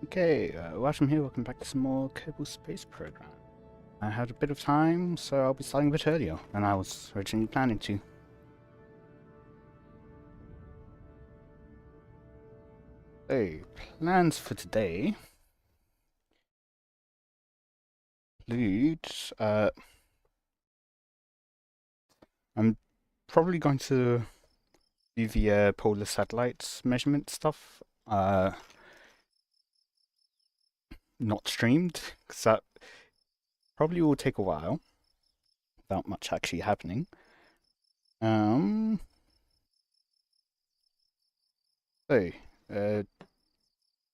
Okay, welcome here, welcome back to some more Kerbal Space Program. I had a bit of time, so I'll be starting a bit earlier than I was originally planning to. So, plans for today include, I'm probably going to do the polar satellites measurement stuff, not streamed, because that probably will take a while, without much actually happening. So,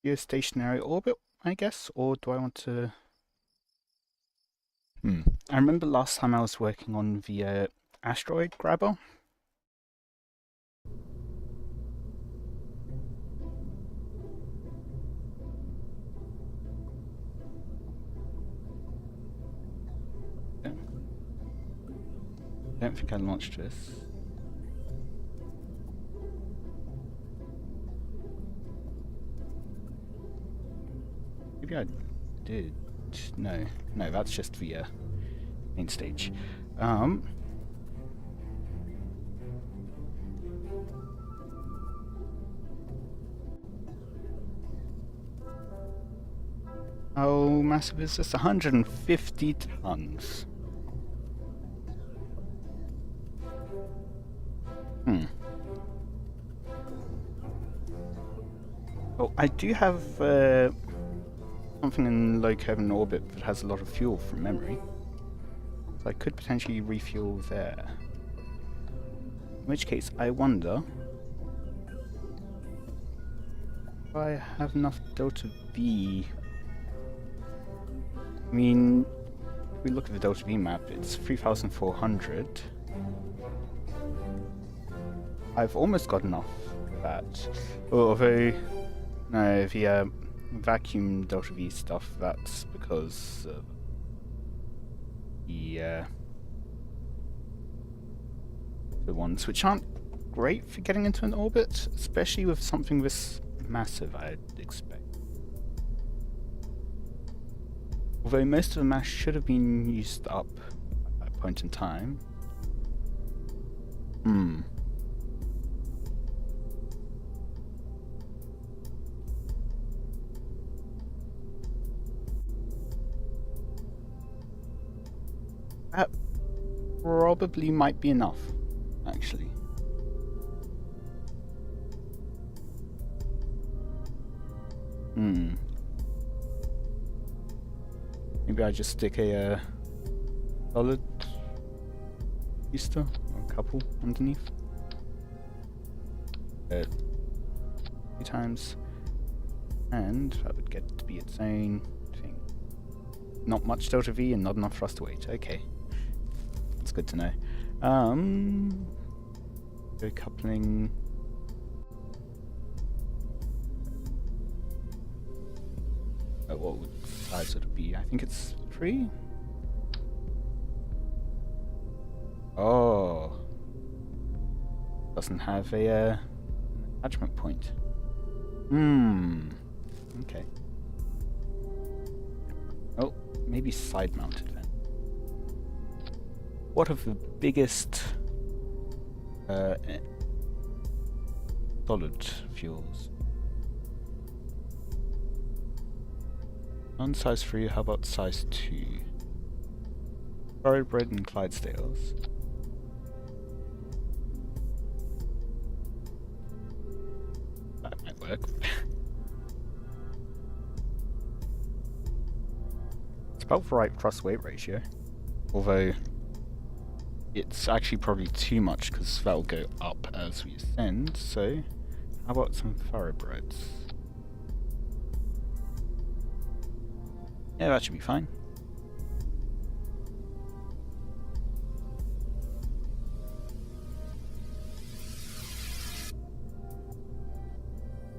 geostationary orbit, I guess, or do I want to... I remember last time I was working on the asteroid grabber. I don't think I launched this. Maybe I did. No, that's just the main stage. How massive is this? 150 tons. Well, I do have something in low carbon orbit that has a lot of fuel from memory. So I could potentially refuel there. In which case, I wonder if I have enough delta V. I mean, if we look at the delta V map, it's 3,400. I've almost got enough for that. Although, no, the vacuum delta V stuff, that's because the ones which aren't great for getting into an orbit, especially with something this massive, I'd expect. Although most of the mass should have been used up at that point in time. That probably might be enough, actually. Maybe I just stick a solid booster or a couple underneath. 2 times, and that would get to be its own thing. Not much delta V and not enough thrust weight. Okay, that's good to know. Go coupling. What would size would it be? I think it's 3. Oh, doesn't have a attachment point. Okay. Oh, maybe side mounted then. What are the biggest solid fuels? On size 3, how about size 2? Thoroughbred and Clydesdales. That might work. It's about the right thrust weight ratio. Although it's actually probably too much because that'll go up as we ascend, so how about some thoroughbreds? Yeah, that should be fine.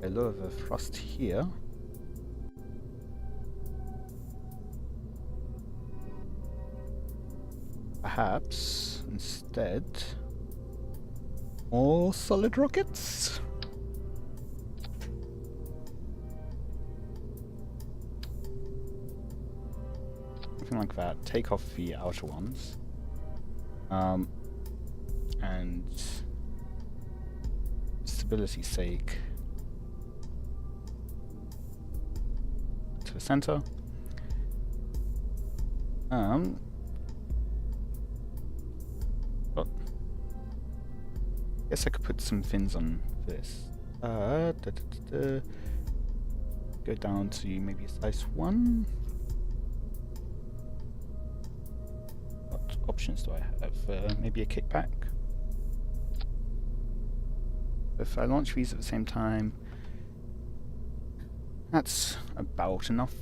I lower the thrust here. Perhaps instead more solid rockets? something like that. Take off the outer ones. And stability's sake, to the center. But guess I could put some fins on this. Go down to maybe a size 1. What options do I have? Maybe a kickback. If I launch these at the same time, that's about enough.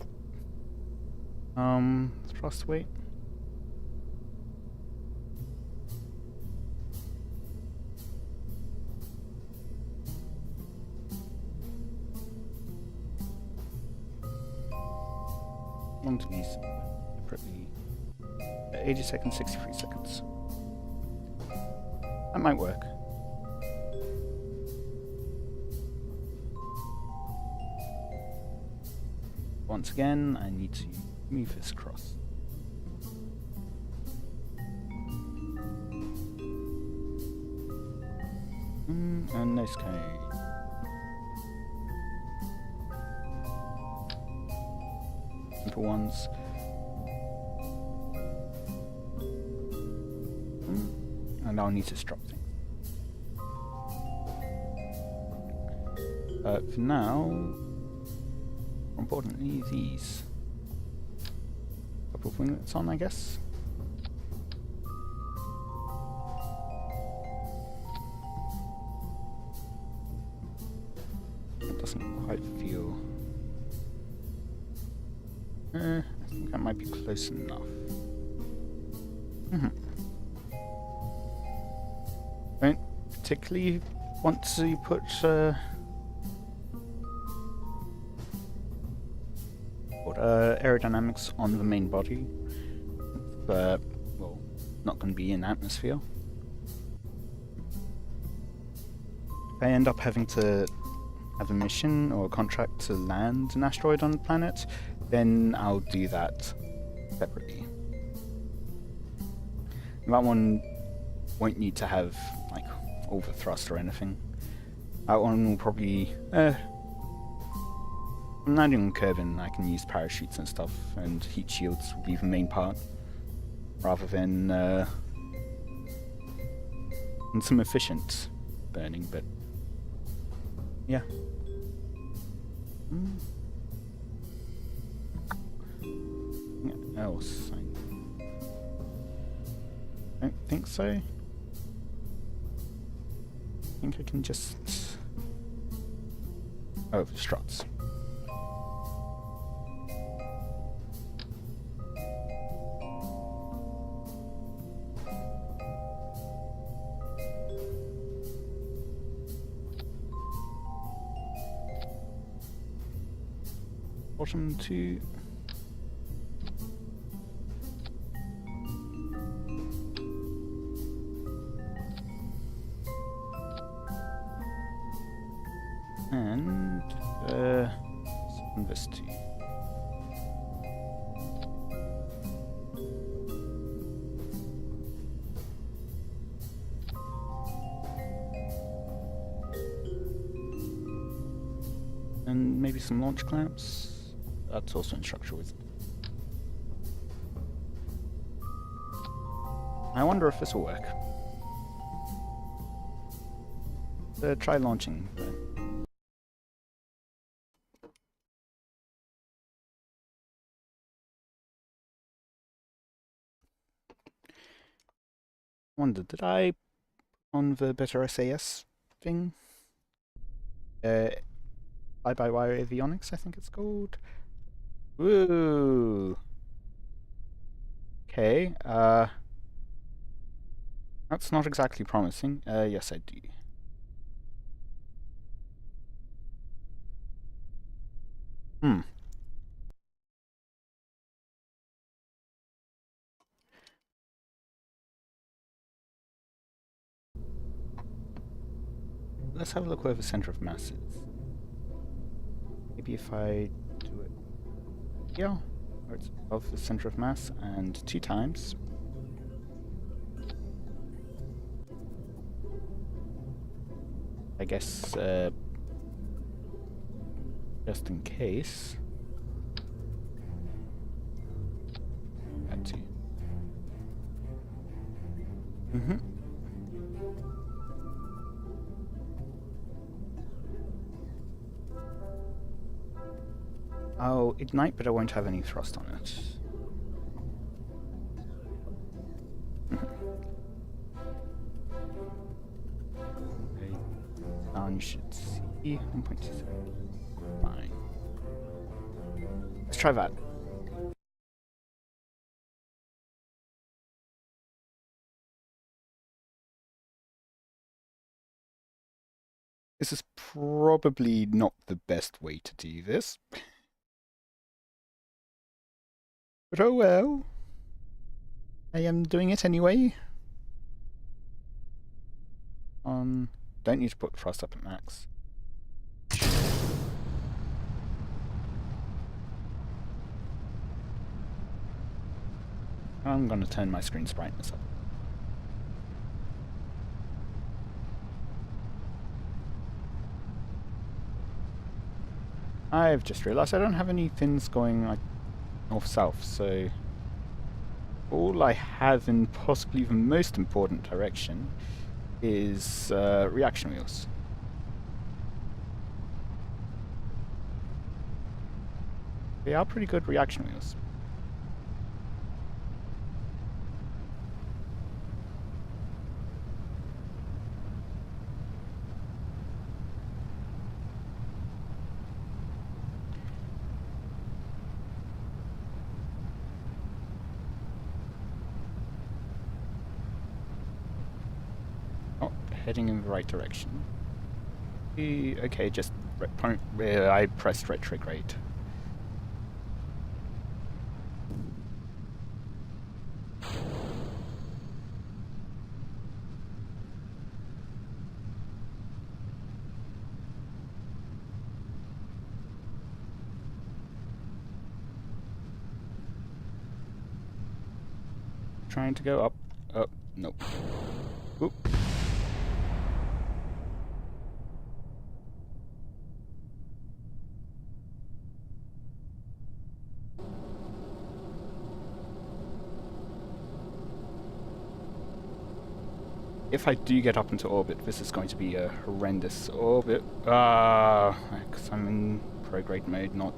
Thrust weight. Launch these separately. 80 seconds, 63 seconds. That might work. Once again, I need to move this across. And nice cone. Simple ones. And I'll need to strop things. For now, more importantly, these. Couple of winglets on, I guess. It doesn't quite feel... I think that might be close enough. Don't particularly want to put aerodynamics on the main body, but well, not going to be in atmosphere. If I end up having to have a mission or a contract to land an asteroid on the planet, then I'll do that separately. That one won't need to have like overthrust or anything. That one will probably I'm landing on Kerbin, I can use parachutes and stuff, and heat shields will be the main part, rather than and some efficient burning, but yeah. What else? I don't think so. I think I can just... Oh, the struts. Bottom 2. And this 2. And maybe some launch clamps. That's also in structure with. I wonder if this will work. Try launching. Wonder, did I on the better SAS thing? Fly-by-wire avionics, I think it's called. Ooh. Okay, that's not exactly promising. Yes, I do. Let's have a look where the center of mass is. Maybe if I do it here, or it's of the center of mass, and 2 times. I guess, just in case. Had to. I'll ignite, but I won't have any thrust on it. Okay. Now you should see 1.27. Fine. Let's try that. This is probably not the best way to do this. But oh well. I am doing it anyway. Don't need to put thrust up at max. I'm going to turn my screen's brightness up. I've just realised I don't have any fins going like north-south, so all I have in possibly the most important direction is reaction wheels. They are pretty good reaction wheels. Heading in the right direction. Okay, just I pressed retrograde. Trying to go up. Oh, nope. Oop. If I do get up into orbit, this is going to be a horrendous orbit. Because I'm in prograde mode, not...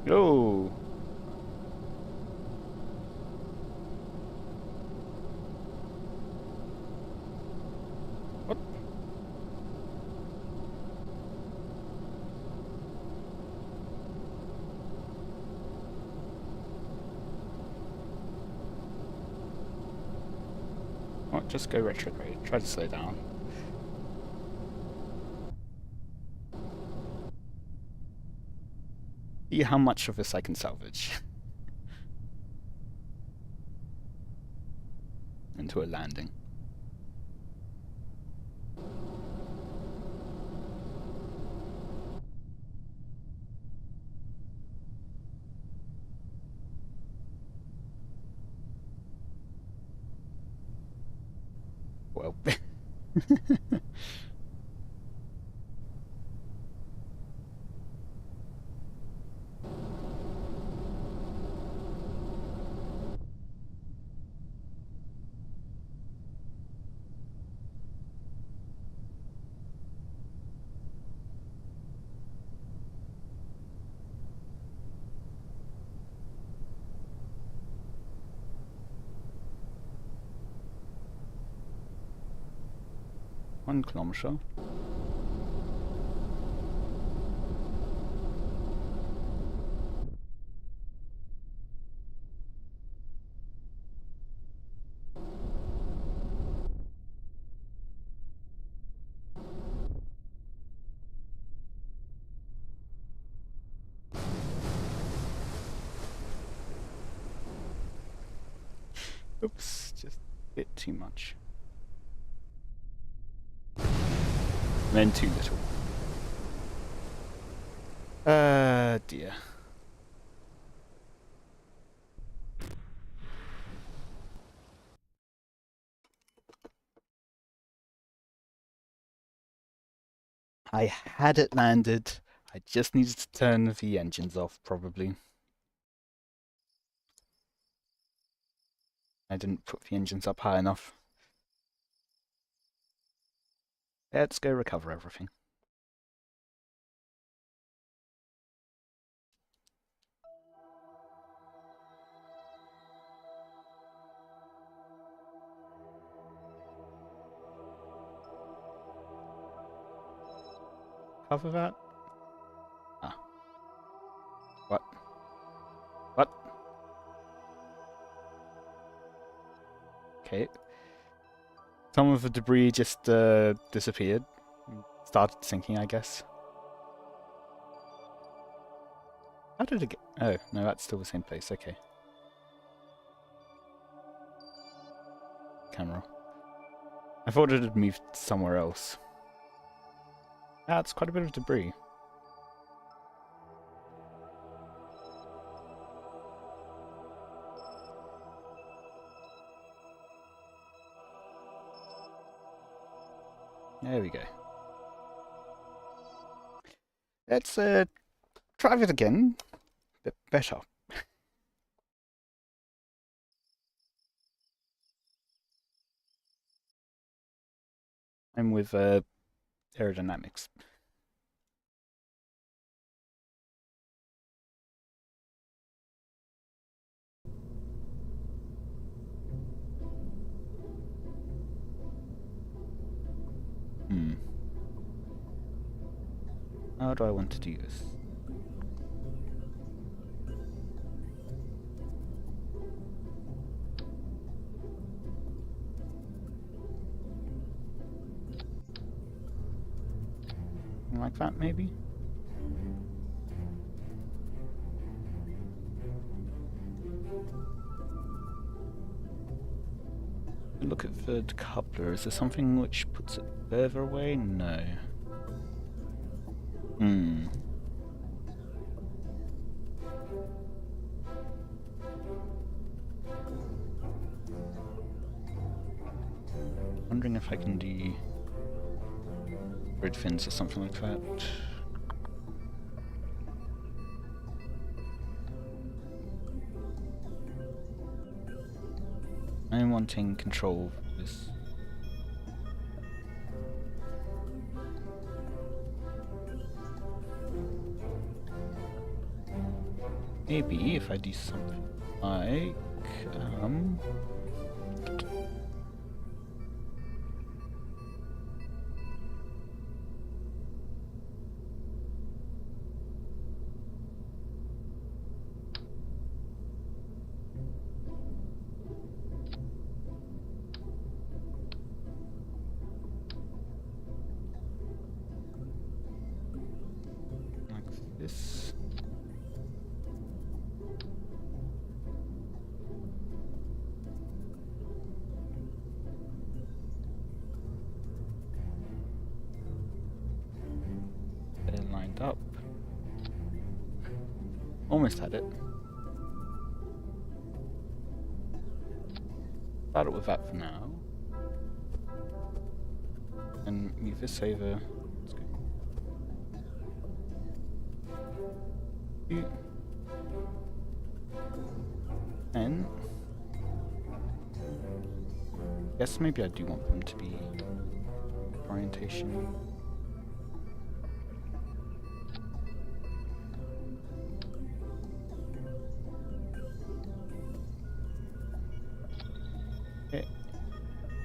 Oh! What? Well, just go retrograde. Try to slow down. See how much of this I can salvage. Into a landing. Well... 1 kilometer. Oops, just a bit too much. And then too little. Dear. I had it landed. I just needed to turn the engines off, probably. I didn't put the engines up high enough. Let's go recover everything. Cover that? Ah. What? What? Okay. Some of the debris just disappeared. Started sinking, I guess. How did it get... Oh, no, that's still the same place. Okay. Camera. I thought it had moved somewhere else. That's quite a bit of debris. There we go. Let's try it again. A bit better. I'm with aerodynamics. How do I want to do this? Like that, maybe? Look at the decoupler. Is there something which puts it further away? No. Wondering if I can do grid fins or something like that. I'm wanting control of this. Maybe if I do something like this. They're lined up. Almost had it. Start with that for now. And move this over. Let's go. And guess maybe I do want them to be orientation. Okay.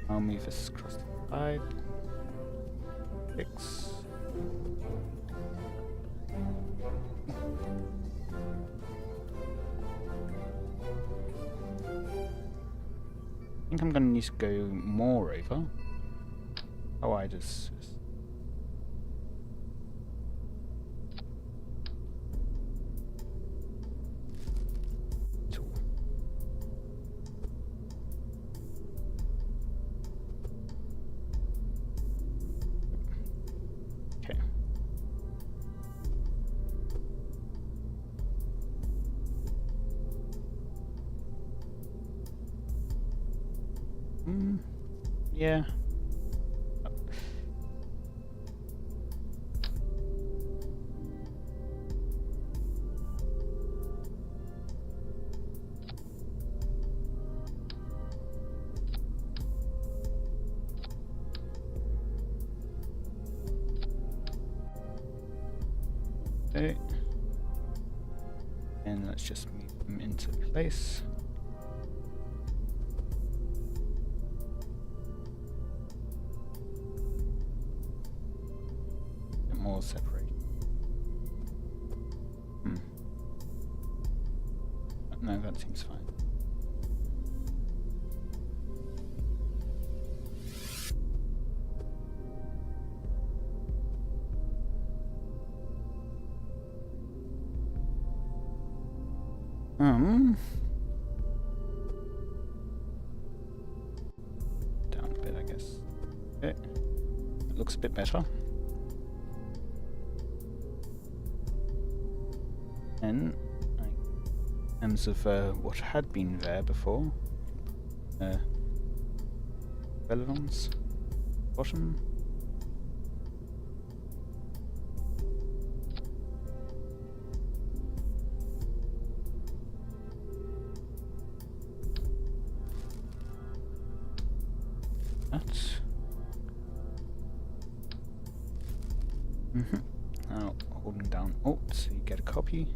I'll move this across the side. Fix. I think I'm going to need to go more over. How wide is this? Tool. Yeah. Okay. And let's just move them into place. And more separate. No, that seems fine. Down a bit, I guess. Okay. It looks a bit better. And in terms of what had been there before, relevance, bottom. Now holding down Alt so you get a copy.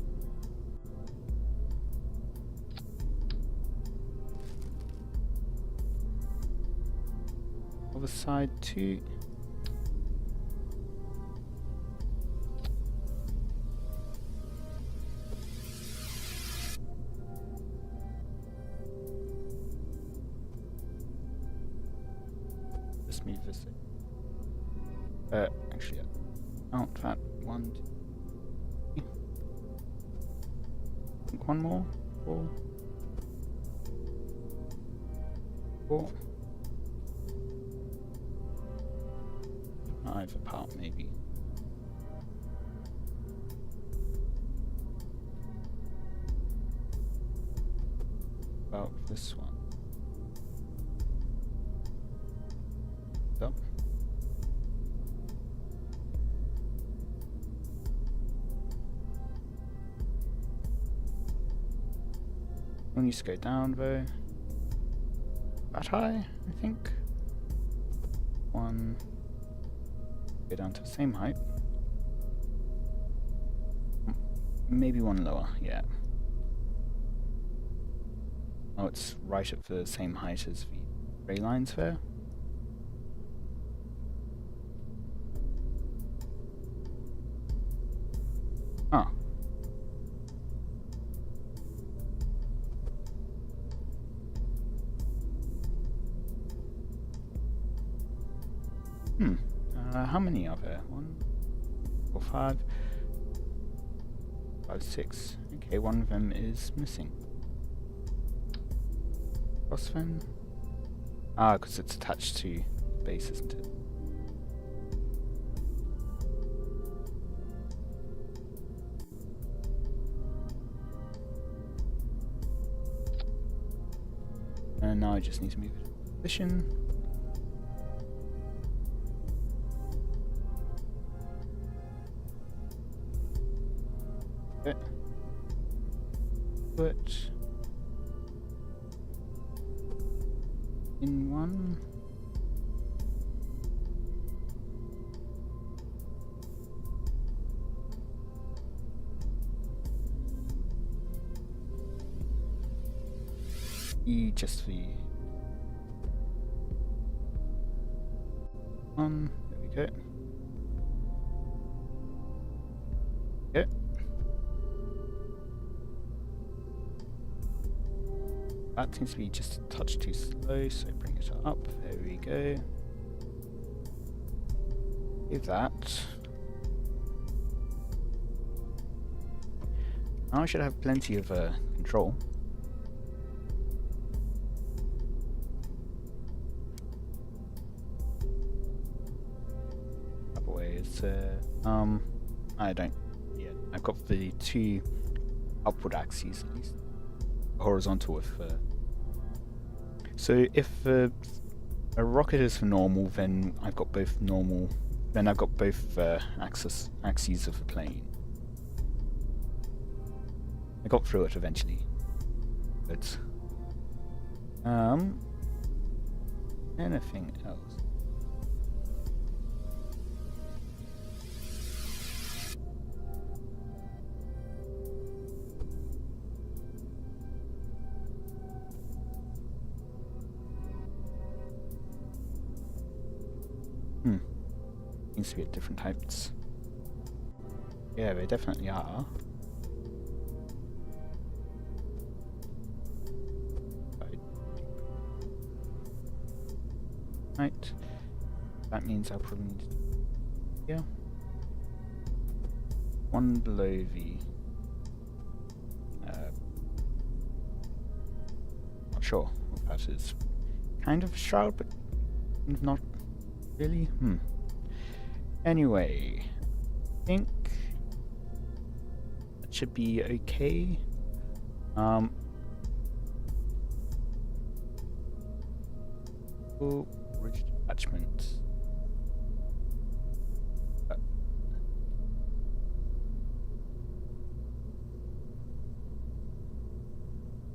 Other side too. Just move this. Actually, out that 1, 2, 3. I think one more. 4. 4. 5 apart, maybe. About this one. Up. One needs to go down though. That high, I think. One. Go down to the same height. Maybe one lower, yeah. Oh, it's right at the same height as the grey lines there. Ah. How many are there? 1, 4, 5, 5, 6. Okay, one of them is missing. Phosphine? Ah, because it's attached to base, isn't it? And now I just need to move it into position. Okay. Put in one. Just the one. There we go. Okay. That seems to be just a touch too slow, so bring it up. There we go. Give that. Now I should have plenty of control. Other way is I don't. Yeah, I've got the 2 upward axes at least. Horizontal if so if a A rocket is for normal, then I've got both normal, then I've got both axes of the plane. I got through it eventually. But anything else? Seems to be at different types. Yeah, they definitely are. Right. That means I'll probably need to... Yeah. One below the... not sure what that is. Kind of a shroud, but not really. Anyway, I think that should be okay. Bridge attachment.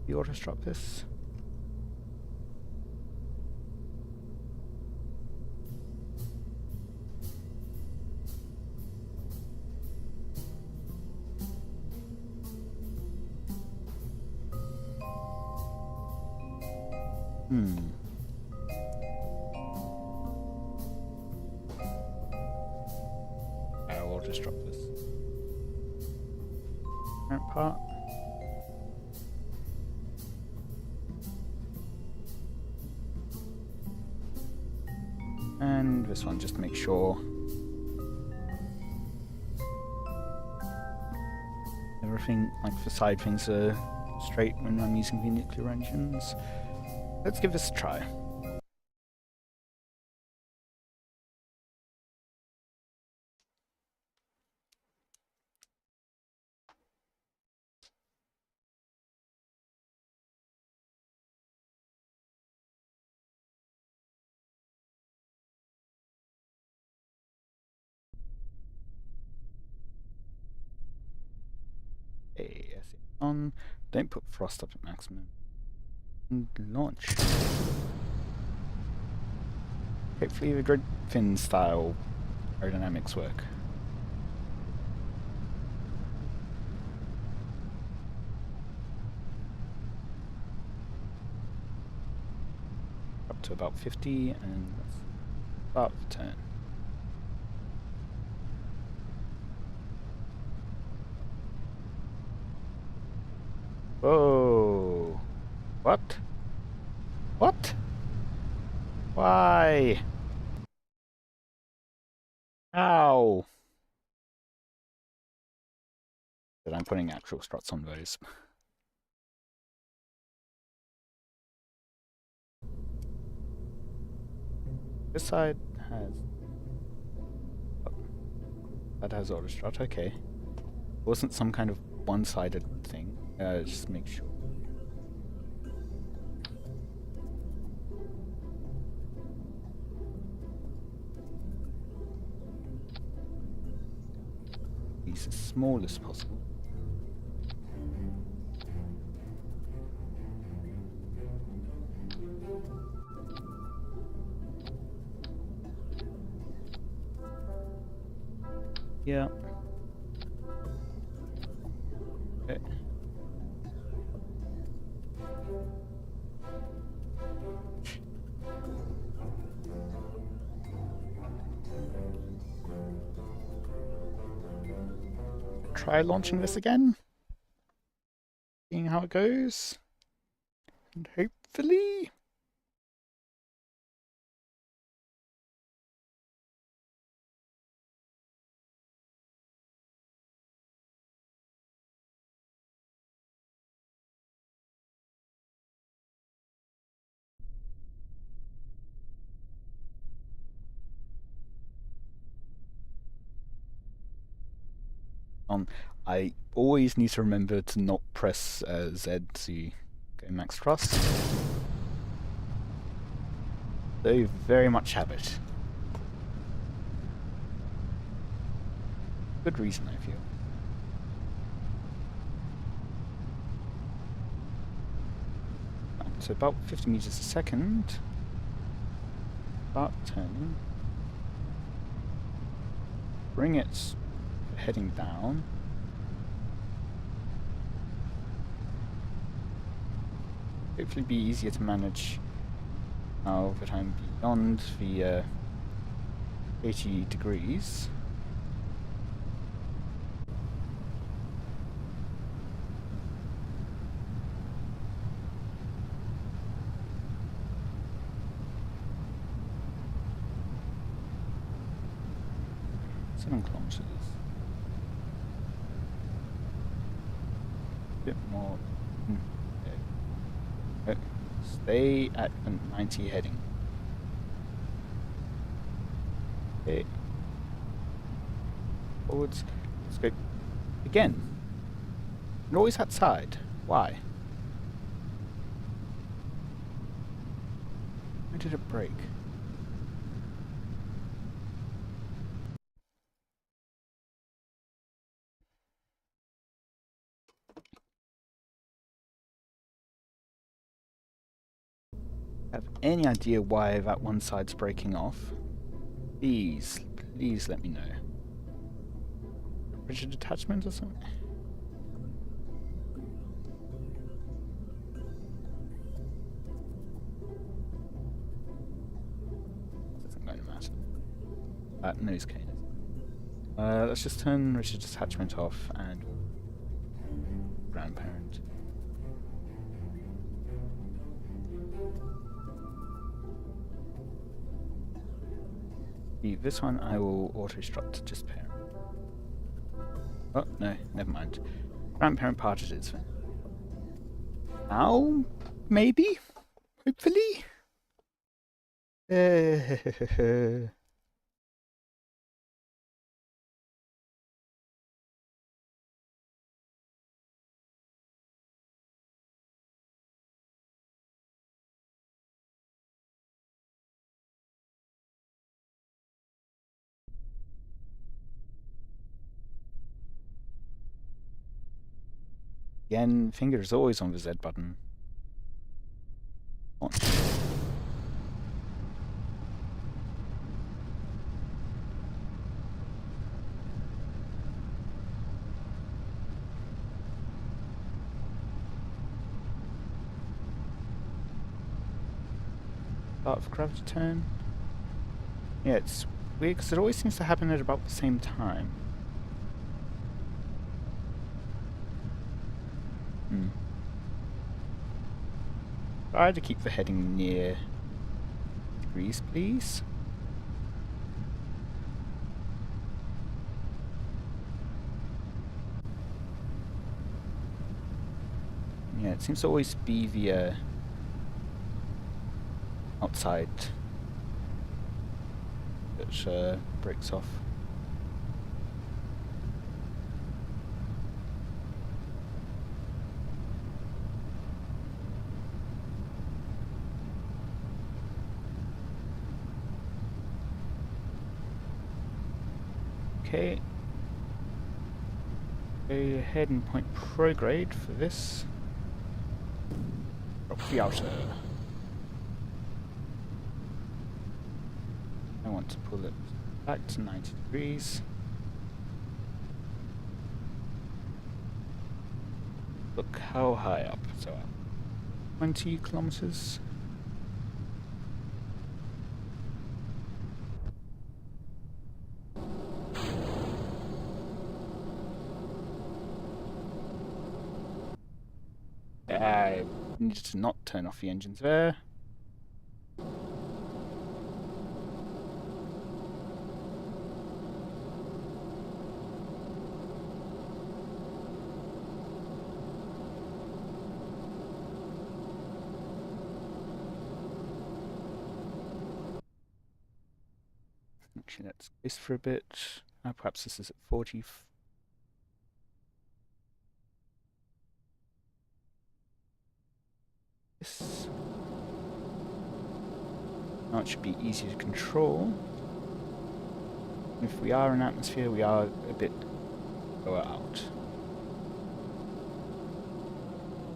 You auto drop this. I'll just drop this current part. And this one, just to make sure everything, like the side things, are straight when I'm using the nuclear engines. Let's give this a try. ASA on. Don't put thrust up at maximum. And launch. Hopefully the grid fin style aerodynamics work. Up to about 50 and let's start the turn. Whoa! What? What? Why? Ow! But I'm putting actual struts on those. This side has... oh, that has auto strut, okay. It wasn't some kind of one-sided thing. Just make sure. These as small as possible. Yeah. Okay. Try launching this again. Seeing how it goes. And hopefully... I always need to remember to not press Z to go max thrust. They very much have it. Good reason, I feel. So about 50 meters a second. Start turning. Bring it heading down. Hopefully be easier to manage now that I'm beyond the 80 degrees. Kilometers. A bit more. Okay. Stay at 90 heading. Okay. Forwards. Let's go again. And always outside. Why? Why did it break? Have any idea why that one side's breaking off? Please let me know. Rigid attachment or something? Doesn't going to matter. Nose cane. Let's just turn rigid attachment off and grandparent. This one I will auto-strut to just parent. Oh, no, never mind. Grandparent part it is. Now, maybe? Hopefully? Again, fingers always on the Z button. On. Start of gravity turn. Yeah, it's weird because it always seems to happen at about the same time. Try to keep the heading near degrees, please. Yeah, it seems to always be the outside that breaks off. Okay. Go ahead and point prograde for this. Drop the outer. I want to pull it back to 90 degrees. Look how high up. So 20 kilometers. I needed to not turn off the engines there. Actually, let's space for a bit. Perhaps this is at 40. This. Now it should be easy to control. If we are in atmosphere, we are a bit lower out.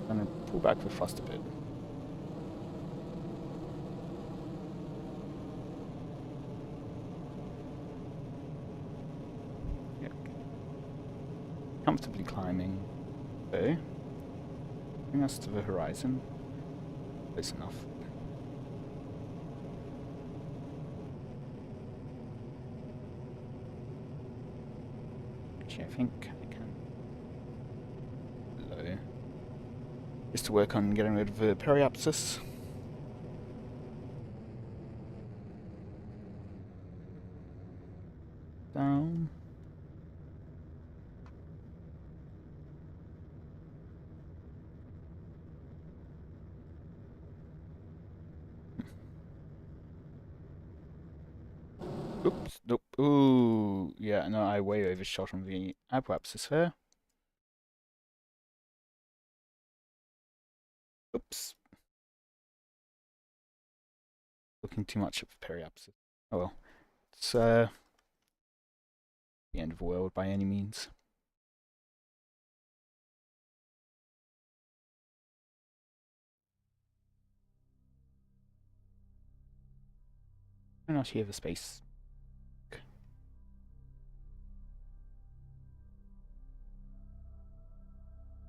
I'm going to pull back the thrust a bit. Yep. Comfortably climbing. So, bring us to the horizon. Close enough. Actually, I think I can. Low. Just to work on getting rid of the periapsis. Down. Oops, nope. Ooh, yeah, no, I way overshot on the apoapsis there. Oops. Looking too much at the periapsis. Oh well. It's the end of the world by any means. I not hear the space.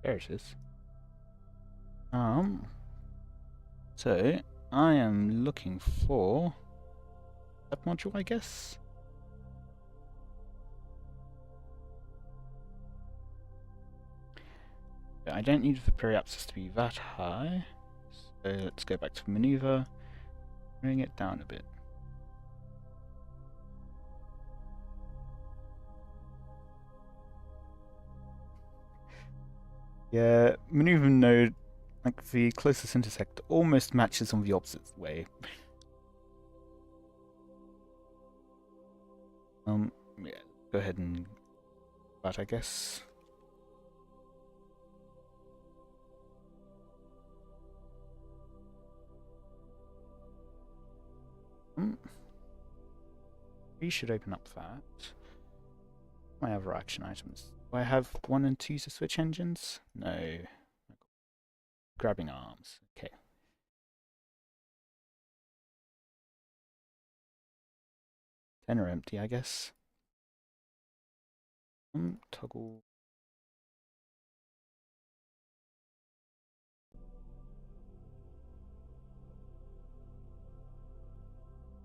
There it is. So I am looking for that module, I guess. I don't need the periapsis to be that high. So let's go back to the maneuver, bring it down a bit. Yeah, maneuver node, like the closest intersect, almost matches on the opposite way. Yeah, go ahead and that, I guess. We should open up that. My other action items. Do I have 1 and 2 to switch engines? No. Grabbing arms. Okay. 10 are empty, I guess. Toggle.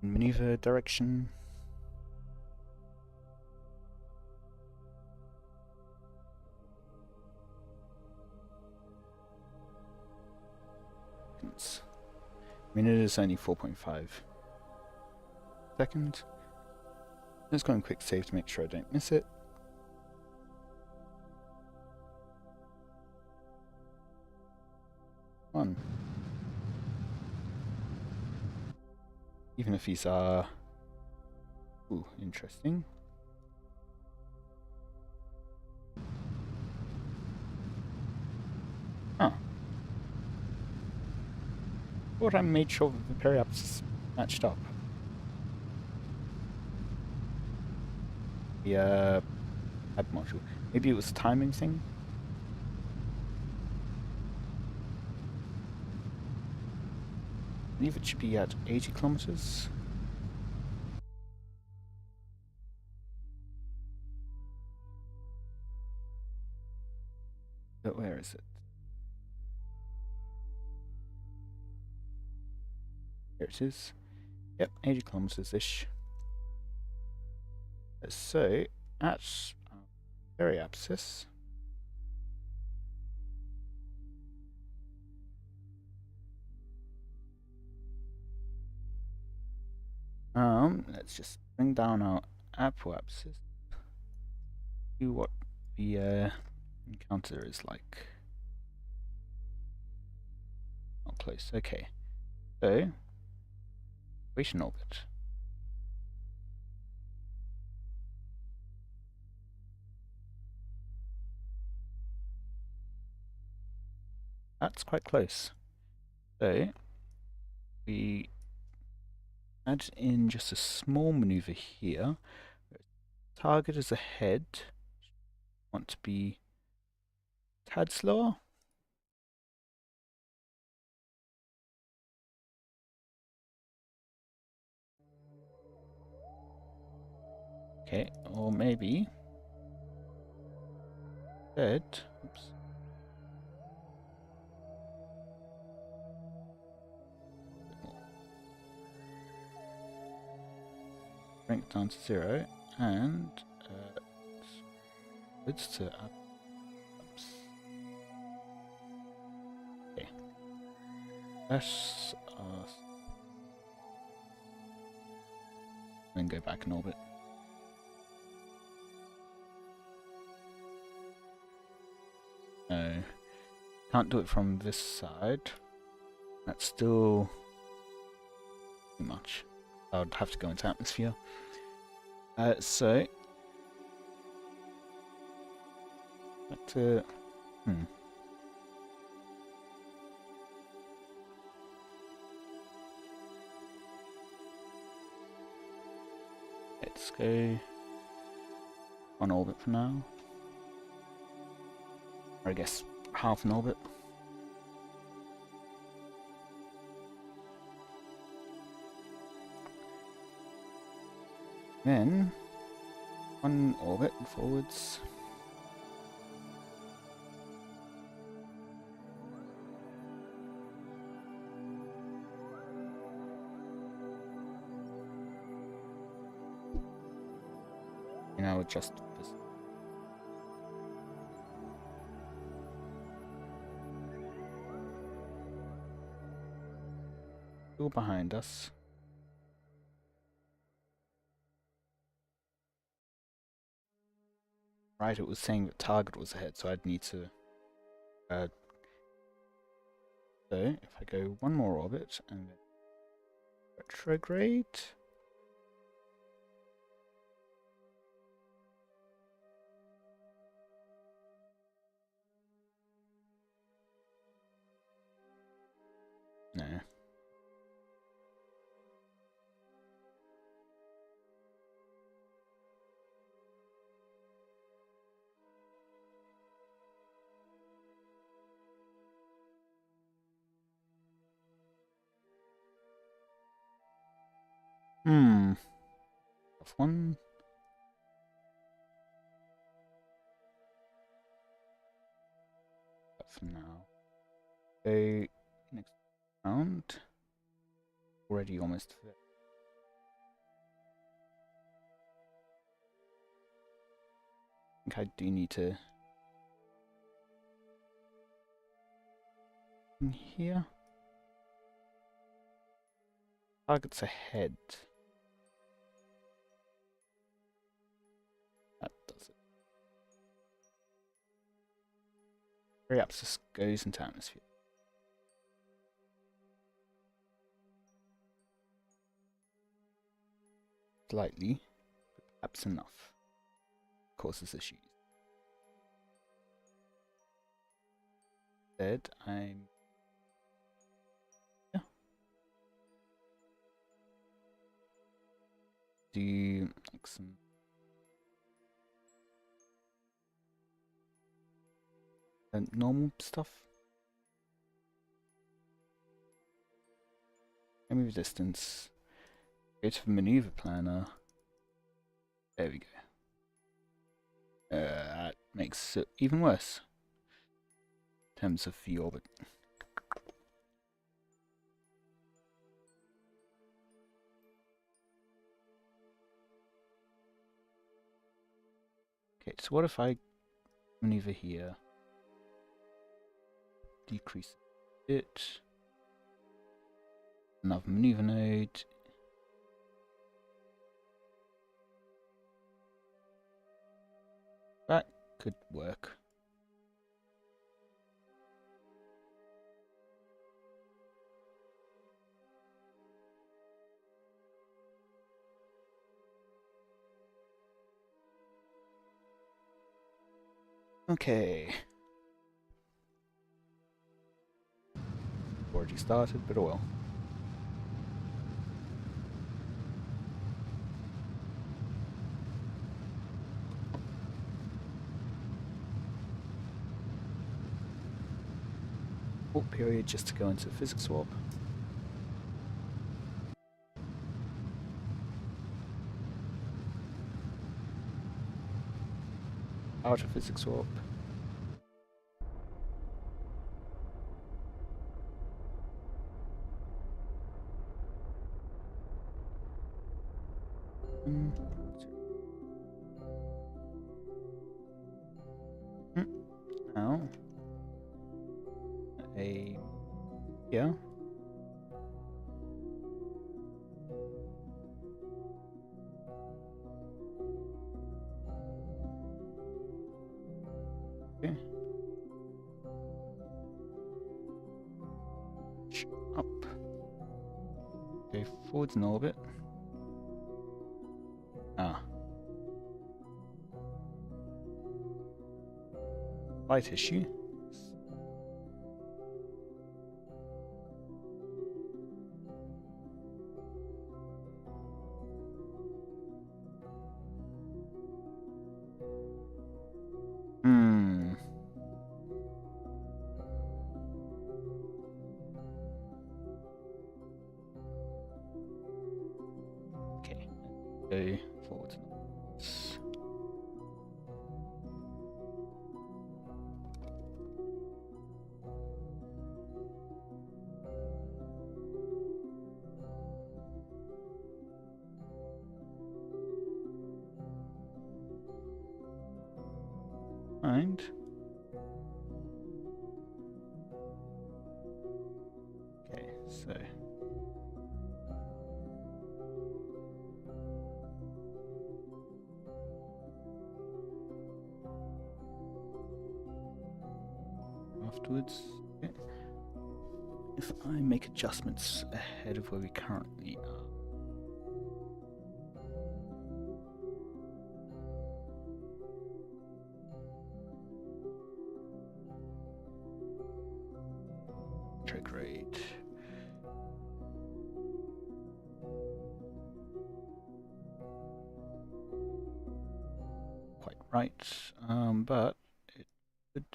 Maneuver direction. I mean, it is only 4.5 seconds. Let's go on quick save to make sure I don't miss it. One. Even if these are... Ooh, interesting. Huh. Thought I made sure that the periapsis matched up. The add module. Maybe it was a timing thing? I believe it should be at 80 kilometers. But where is it? Here it is. Yep, 80 kilometers-ish. So, at periapsis, let's just bring down our apoapsis. See what the encounter is like. Not close. Okay. So, equation orbit. That's quite close. So, we add in just a small maneuver here. Target is ahead. Want to be a tad slower. Okay, or maybe dead. Oops. Bring it down to 0 and it's to up. Oops. Okay. Let's then go back in orbit. No, can't do it from this side. That's still too much. I would have to go into atmosphere. So back to let's go on orbit for now. Or I guess half an orbit. Then one orbit forwards. And I'll adjust this. Still behind us. Right, it was saying that target was ahead, so I'd need to so if I go one more orbit and then retrograde. No. F1. For now. So next round. Already almost there. I think I do need to in here. Target's ahead. That does it. Perhaps this goes into atmosphere. Slightly, but perhaps enough. Causes issues. Instead, I'm do like some normal stuff. I move distance. Go to the maneuver planner. There we go. That makes it even worse in terms of the orbit. Okay, so what if I maneuver here? Decrease it. Another maneuver node. That could work. Okay. Already started, but oh well. Warp period just to go into physics warp. Out of physics warp. Now, yeah. Okay. Up. Okay, forwards in orbit. Ah. Light issue. Okay. Go forwards. And okay, so afterwards, okay. If I make adjustments ahead of where we currently are. Retrograde. Quite right, but it would.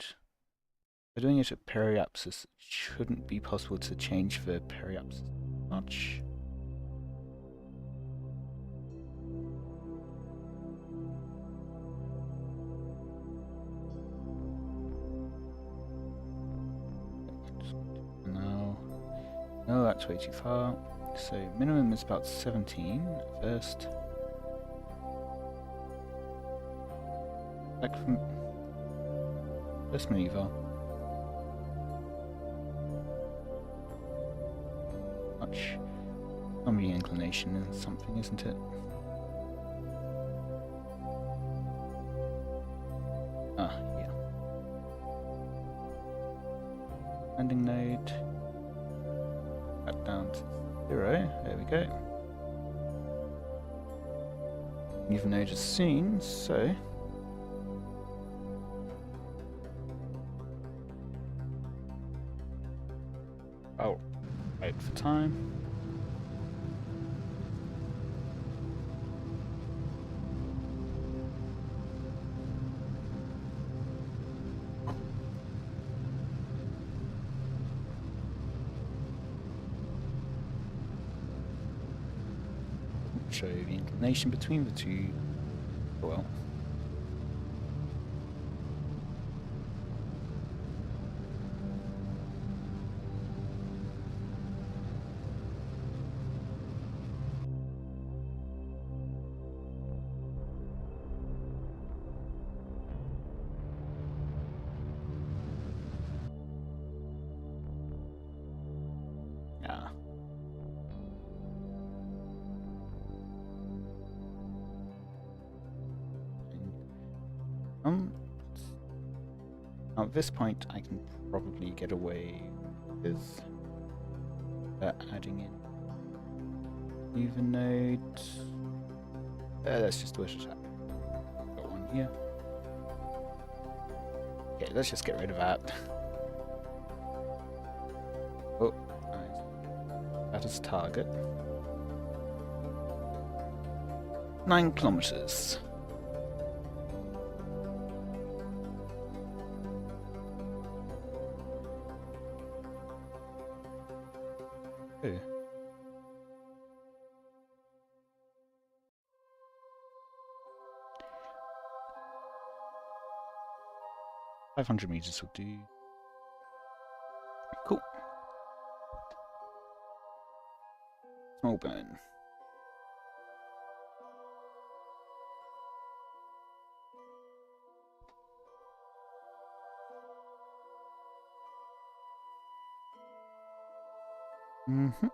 By doing it at periapsis, it shouldn't be possible to change the periapsis much. No, that's way too far. So minimum is about 17 at first. Like from first maneuver. Much zombie inclination and something, isn't it? Ah, yeah. Landing node. Back down to 0. There we go. You've noticed seen, so oh, wait for time. Show the inclination between the two. Well. Yeah. Now at this point I can probably get away with adding in even node. Let's just do it. Got one here. Okay, let's just get rid of that. Oh, nice. That is target. 9 kilometers. Oh. 500 meters will do. Cool. Small burn. Mm-hmm.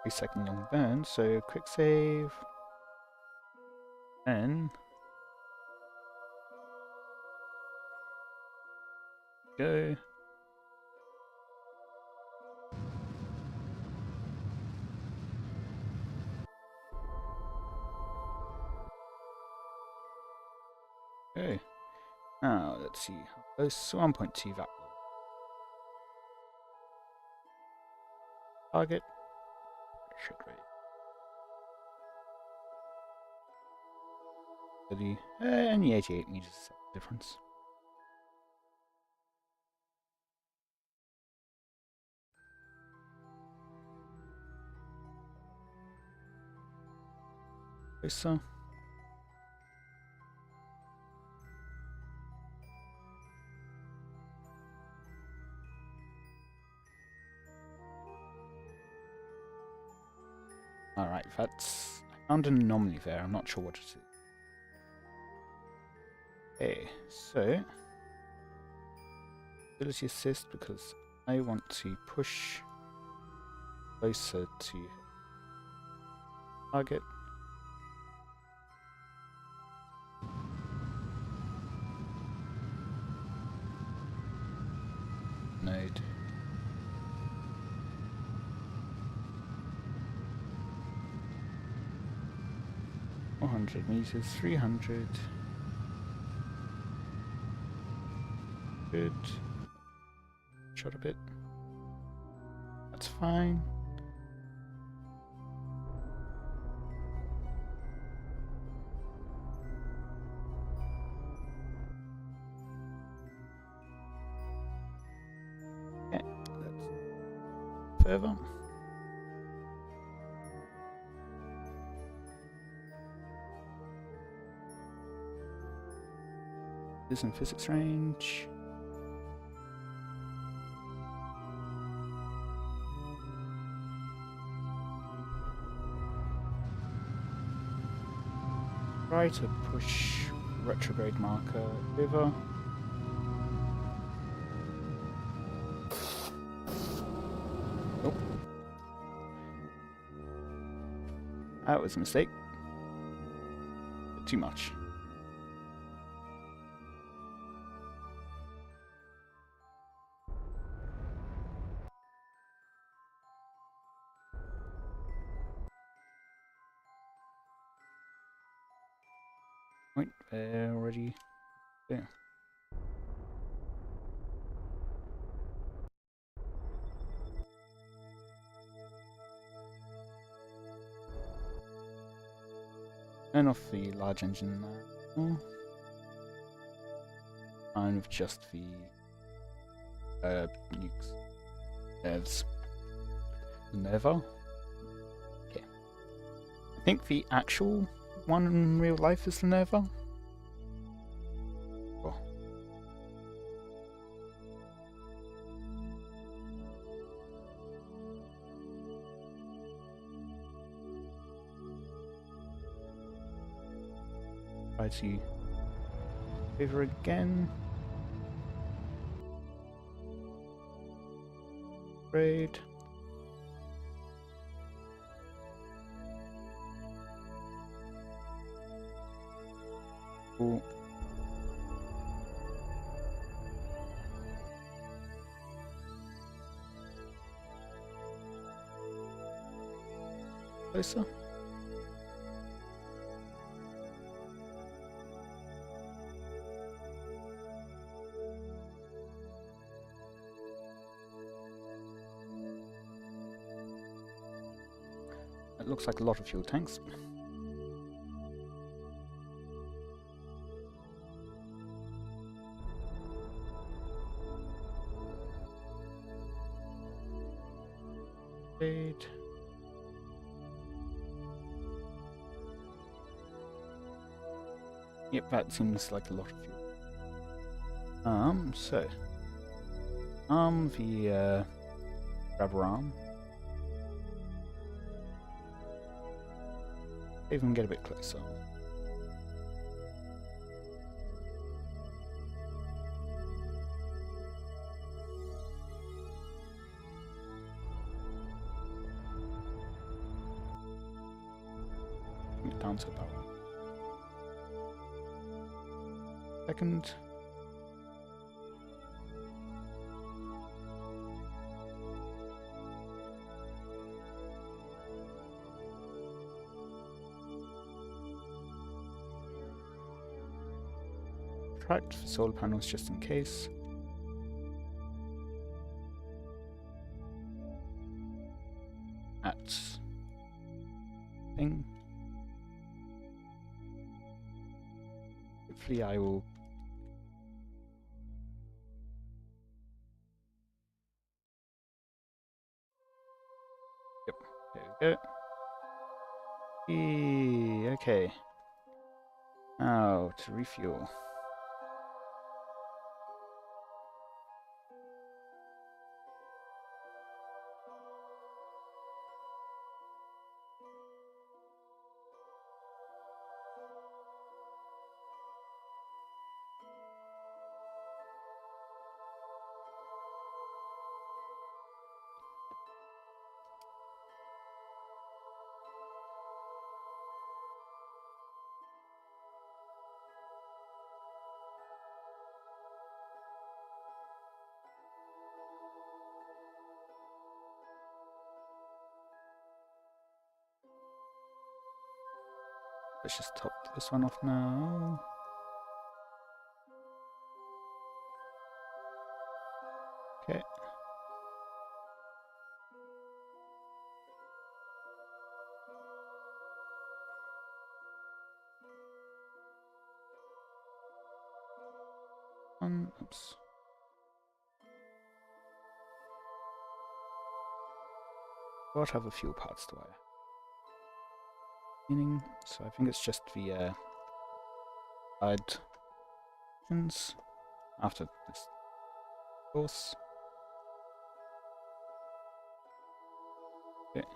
Second long burn, so quick save, and go. Okay. Now let's see how close. 1.2 vac. Target. Should rate. Only 88 meters difference. So. Alright, that's... I found an anomaly there, I'm not sure what it is. Okay, so... Ability assist, because I want to push closer to target. Node. meters, 300. Good. Shot a bit. That's fine. Okay, let's further. Is in physics range. Try to push retrograde marker over. Oh. That was a mistake. Bit too much. Right, already there. Turn off the large engine now. Fine with just the nukes. Nerves. Nerva? Okay. I think the actual one in real life is the Nerva. Oh. Try to over again. Raid. Cool. closer. It looks like a lot of fuel tanks. Great. Yep, that seems like a lot of fuel. So the rubber arm. Even get a bit closer. Down to about second. Tracked for solar panels just in case. At thing. Hopefully I will. Yep, there we go. Okay. Now to refuel. Let's just top this one off now. Okay. Oops. What other fuel parts do I have? So I think it's just the side engines after this course. Okay.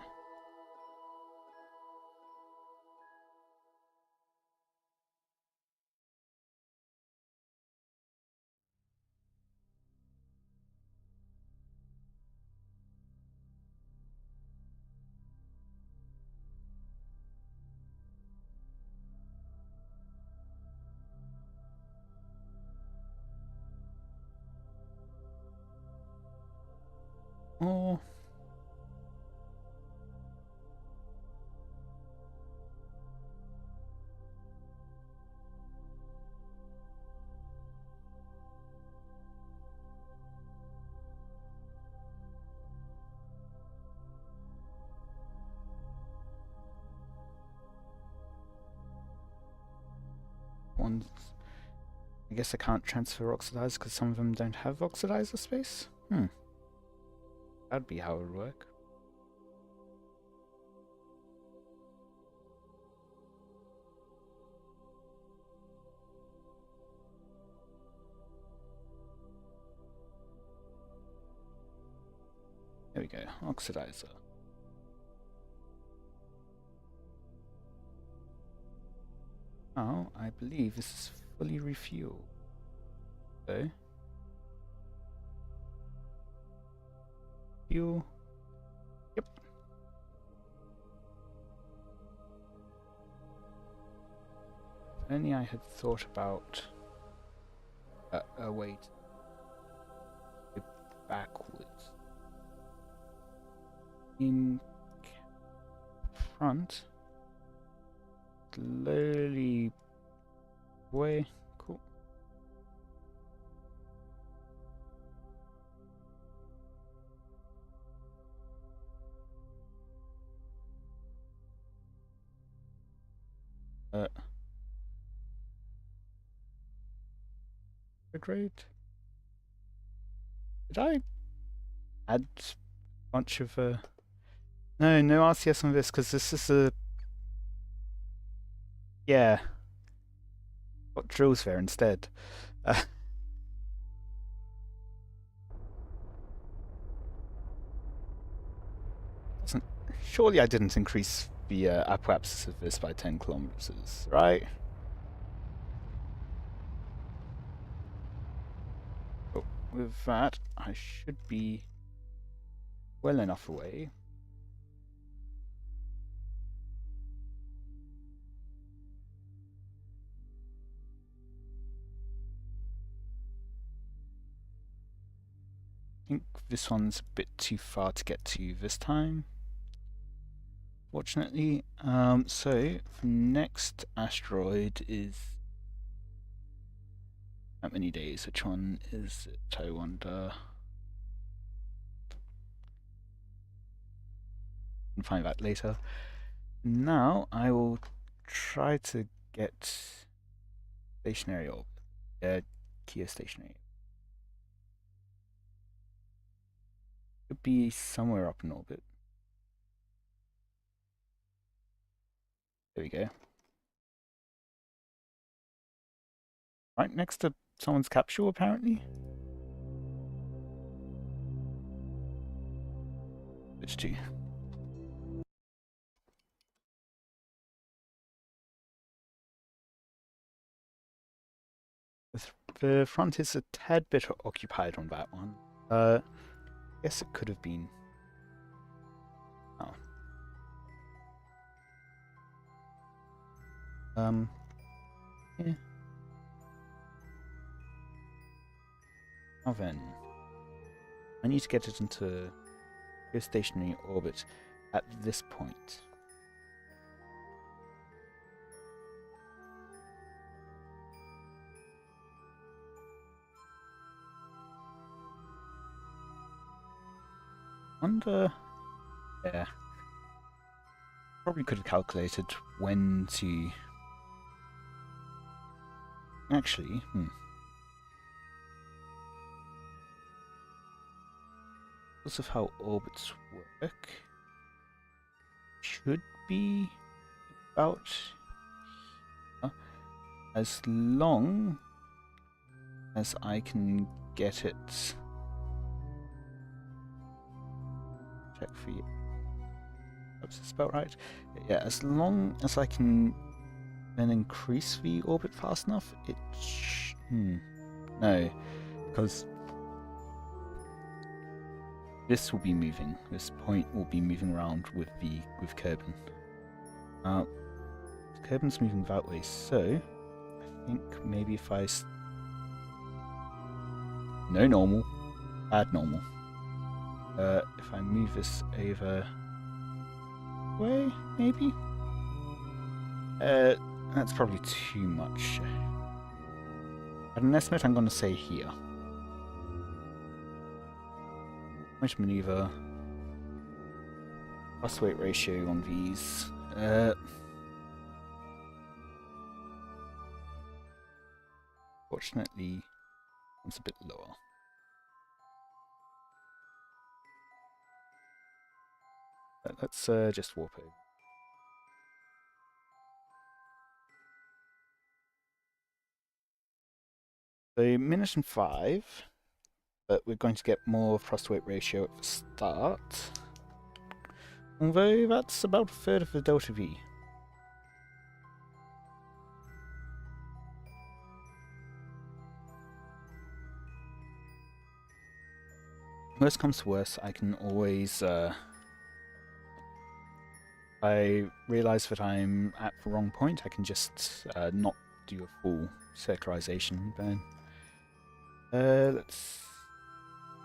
Oh. Ones. I guess I can't transfer oxidizer because some of them don't have oxidizer space. That'd be how it would work. There we go, oxidizer. Now, I believe this is fully refueled. So, fuel. Yep. If only I had thought about a way to go backwards. front. Slowly away. Cool. Great. Did I add a bunch of no RCS on this because this is a yeah. Got drills there instead. Doesn't surely I didn't increase the apoapsis of this by 10 kilometers, right? But with that, I should be well enough away. I think this one's a bit too far to get to this time, fortunately. So the next asteroid is how many days? Which one is it, I wonder? Can find that later. Now I will try to get stationary orbit. Keostationary. Could be somewhere up in orbit. There we go. Right next to someone's capsule, apparently. Which two? The front is a tad bit occupied on that one. Guess it could have been. Oh. Yeah. Now then, I need to get it into geostationary orbit at this point. Wonder. Yeah. Probably could have calculated when to. Actually, because of how orbits work, should be about as long as I can get it. Check for you. Oops, that's about right. Yeah, as long as I can then increase the orbit fast enough, it no, because this will be moving. This point will be moving around with Kerbin. Kerbin's moving that way, so I think maybe if I no normal, bad normal. If I move this over way, maybe. That's probably too much. At an estimate, I'm going to say here. Which maneuver? Thrust weight ratio on these. Fortunately, it's a bit lower. But let's just warp over. So, minute and 5, but we're going to get more thrust weight ratio at the start. Although that's about a third of the delta V. Worst comes to worst, I can always I realise that I'm at the wrong point, I can just not do a full circularization burn.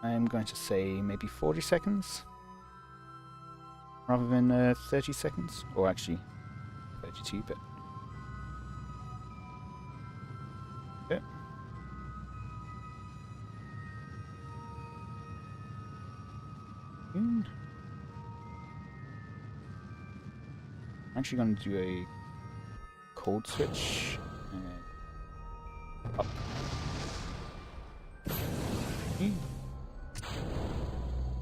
I'm going to say maybe 40 seconds. rather than 30 seconds, or actually 32, but yeah. I'm actually going to do a cold switch and up.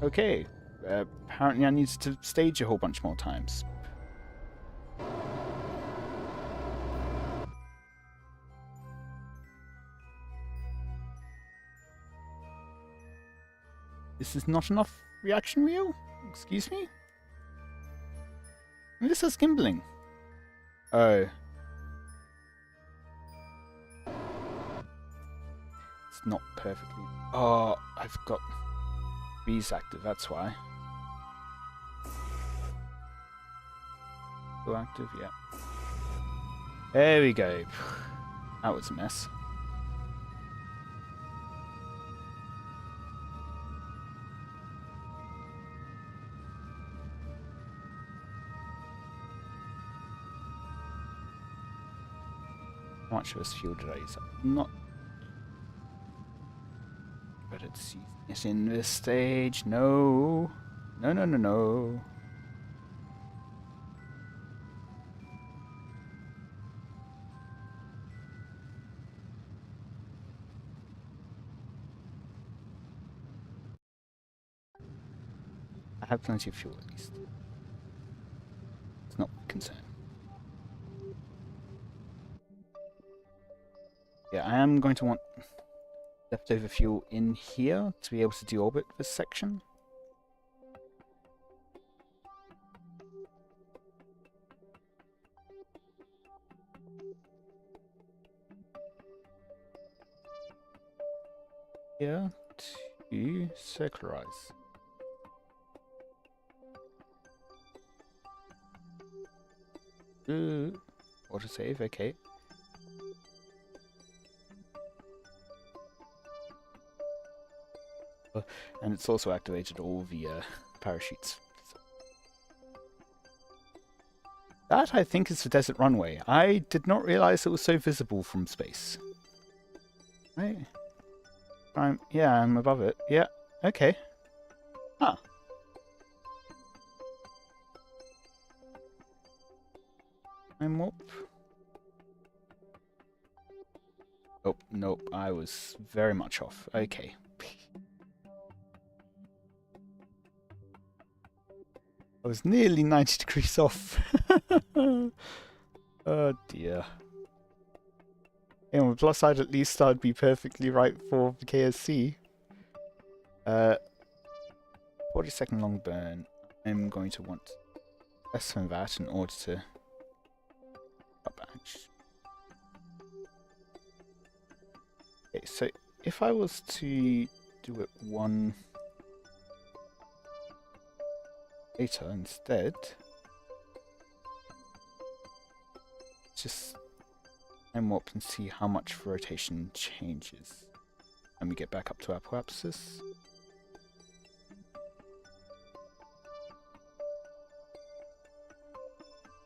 Okay, apparently I need to stage a whole bunch more times. This is not enough reaction wheel? Excuse me? This is gimbaling. Oh. It's not perfectly... Oh, I've got these active, that's why. Go active, yeah. There we go. That was a mess. How much of this fuel did I use up? Not... But it's using it in this stage. No. No, no, no, no. I have plenty of fuel at least. It's not a concern. Yeah, I am going to want leftover fuel in here to be able to deorbit this section. Here to circularize. Autosave, okay. And it's also activated all the parachutes. That, I think, is the desert runway. I did not realize it was so visible from space. Right. Yeah, I'm above it. Yeah, okay. Huh. I'm up. Oh, nope, I was very much off. Okay. I was nearly 90 degrees off. Oh dear. On the plus side, at least I'd be perfectly right for the KSC. 40-second long burn. I'm going to want less than that in order to batch. Okay, so if I was to do it one later instead, just time warp and see how much the rotation changes when we get back up to apoapsis.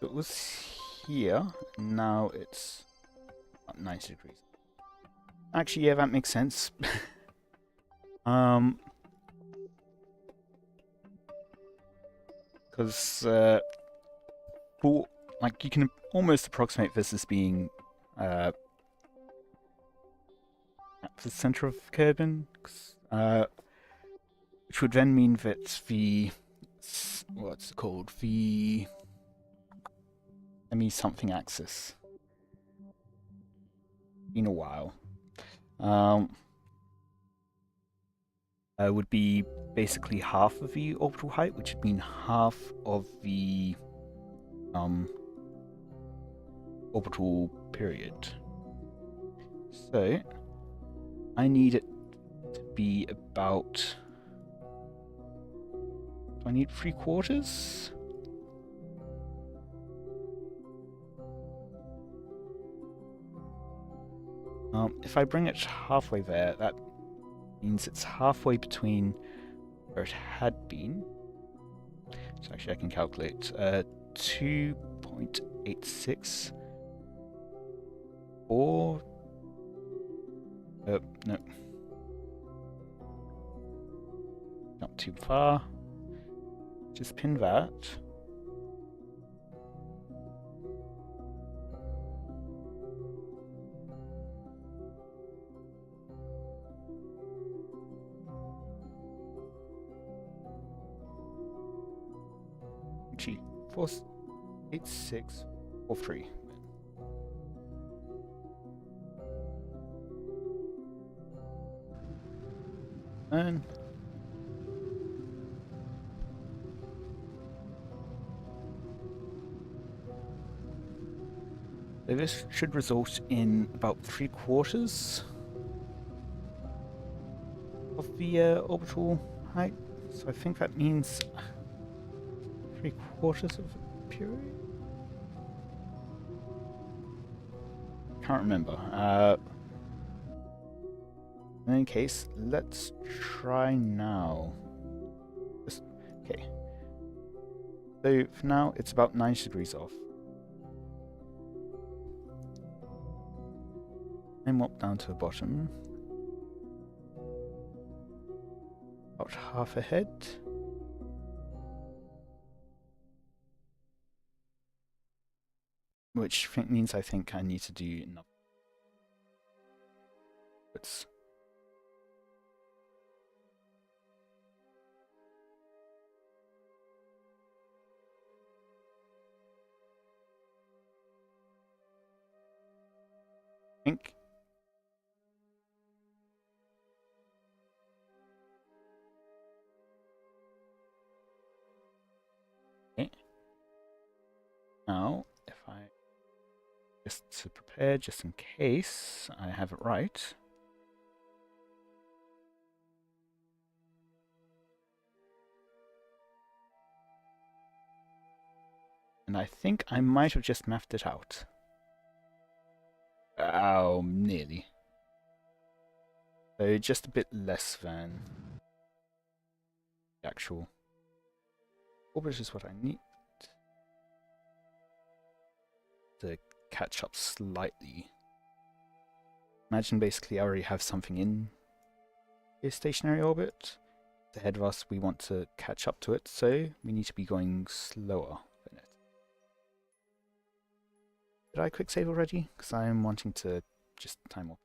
It was here, now it's up 90 degrees. Actually, yeah, that makes sense. Because like you can almost approximate this as being at the center of Kerbin, which would then mean that the what's it called, the something axis. In a while, would be basically half of the orbital height, which would mean half of the orbital period. So I need it to be about... Do I need 3/4? If I bring it halfway there, that means it's halfway between where it had been. So actually I can calculate 2.86 or no, not too far. Just pin that. Actually, 48643. And so this should result in about 3/4 of the orbital height. So I think that means 3/4 of the period. Can't remember. In any case, let's try now. Okay. So for now, it's about 90 degrees off. And up down to the bottom. About half ahead. Which means I think I need to do enough. It's think. Okay. Now, if I just to prepare, just in case I have it right. And I think I might have just mapped it out. Oh, nearly. So just a bit less than the actual orbit is what I need to catch up slightly. Imagine basically I already have something in a stationary orbit. Ahead of us, we want to catch up to it, so we need to be going slower than it. Did I quick save already? Because I'm wanting to just time up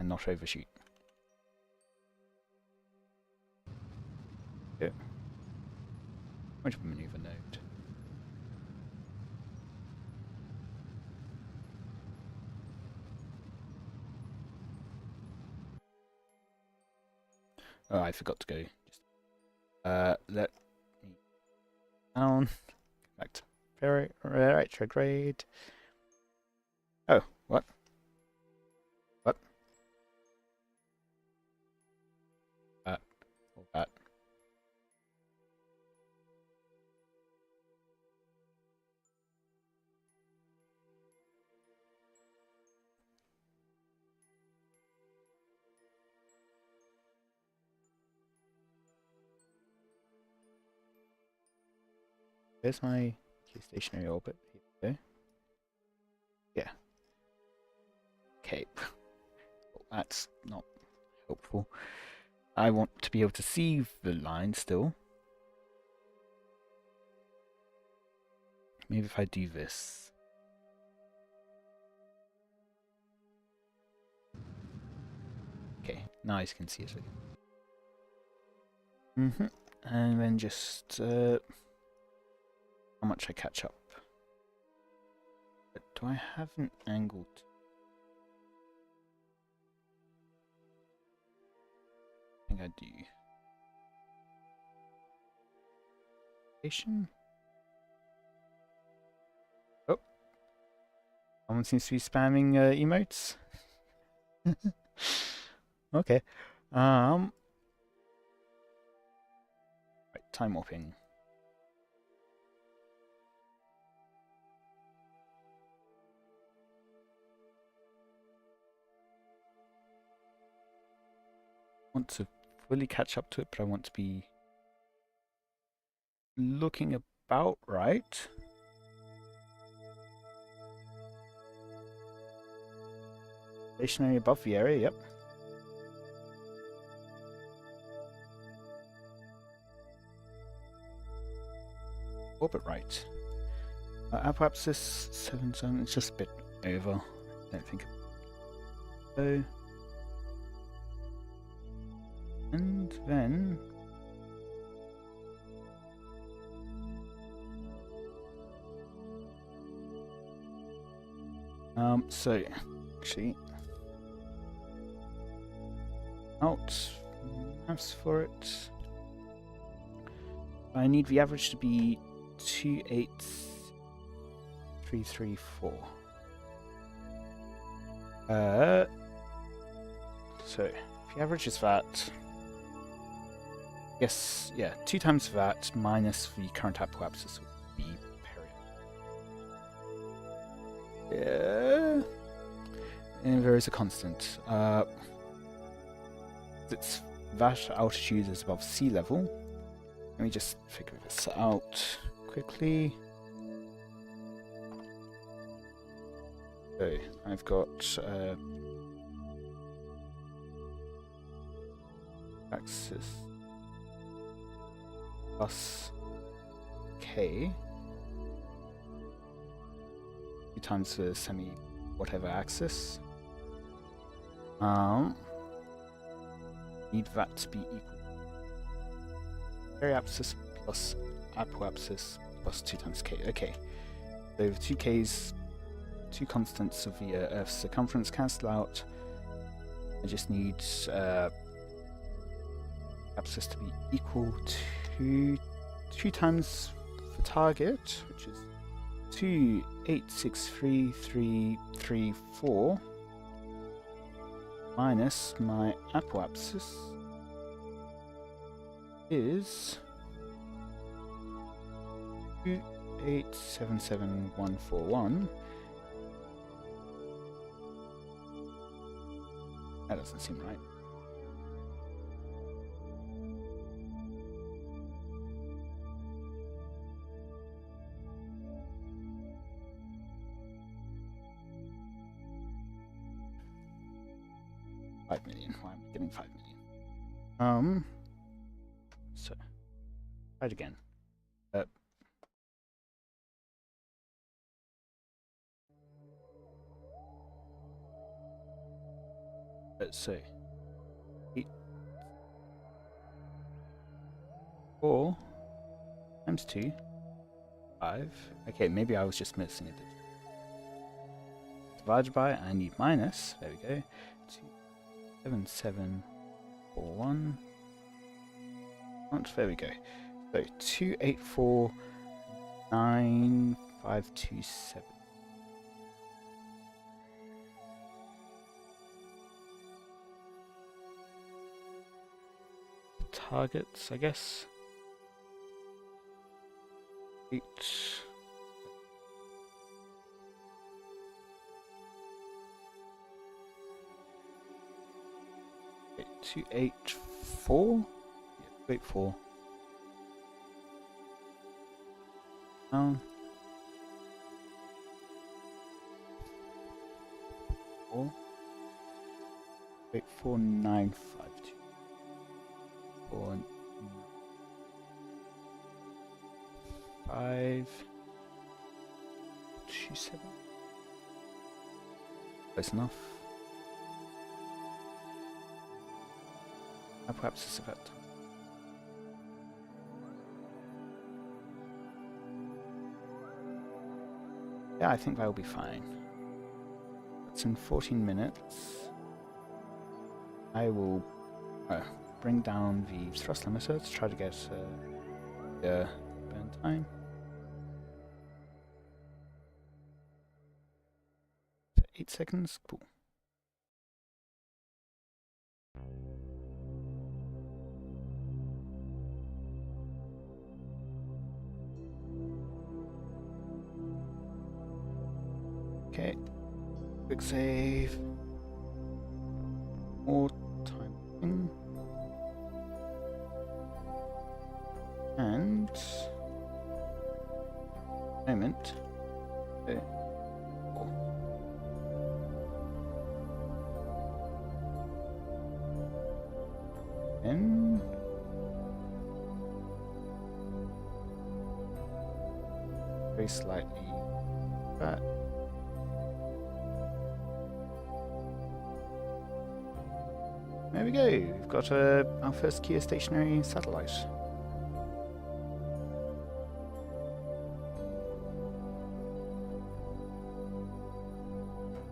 and not overshoot. Yeah. Point of maneuver node. Oh, I forgot to go. Let me down. Back to retrograde. Oh, what? What? That. Or that. There's my stationary orbit. Here we go. Yeah. Okay. Well, that's not helpful. I want to be able to see the line still. Maybe if I do this. Okay, now I can see it again. And then just how much I catch up. But do I have an angle? I think I do. Station? Oh. Someone seems to be spamming emotes. Okay. Right, time warping. I want to fully catch up to it, but I want to be looking about right. Stationary above the area, yep. Orbit right. Apoapsis 7 it's just a bit over. I don't think so. And then so actually out maps for it. I need the average to be 28334. So if the average is that, yes, yeah, 2 times that minus the current apoapsis would be period. Yeah, and there is a constant. It's that altitude is above sea level. Let me just figure this out quickly. So I've got axis plus k 2 times the semi whatever axis. Need that to be equal. Periapsis plus apoapsis plus 2 times k. Okay, so the 2 k's, 2 constants of the Earth's circumference cancel out. I just need apoapsis to be equal to 2 times the target, which is 2863334 minus my apoapsis is 2877141. That doesn't seem right. $5 million. Why am I getting 5 million? So try it again. Let's see. 4 times 2, 5. Okay, maybe I was just missing a digit. Divided by, I need minus. There we go. 27741. There we go. So 2849527. Targets, I guess. 8. 284. Yeah, 284. Down. 4. 84952. 4, 5, 2, 7. Close enough. Perhaps it's about time. Yeah, I think that will be fine. That's in 14 minutes. I will bring down the thrust limiter to try to get burn time. 8 seconds. Cool. Okay. Quick save. More time in. And Moment. Okay. And very slightly that. There we go. We've got our first Keostationary satellite.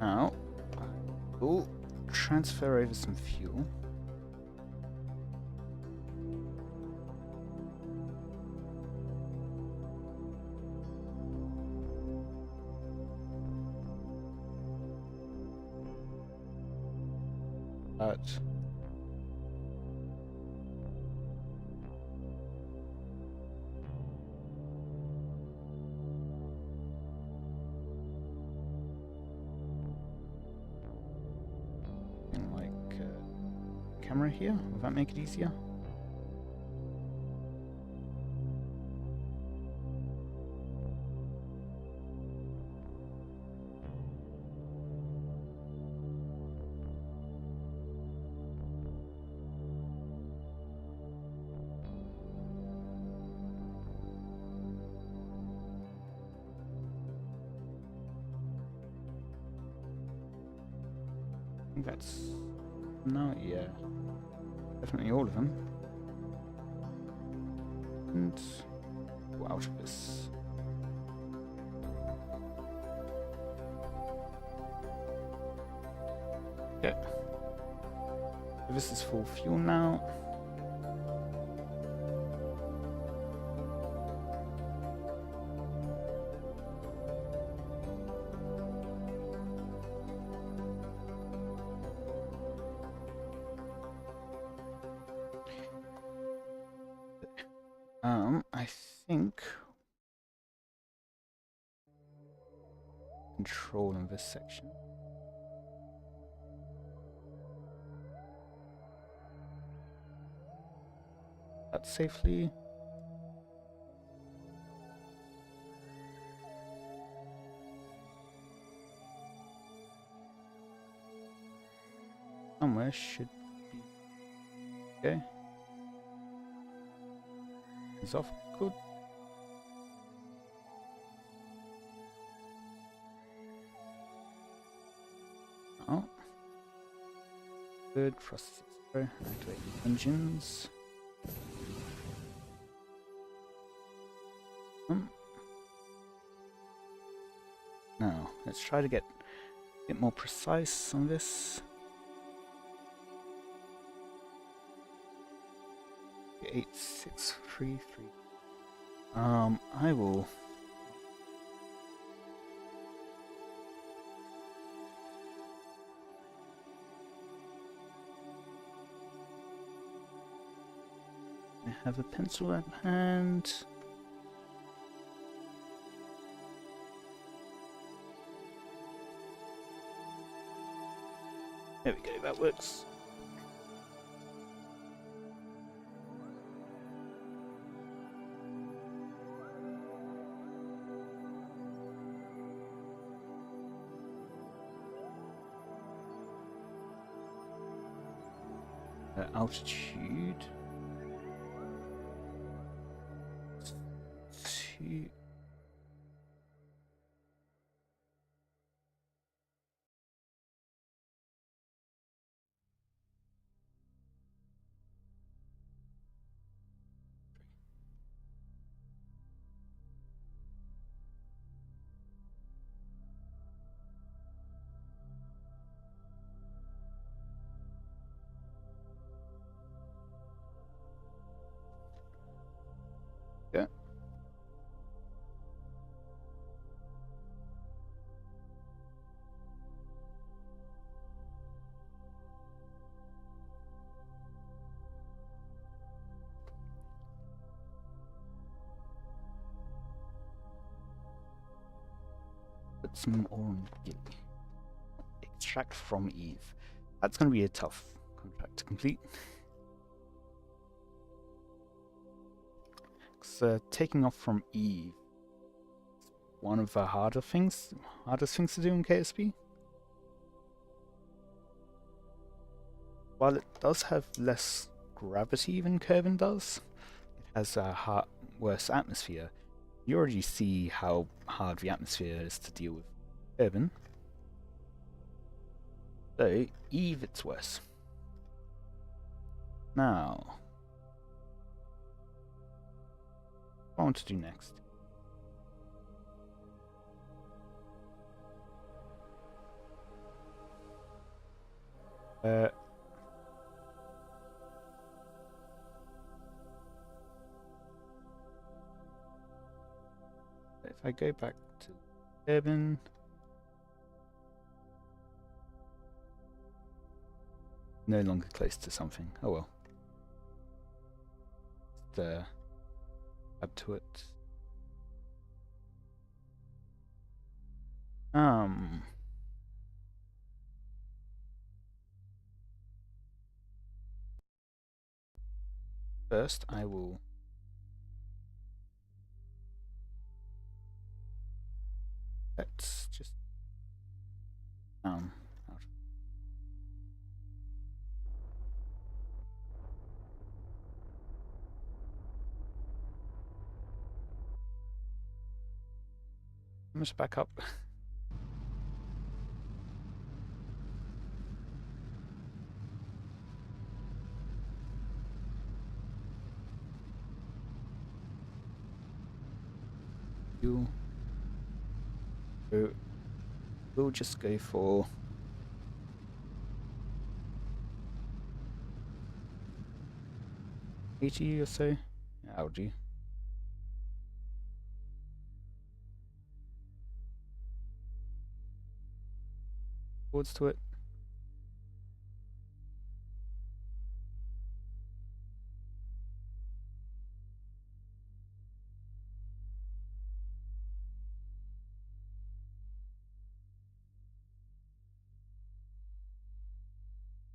Now, we'll transfer over some fuel. But camera here, will that make it easier? I think that's no, yeah. Definitely all of them. And go out of this. Okay. So this is full fuel now. I think control in this section. That safely. Somewhere should be okay. It's off. Good. Oh. Good. Process. Activate engines. Now, let's try to get a bit more precise on this. 8633. I will. I have a pencil at hand. There we go, that works. Altitude. Yeah. Put some orange. Extract from Eve. That's going to be a tough contract to complete. Taking off from Eve one of the hardest things to do in KSP. While it does have less gravity than Kerbin does, it has a worse atmosphere. You already see how hard the atmosphere is to deal with Kerbin. So, Eve, it's worse. Now, what I want to do next. If I go back to Kerbin, no longer close to something. Oh well. Just add to it. First I will let's just out. I'm just back up. We'll just go for $80 or so. Yeah, I'll do. Towards to it.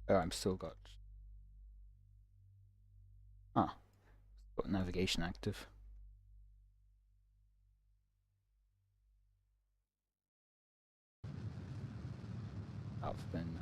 Oh, I'm still got navigation active. Out of bin now.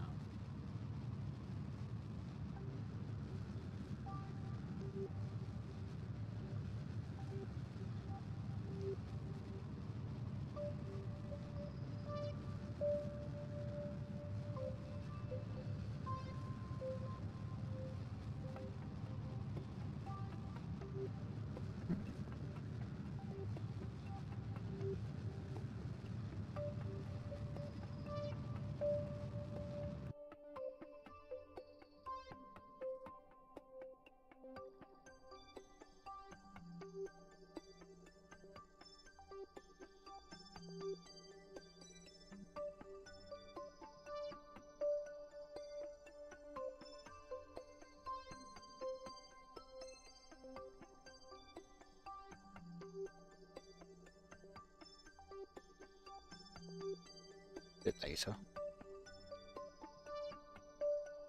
Bit later.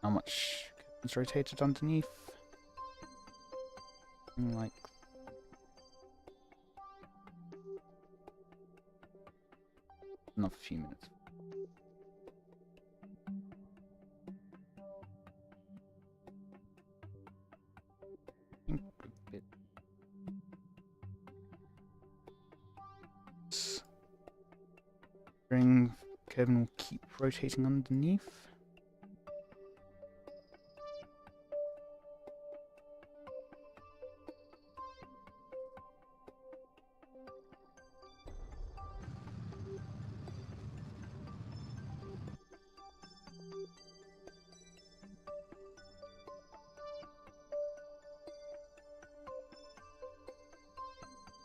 How much is rotated underneath? Like another few minutes. Kevin will keep rotating underneath.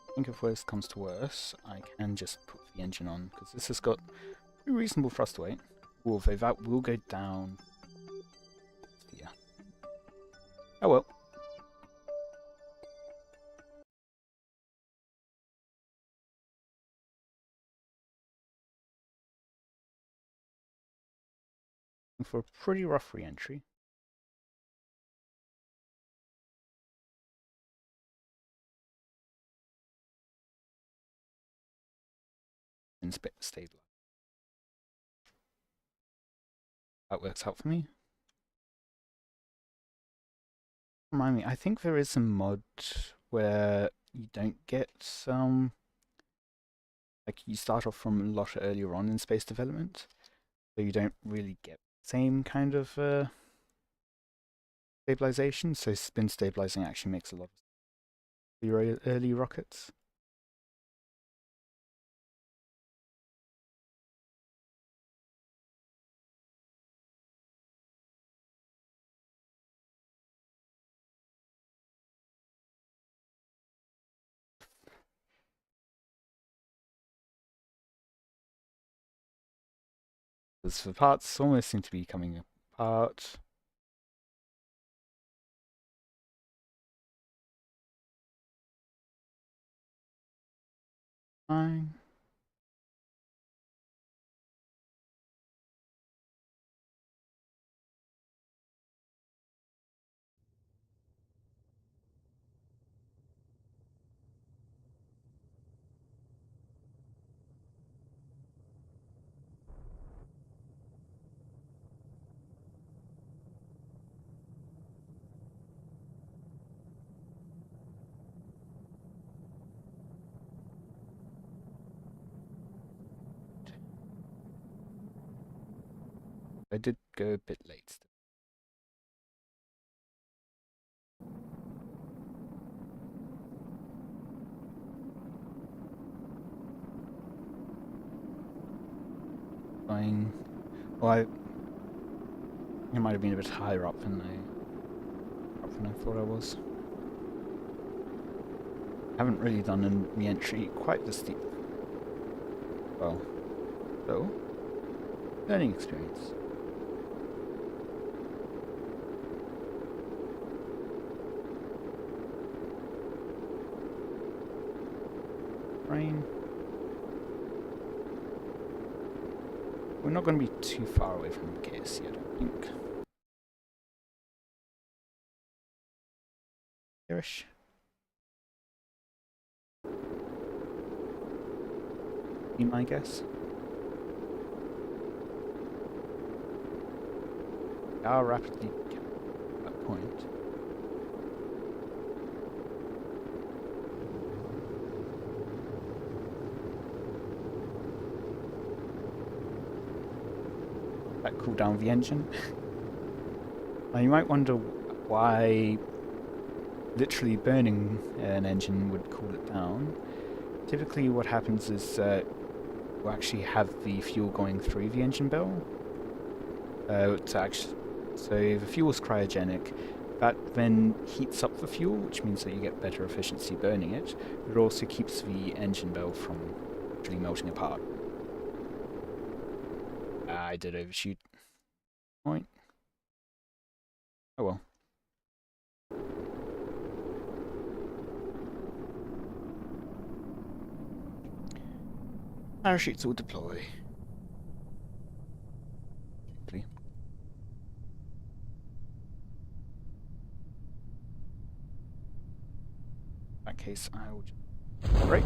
I think if worse comes to worse, I can just put the engine on, because this has got a reasonable thrust weight, although that will go down. Yeah. Oh well. For a pretty rough re-entry. stabilize. That works out for me. Remind me, I think there is a mod where you don't get some, like you start off from a lot earlier on in space development, so you don't really get the same kind of stabilization, so spin stabilizing actually makes a lot of sense for your early rockets. Because the parts almost seem to be coming apart. Fine. I did go a bit late. Fine. Well, it might have been a bit higher up than I thought I was. Haven't really done a re-entry quite this steep. Well, so learning experience. Rain. We're not going to be too far away from the KSC, I don't think. Here-ish. Be my guess. We are rapidly getting to that point. That cool down the engine. Now you might wonder why literally burning an engine would cool it down. Typically what happens is we'll actually have the fuel going through the engine bell. So the fuel is cryogenic. That then heats up the fuel, which means that you get better efficiency burning it. But it also keeps the engine bell from actually melting apart. I did overshoot. Point. Oh well. Parachutes will deploy. In that case, I will just brake.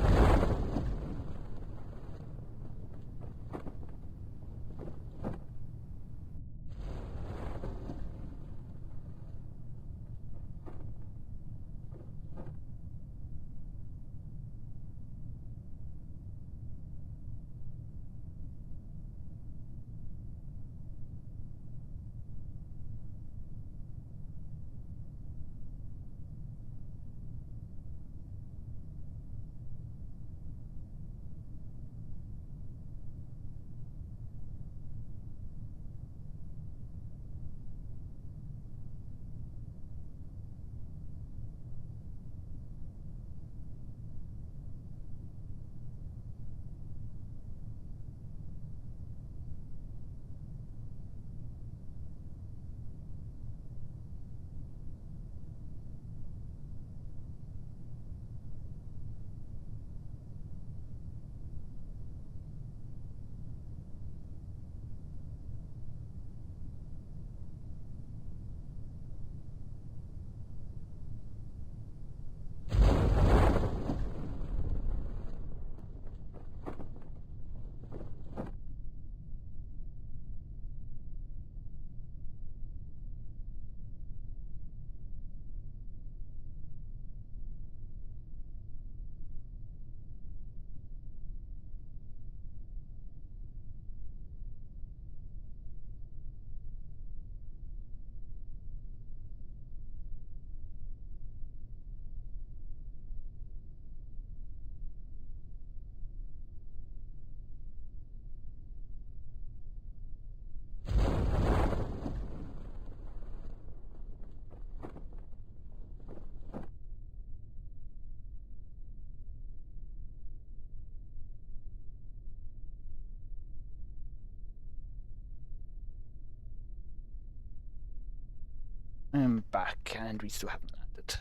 I'm back, and we still haven't landed.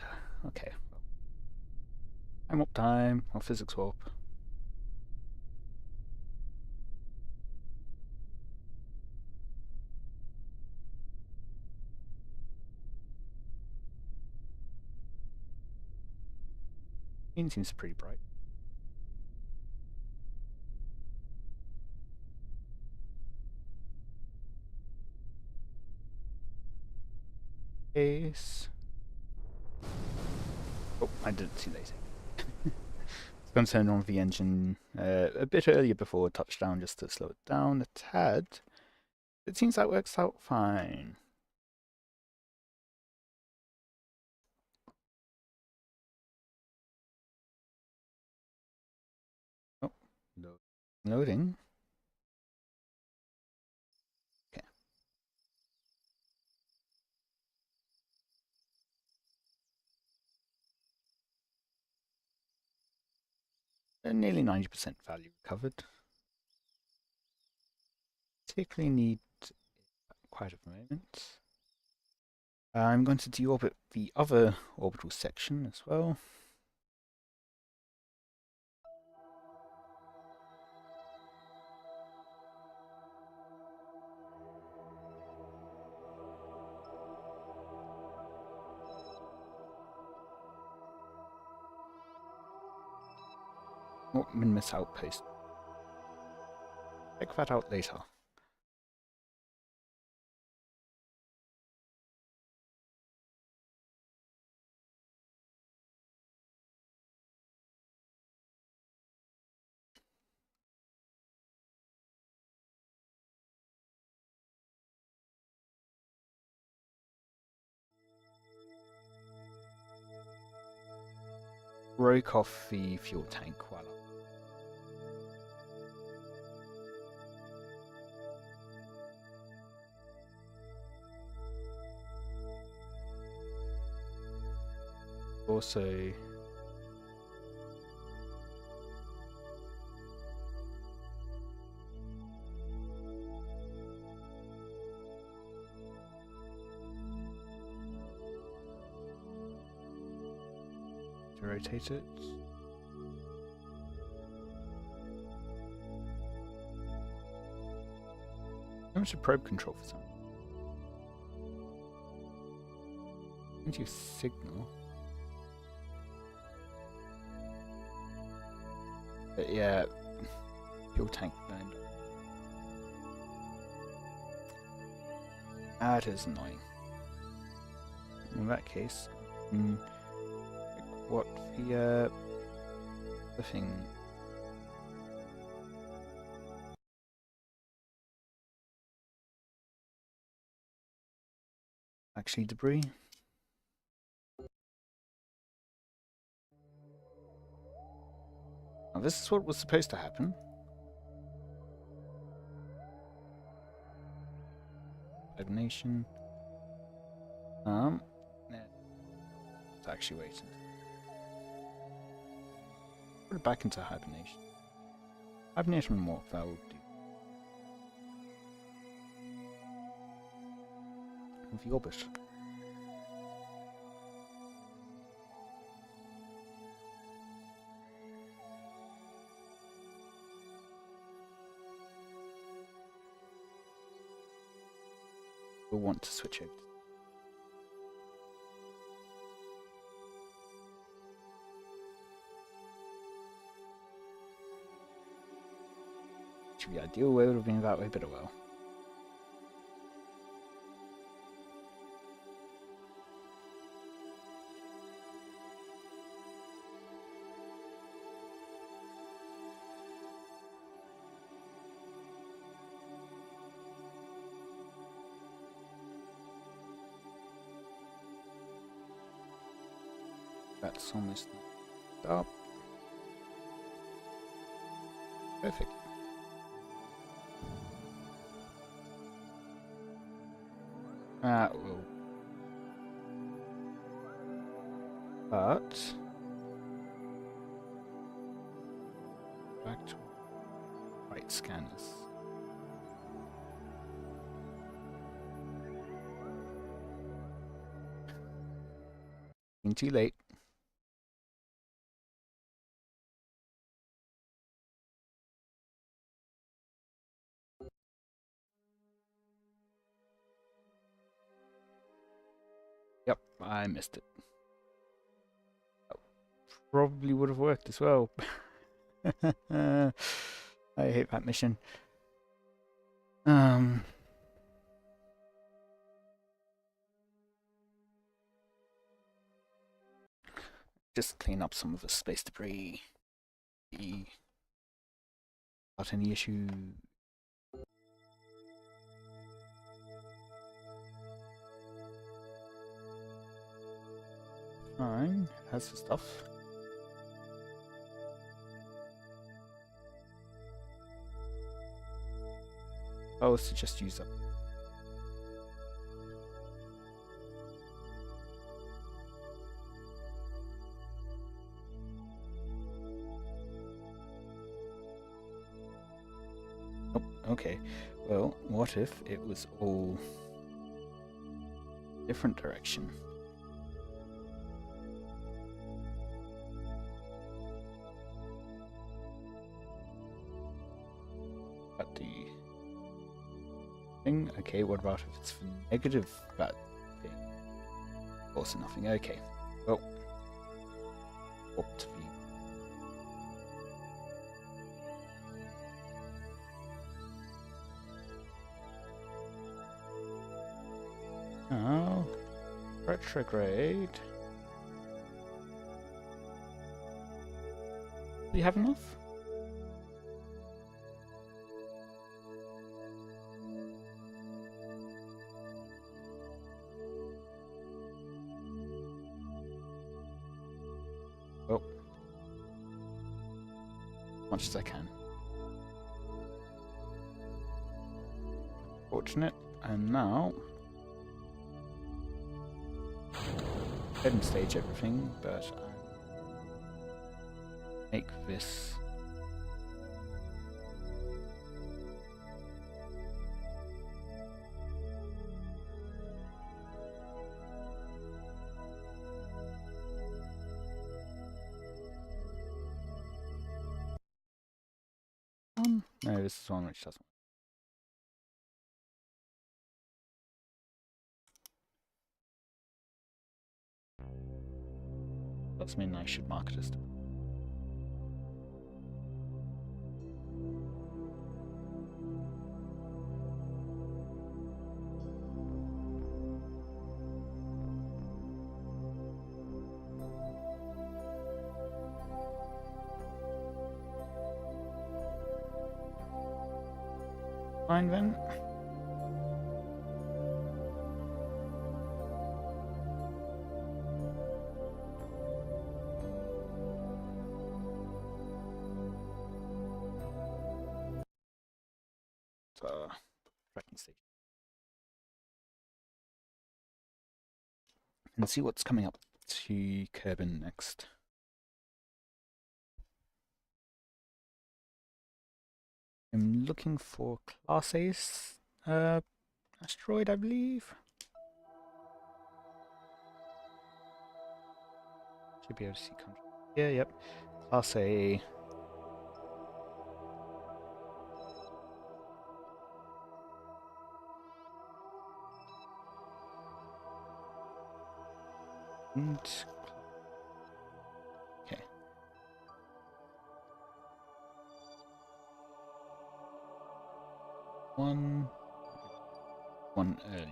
Okay. I'm up time, or physics warp. It seems pretty bright. Case. Oh, I didn't see later. It's going to turn on the engine a bit earlier before touchdown just to slow it down a tad. It seems that works out fine. Oh, loading. Okay. Nearly 90% value recovered. Particularly need quite a moment. I'm going to deorbit the other orbital section as well. Oh, Minmus outpost. Check that out later. Broke off the fuel tank while up. Also, to rotate it. How much a probe control for something? Into your signal. But yeah, fuel tank burned. That is annoying. In that case, what the thing? Actually, debris. Now, this is what was supposed to happen. Hibernation. Yeah, it's actually waiting. Put it back into hibernation. Hibernation more, that will do. With the orbit. We'll want to switch over. Which would be ideal, way would have been that way, but oh well. That's almost up. Perfect. That will. But back to right scanners. too late. Yep, I missed it. Probably would have worked as well. I hate that mission. Just clean up some of the space debris. Without any issue. Fine, has the stuff. I was to just use up. Oh, okay. Well, what if it was all different direction? But the thing, okay, what about if it's for negative that thing? Also nothing, okay. Well, warped view. Now, retrograde. Do you have enough? Oh. As much as I can. Fortunate. And now didn't stage everything, but make this one. No, this is one which doesn't. Does mean I should mark it as fine then. Tracking station. And see what's coming up to Kerbal next. I'm looking for Class A asteroid, I believe. Should be able to see country. Yeah, yep. Class A. And okay. One earlier.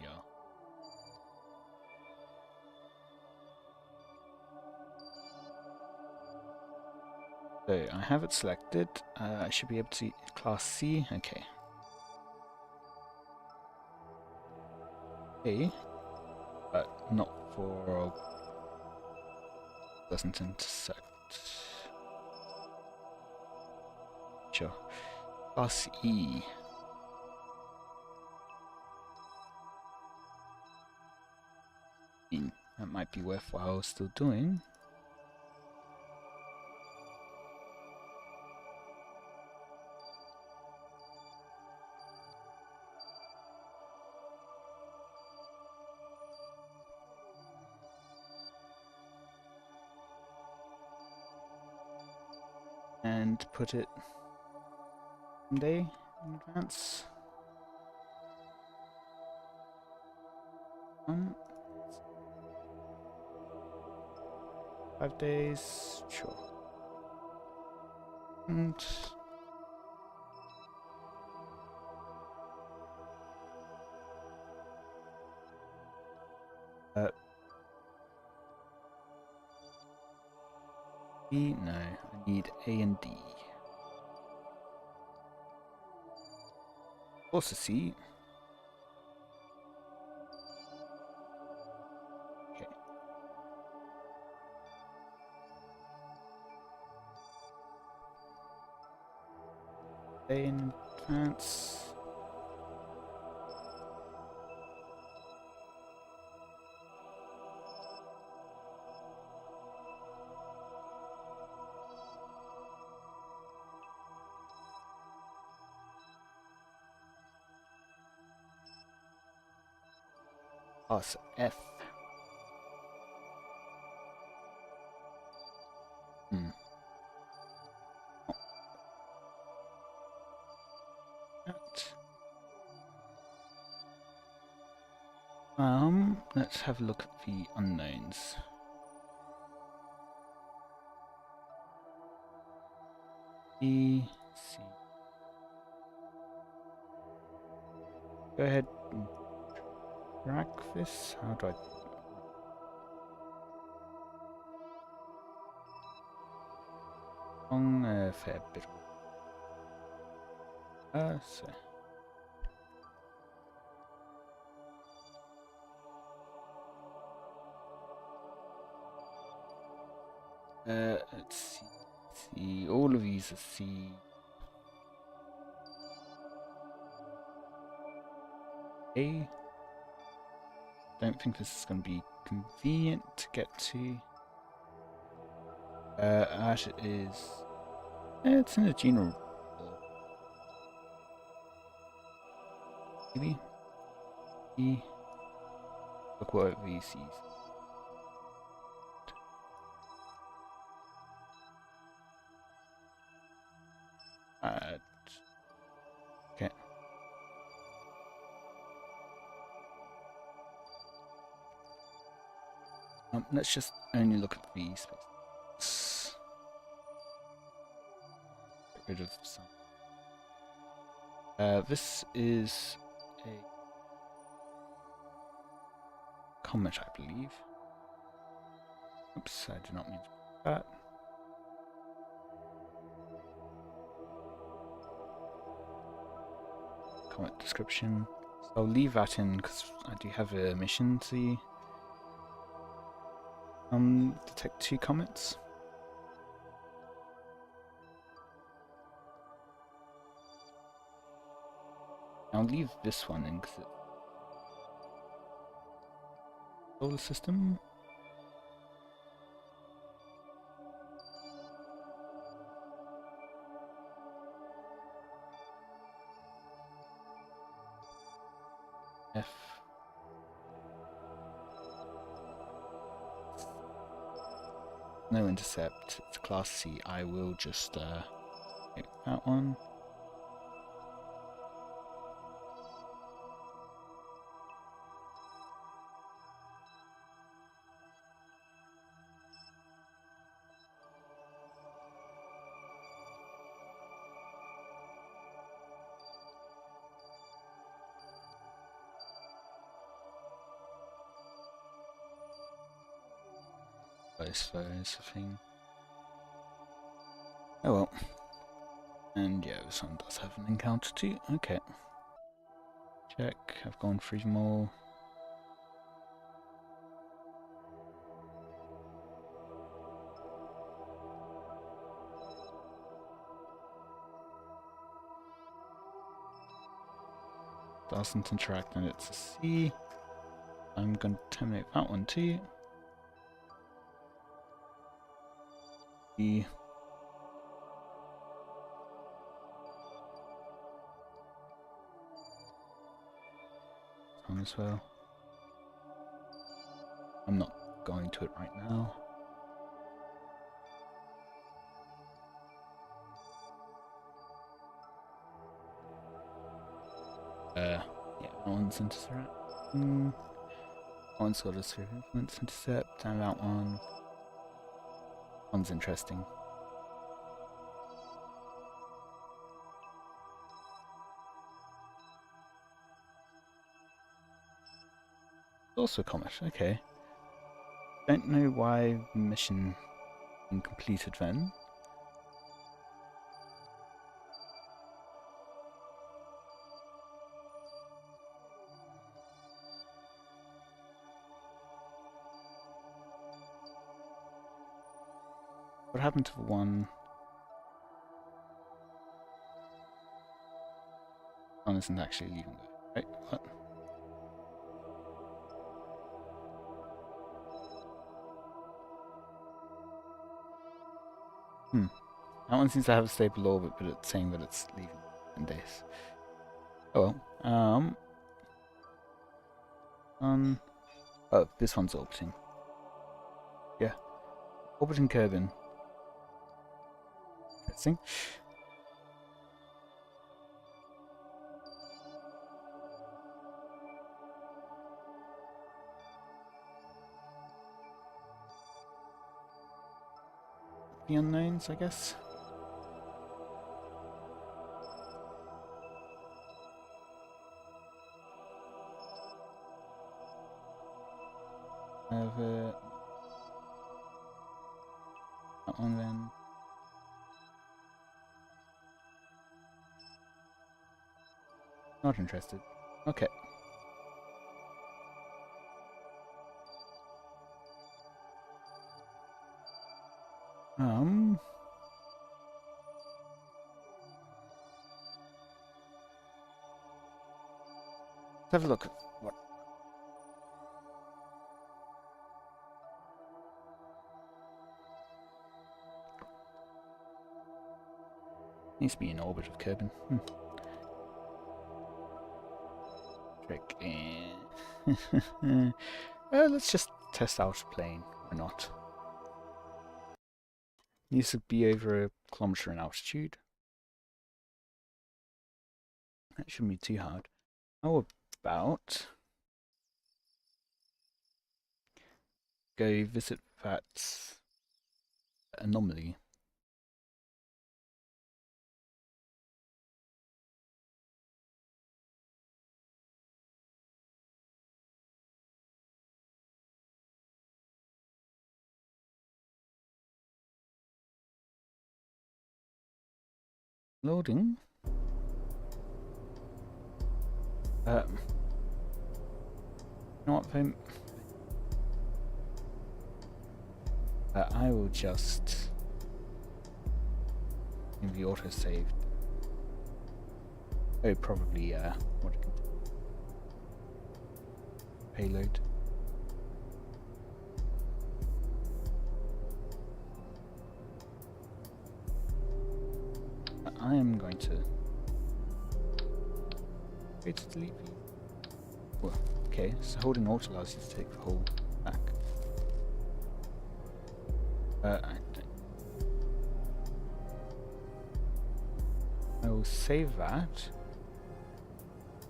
So I have it selected. I should be able to see Class C. Okay. A, but not for doesn't intersect. Sure. Class E. That might be worthwhile still doing. and put it one day in advance. 5 days, sure. And B, no, I need A and D. Also C. Okay. A in advance. Oh, so F. Let's have a look at the unknowns. E, C. Go ahead and track this. How do I? Long, fair bit. So. Let's see. All of these are C. A. Don't think this is going to be convenient to get to. As it is. It's in a general. Maybe. E. Look what V sees. Okay. Let's just only look at the space. Get rid of some. This is a comet, I believe. Oops, I did not mean to put that. Comet description. So I'll leave that in because I do have a mission to detect 2 comets. I'll leave this one in because it's solar system. F. No intercept, it's class C. I will just take that one. Both those, I think. Oh well. And yeah, this one does have an encounter too. Okay. Check. I've gone through them all. Doesn't interact and it's a C. I'm going to terminate that one too. E. On as well. I'm not going to it right now. Yeah, that one's intercept. That one's got a sphere of influence intercept, and that one. One's interesting. Also a comet, okay. Don't know why the mission been completed then. What happened to the one? One isn't actually leaving though. Right, what? That one seems to have a stable orbit, but it's saying that it's leaving in days. Oh well. Oh, this one's orbiting. Yeah. Orbiting Kerbin. Interesting. The unknowns, I guess. That one then. Not interested. Okay. Let's have a look at what. Needs to be in orbit of Kerbin. Trick. Let's just test out a plane, or not. Needs to be over 1 kilometer in altitude. That shouldn't be too hard. How about go visit that anomaly? Loading. You know what, then? I will just in the autosave. Oh, probably what payload. I am going to wait to delete these. Well, okay, so holding Alt allows you to take the whole back. I will save that.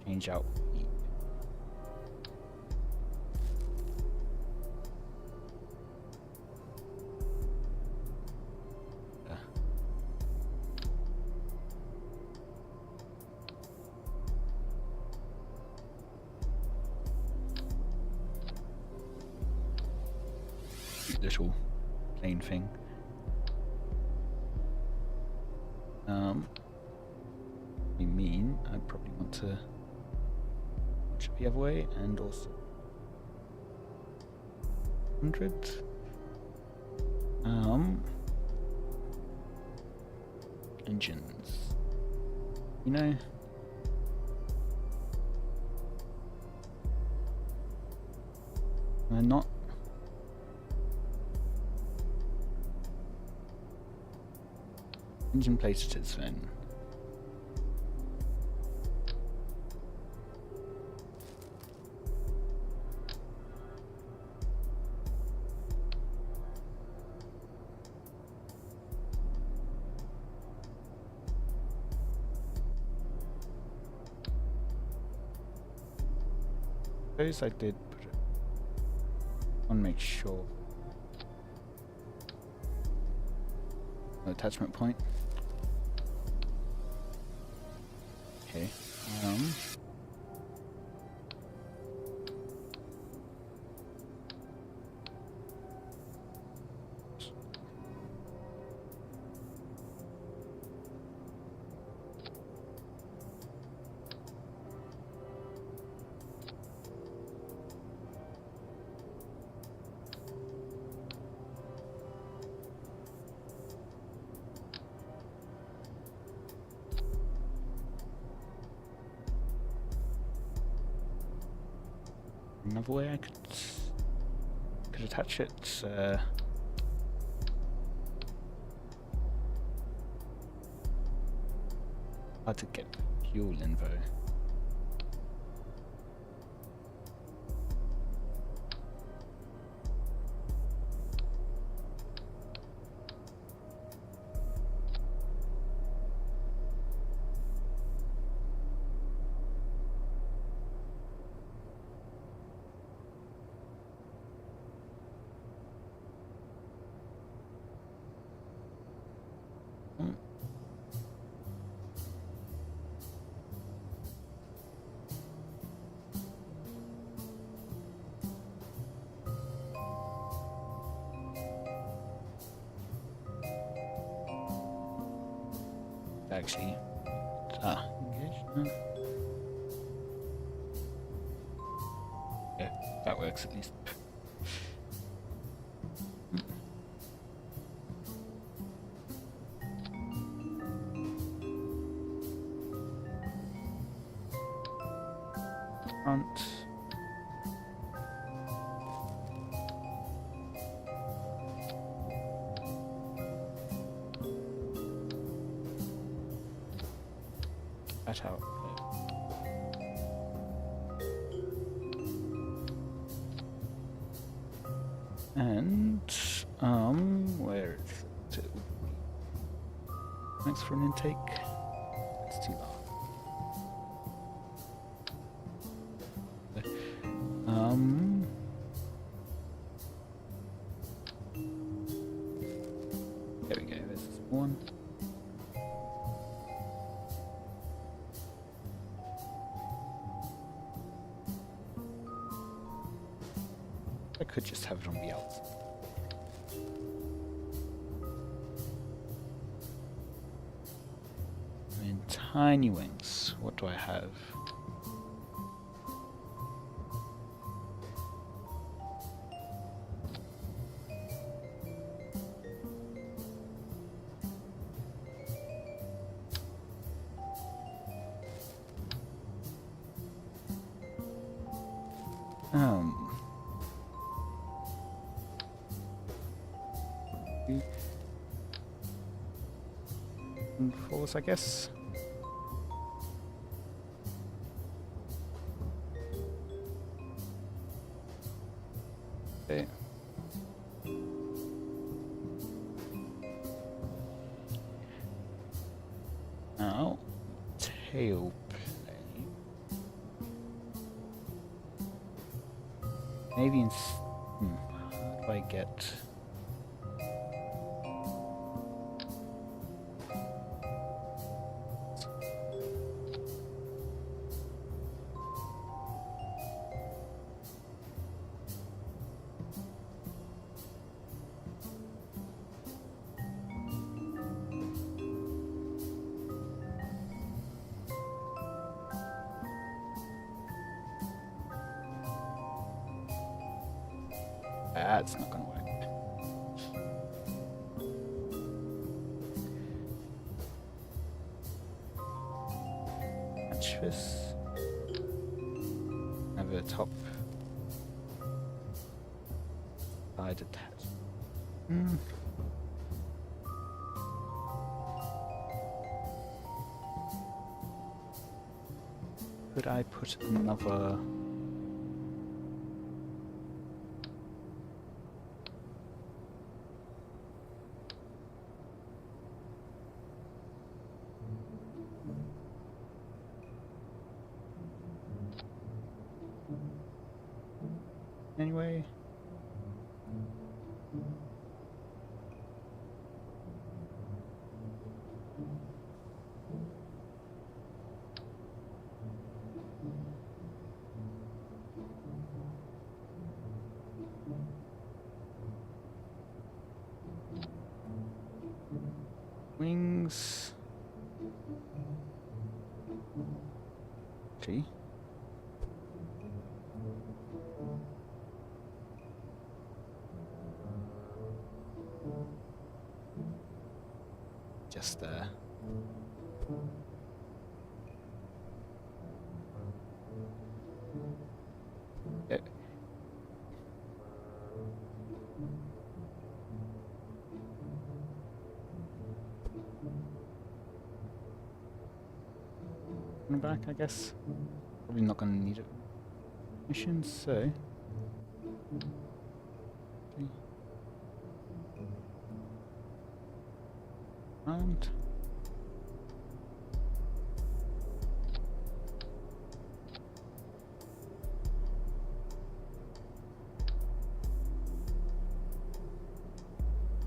Change out the little plane thing. You mean I'd probably want to watch it the other way, and also 100. Engines. You know. Not. Engine plate it is then. Suppose I did put it. I want to make sure. No attachment point. Okay. Another way I could attach it. Hard to get fuel info. Actually, engaged. No. Yeah, that works at least. Front. That out. And where is it? Thanks for an intake. It's too long. There we go. There's one. I could just have it on the outside. I mean, tiny wings. What do I have? Force, I guess. Okay. Now, tail plane. Maybe how do I get? That's not gonna work. Match this. Have a top side attached. Could I put another? anyway? Wings. Okay. Just there. Yeah. Coming back, I guess. Probably not going to need it. Mission, so. Okay. And.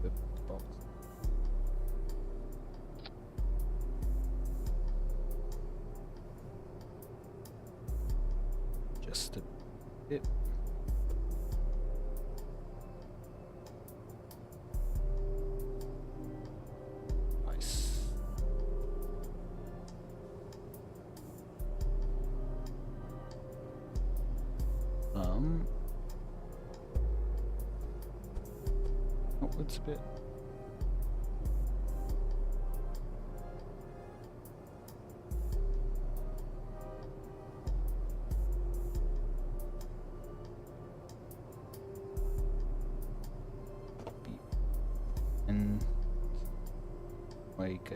The box. Just a bit. Nice. Upwards a bit. And away you go.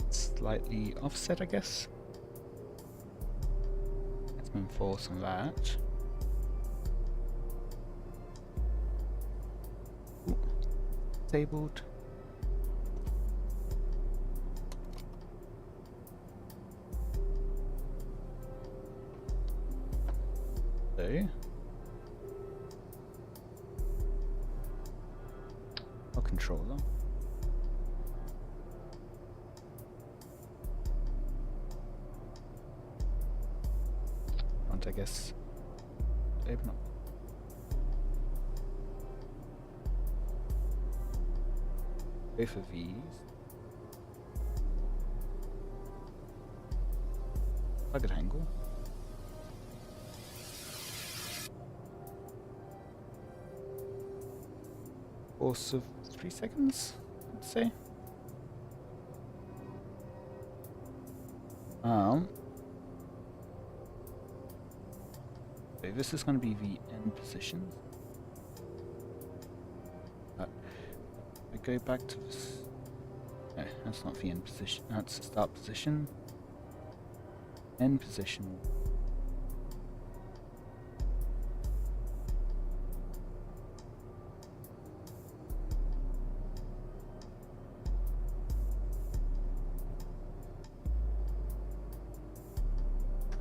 Slightly offset, I guess. Let's enforce on that. Ooh. Disabled. So. I'll control them. I guess. Open up. Both of these. Target angle. Course of 3 seconds, I'd say. Okay, this is going to be the end position. I go back to this. No, that's not the end position. That's the start position. End position.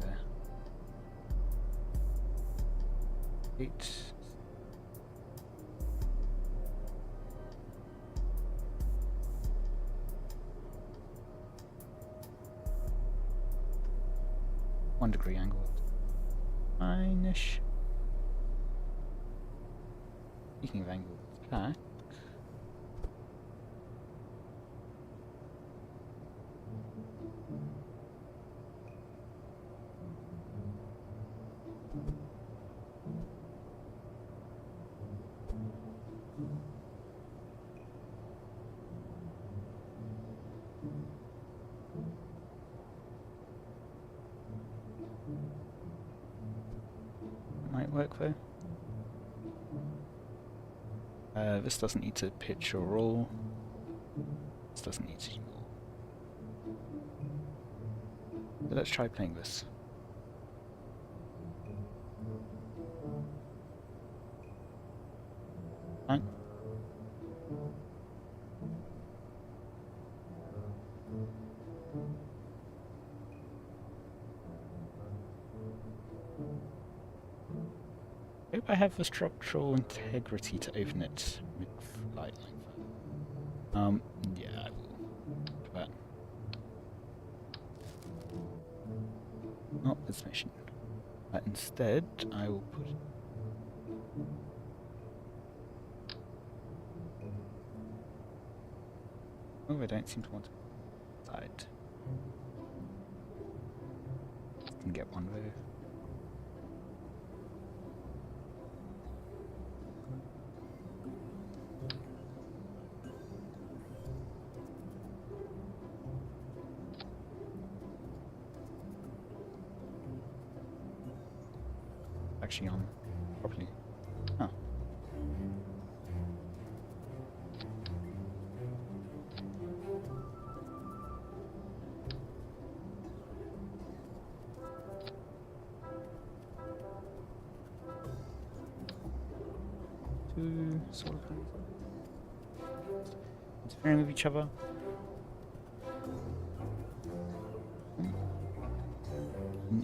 There. 8. Degree angle. Fine-ish. Speaking of angle, attack. Might work though. This doesn't need to pitch or roll. This doesn't need any more. So let's try playing this. Fine. I hope I have the structural integrity to open it mid-flight like that. Yeah, I will do that. Not this mission. But instead, I will put it. Oh, I don't seem to want to side. Can get one though. Actually on properly. Huh. Two solar panels interfering with each other.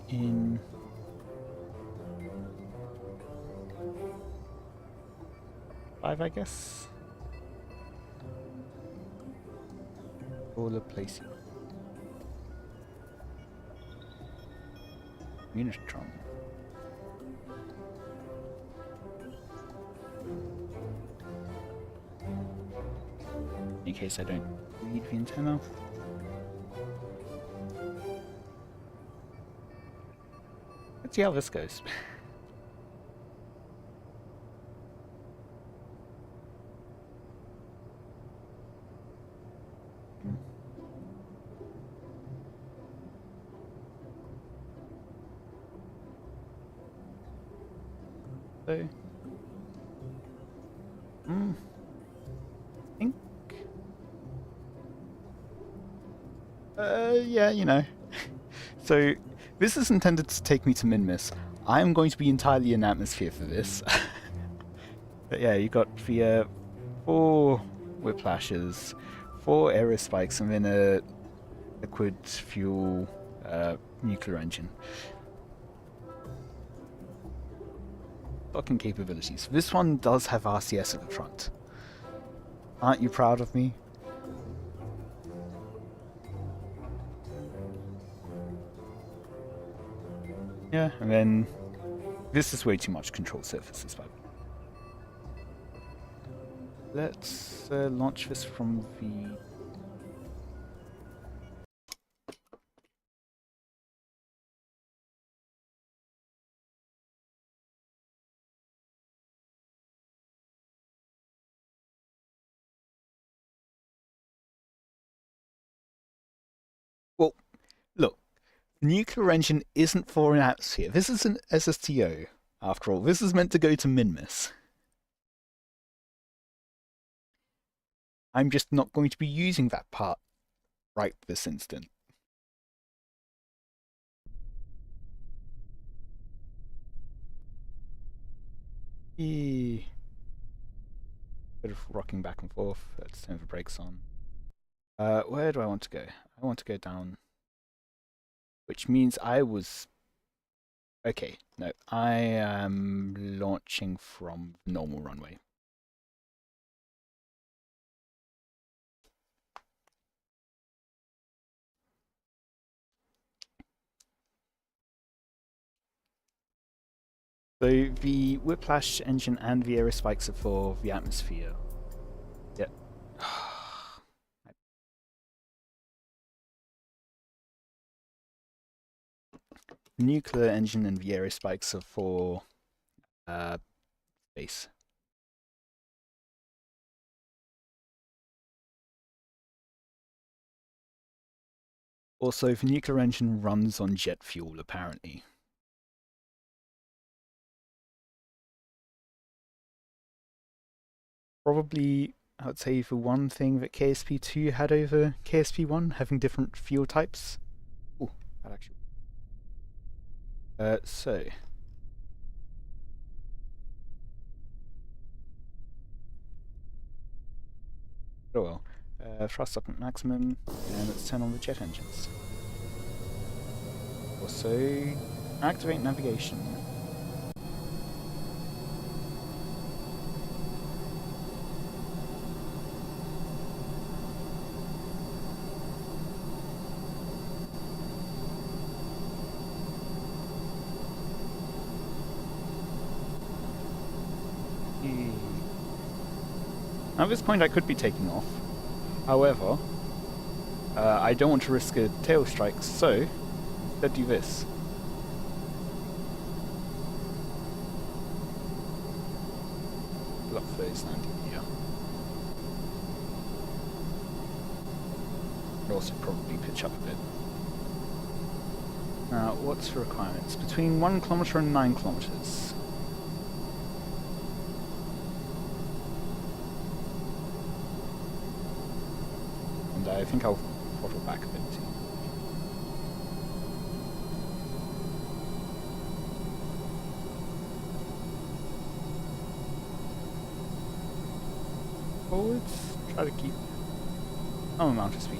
In 5, I guess. Solar placing. Unitron. In case I don't need the antenna. Let's see how this goes. So, I think, yeah, you know. So, this is intended to take me to Minmus. I am going to be entirely in atmosphere for this. But yeah, you got the 4 whiplashes, 4 aerospikes, and then a liquid fuel nuclear engine. Fucking capabilities. This one does have RCS at the front. Aren't you proud of me? Yeah, and then this is way too much control surfaces, by the way. Let's launch this from the... Well, look, nuclear engine isn't for an atmosphere. This is an SSTO, after all. This is meant to go to Minmus. I'm just not going to be using that part right this instant. Bit of rocking back and forth. Let's turn the brakes on. Where do I want to go? I want to go down, which means I was... Okay, no, I am launching from normal runway. So the Whiplash engine and the aerospikes are for the atmosphere. Yep. The nuclear engine and the aerospikes are for space. Also, the nuclear engine runs on jet fuel, apparently. Probably I would say the one thing that KSP2 had over KSP1, having different fuel types. Oh, that actually. So. Oh well. Thrust up at maximum, and let's turn on the jet engines. Also, activate navigation. Now at this point I could be taking off. However, I don't want to risk a tail strike, so instead do this. Pull up those landing gear. I'd also probably pitch up a bit. Now, what's the requirements? Between 1 kilometer and 9 kilometers. And I think I'll throttle back a bit too. Forwards, try to keep some amount of speed.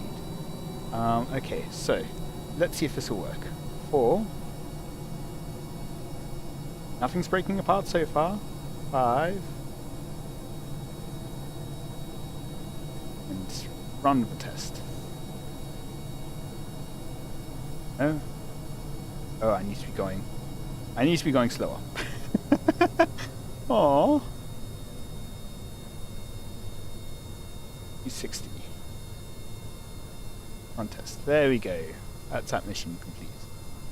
Okay, so let's see if this will work. 4. Nothing's breaking apart so far. 5. And run the test. Oh. Oh, I need to be going. I need to be going slower. Aww. 60. Run test. There we go. That's that mission complete.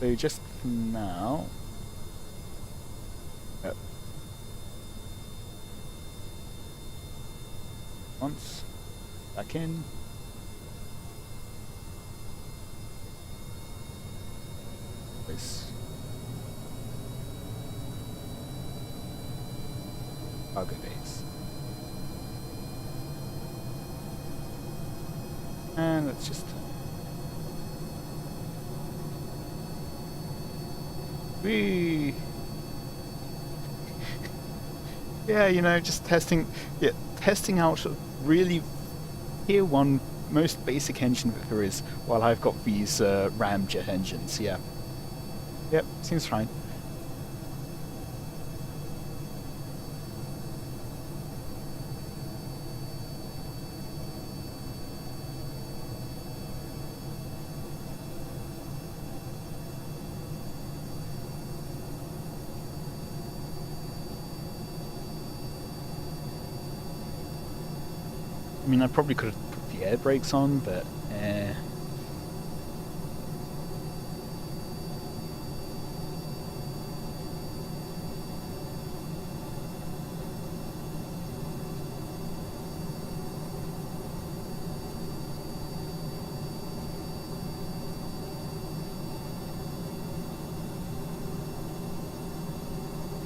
So just for now. Once. Back in. Place. Cargo base. And let's just whee. Yeah, you know, just testing out a really tier 1 most basic engine that there is while I've got these ram jet engines, yeah. Yep, seems fine. I mean, I probably could have put the air brakes on, but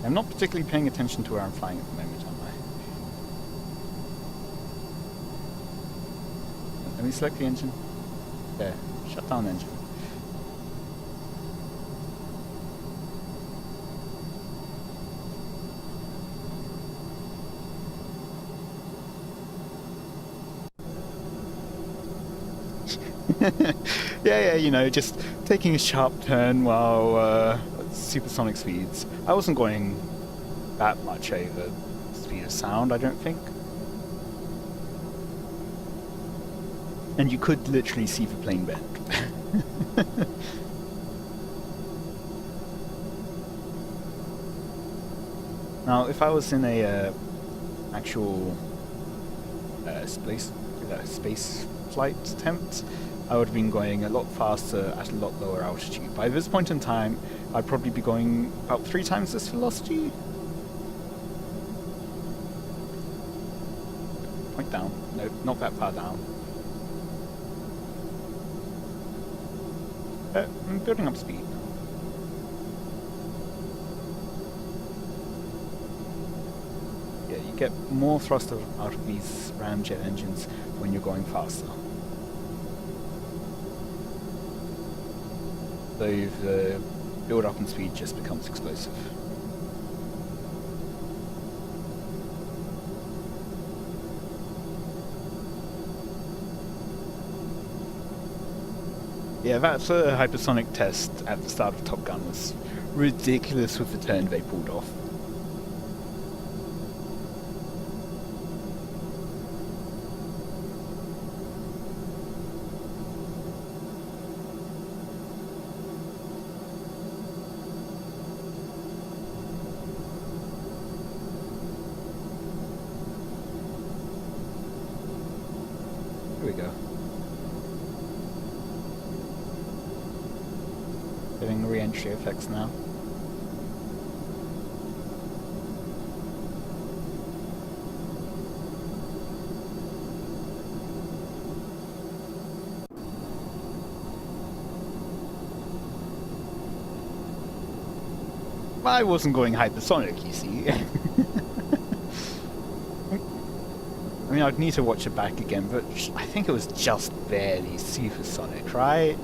I'm not particularly paying attention to where I'm flying at the moment, am I? Let me select the engine. There. Shut down engine. yeah, you know, just taking a sharp turn while at supersonic speeds. I wasn't going that much over speed of sound, I don't think. And you could literally see the plane bend. Now, if I was in a actual space flight attempt, I would have been going a lot faster at a lot lower altitude. By this point in time, I'd probably be going about 3 times this velocity. Point down. Nope, not that far down. I'm building up speed. Yeah, you get more thrust out of these ramjet engines when you're going faster. So the build-up in speed just becomes explosive. Yeah, that hypersonic test at the start of Top Gun was ridiculous with the turn they pulled off. Here we go. Getting re-entry effects now. I wasn't going hypersonic, you see. I mean, I'd need to watch it back again, but I think it was just barely supersonic, right?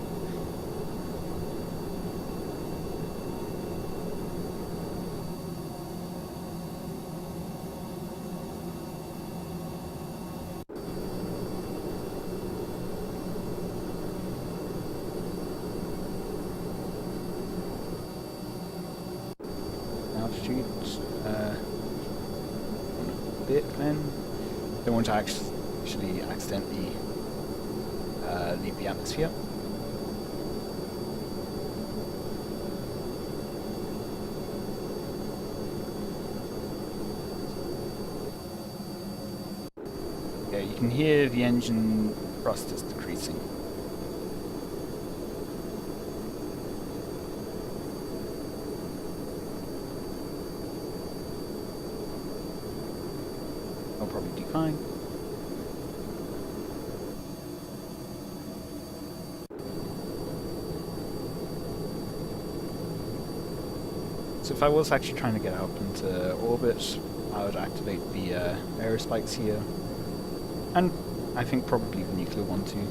Altitude, a bit then. Don't want to actually accidentally leave the atmosphere. Yeah, you can hear the engine thrust is decreasing. I'll probably do fine. So if I was actually trying to get out into orbit, I would activate the aerospikes here. And I think probably the nuclear one too.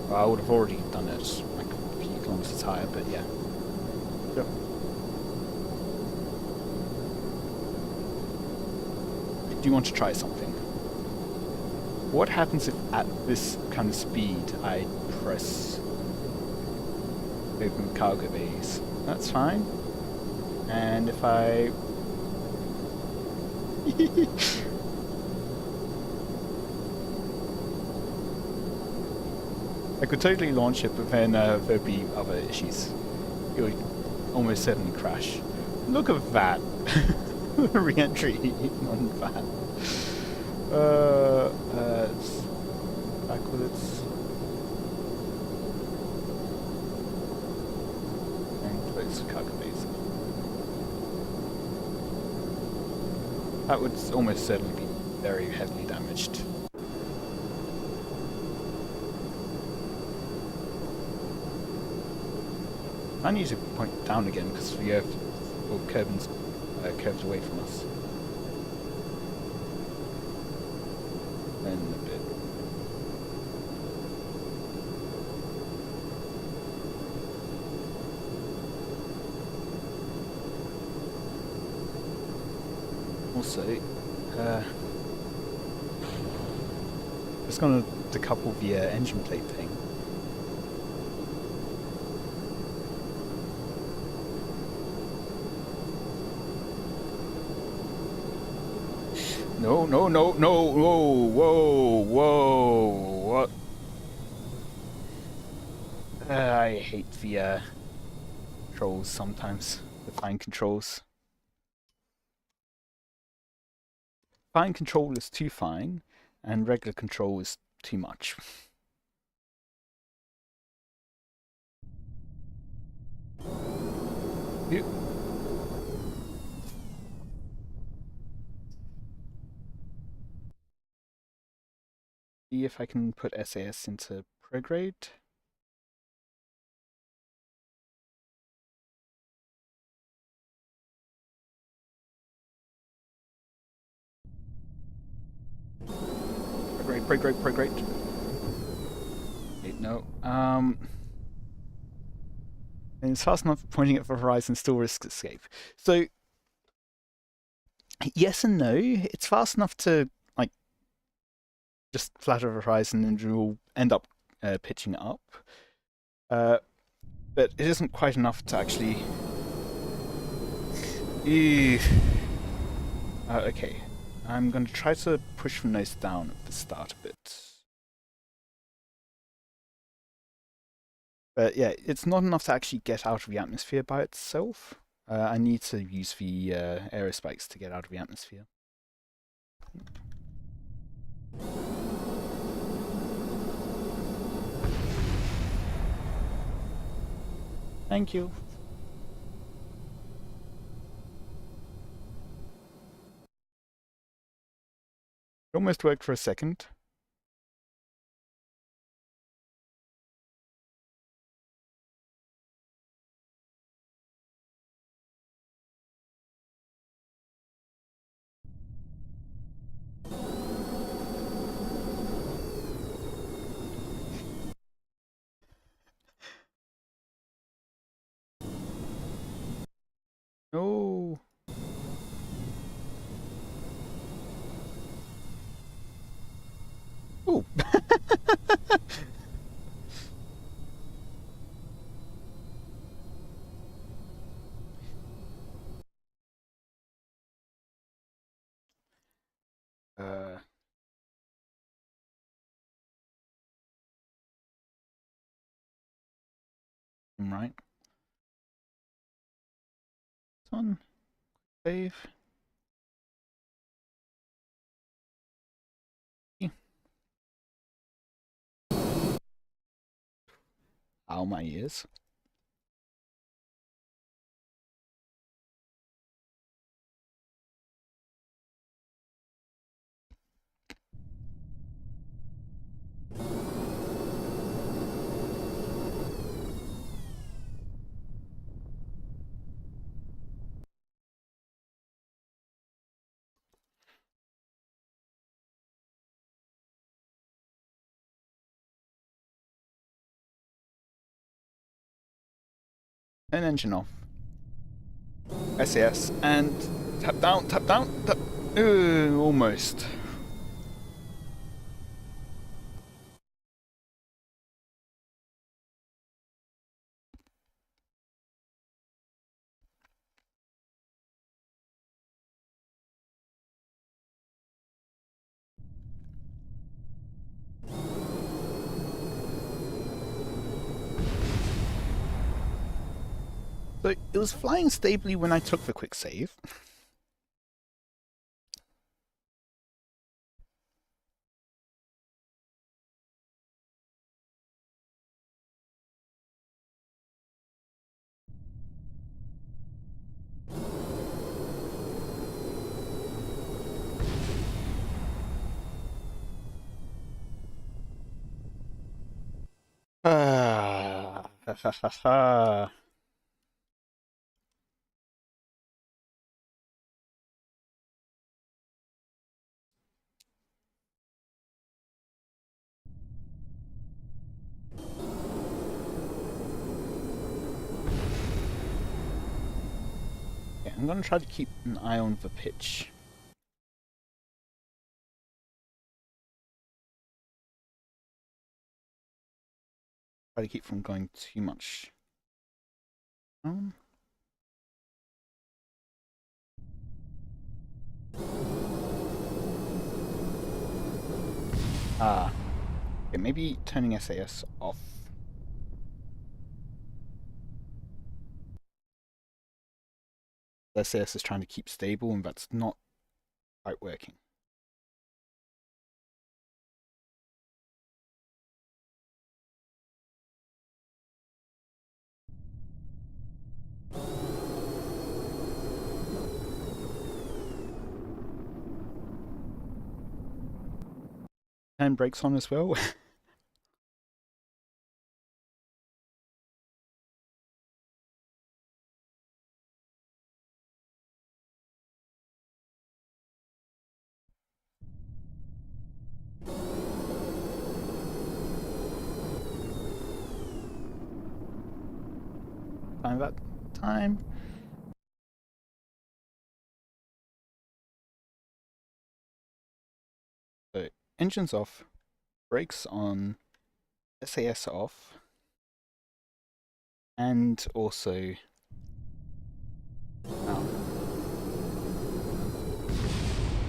Well, I would have already done it like a few kilometers higher, but yeah. Yep. Do you want to try something? What happens if at this kind of speed I press open cargo bays? That's fine. And if I... I could totally launch it, but then there'd be other issues. It would almost certainly crash. Look at that! Re-entry on that. It's backwards. And close cargo bays. That would almost certainly be very heavily damaged. I need to point down again because the Earth or curves away from us. Then a bit. Also, just gonna decouple the engine plate thing. No, no, no, no, whoa, whoa, whoa, what? I hate the controls sometimes, the fine controls. Fine control is too fine, and regular control is too much. Yep. See if I can put SAS into prograde. Prograde. Wait, no. And it's fast enough pointing at the horizon still risks escape. So, yes and no. It's fast enough to, like, just flatter the horizon and you'll end up pitching up. But it isn't quite enough to actually... okay. I'm going to try to push the nose down at the start a bit. But yeah, it's not enough to actually get out of the atmosphere by itself. I need to use the aerospikes to get out of the atmosphere. Thank you. It almost worked for a second. No. Oh. Right. This one. Save. Ow, my ears. And engine off. SAS and tap down, tap. Almost. So it was flying stably when I took the quick save. Ha ha ha ha. Okay, I'm gonna try to keep an eye on the pitch. Try to keep from going too much down. Okay, maybe turning SAS off. SAS is trying to keep stable, and that's not quite working. Turn brakes on as well. find that time. So engines off, brakes on, SAS off, and also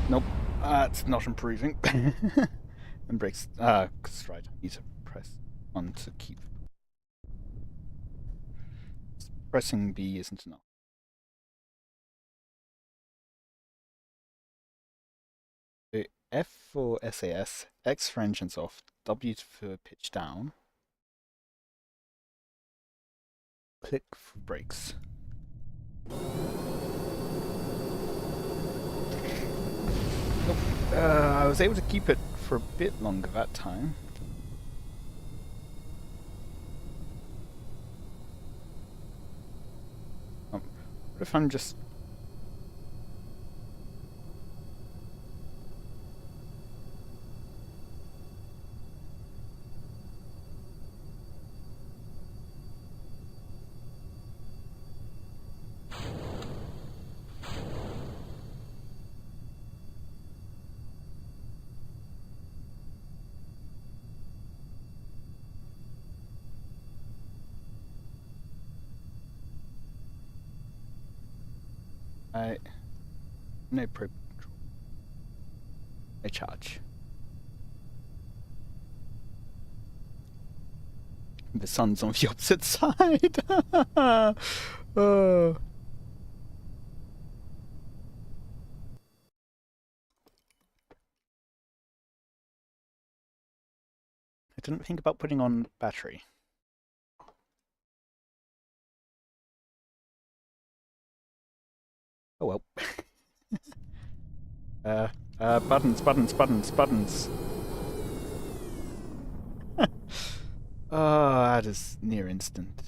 nope, it's not improving. And brakes, that's right, I need to press on to keep. Pressing B isn't enough. So F for SAS, X for engines off, W for pitch down, click for brakes. Nope. I was able to keep it for a bit longer that time. What if I'm just... no probe control. No charge. The sun's on the opposite side. Oh. I didn't think about putting on battery. Oh well. Buttons. Oh, that is near instant.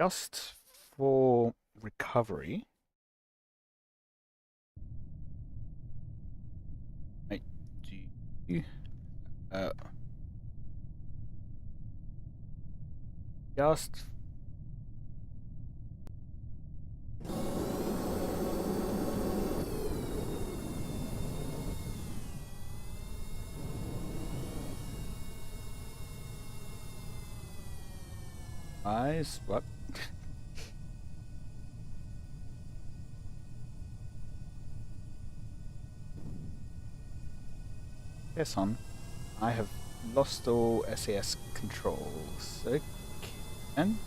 Just for recovery, I do just eyes what? Yes, on. I have lost all SAS controls. Okay. And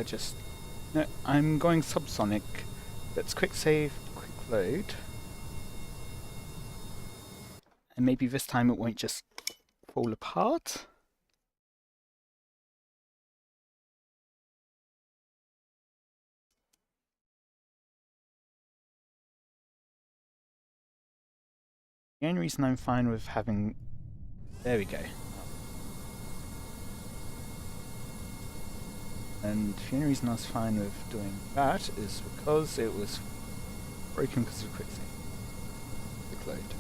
just no, I'm going subsonic. Let's quick save, quick load. And maybe this time it won't just fall apart. The only reason I'm fine with having... There we go. And the only reason I was fine with doing that is because it was broken because of quick save. Quick load.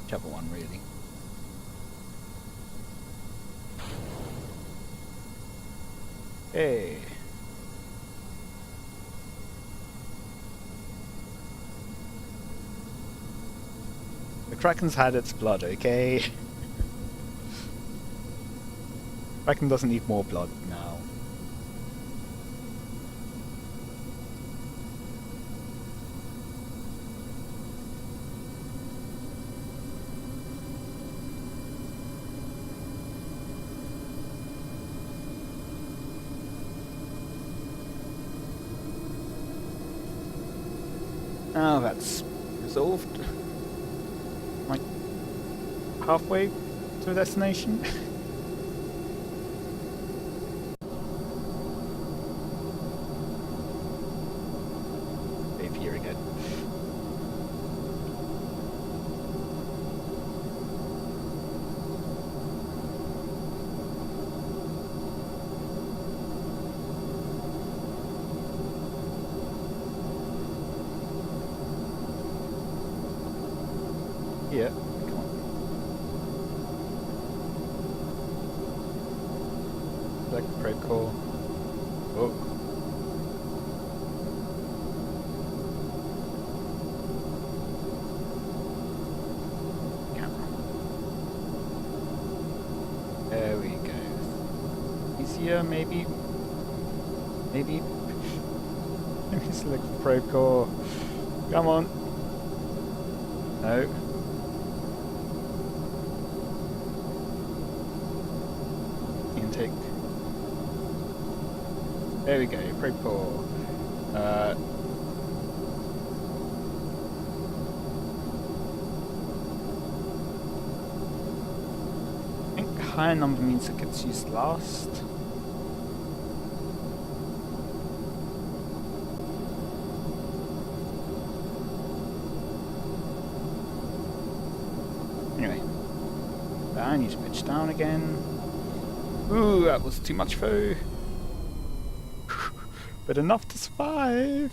Whichever one, really. Hey. The Kraken's had its blood, okay? Kraken doesn't need more blood now. Now that's resolved. like halfway to a destination. Maybe here again. Yeah, come on. Select probe core. Oh. Camera. There we go. Easier, maybe? Maybe? Let me select the probe core. Come on. No. Intake. There we go, probe core. I think higher number means it gets used last. Anyway, I need to pitch down again. Ooh, that was too much foe. But enough to survive.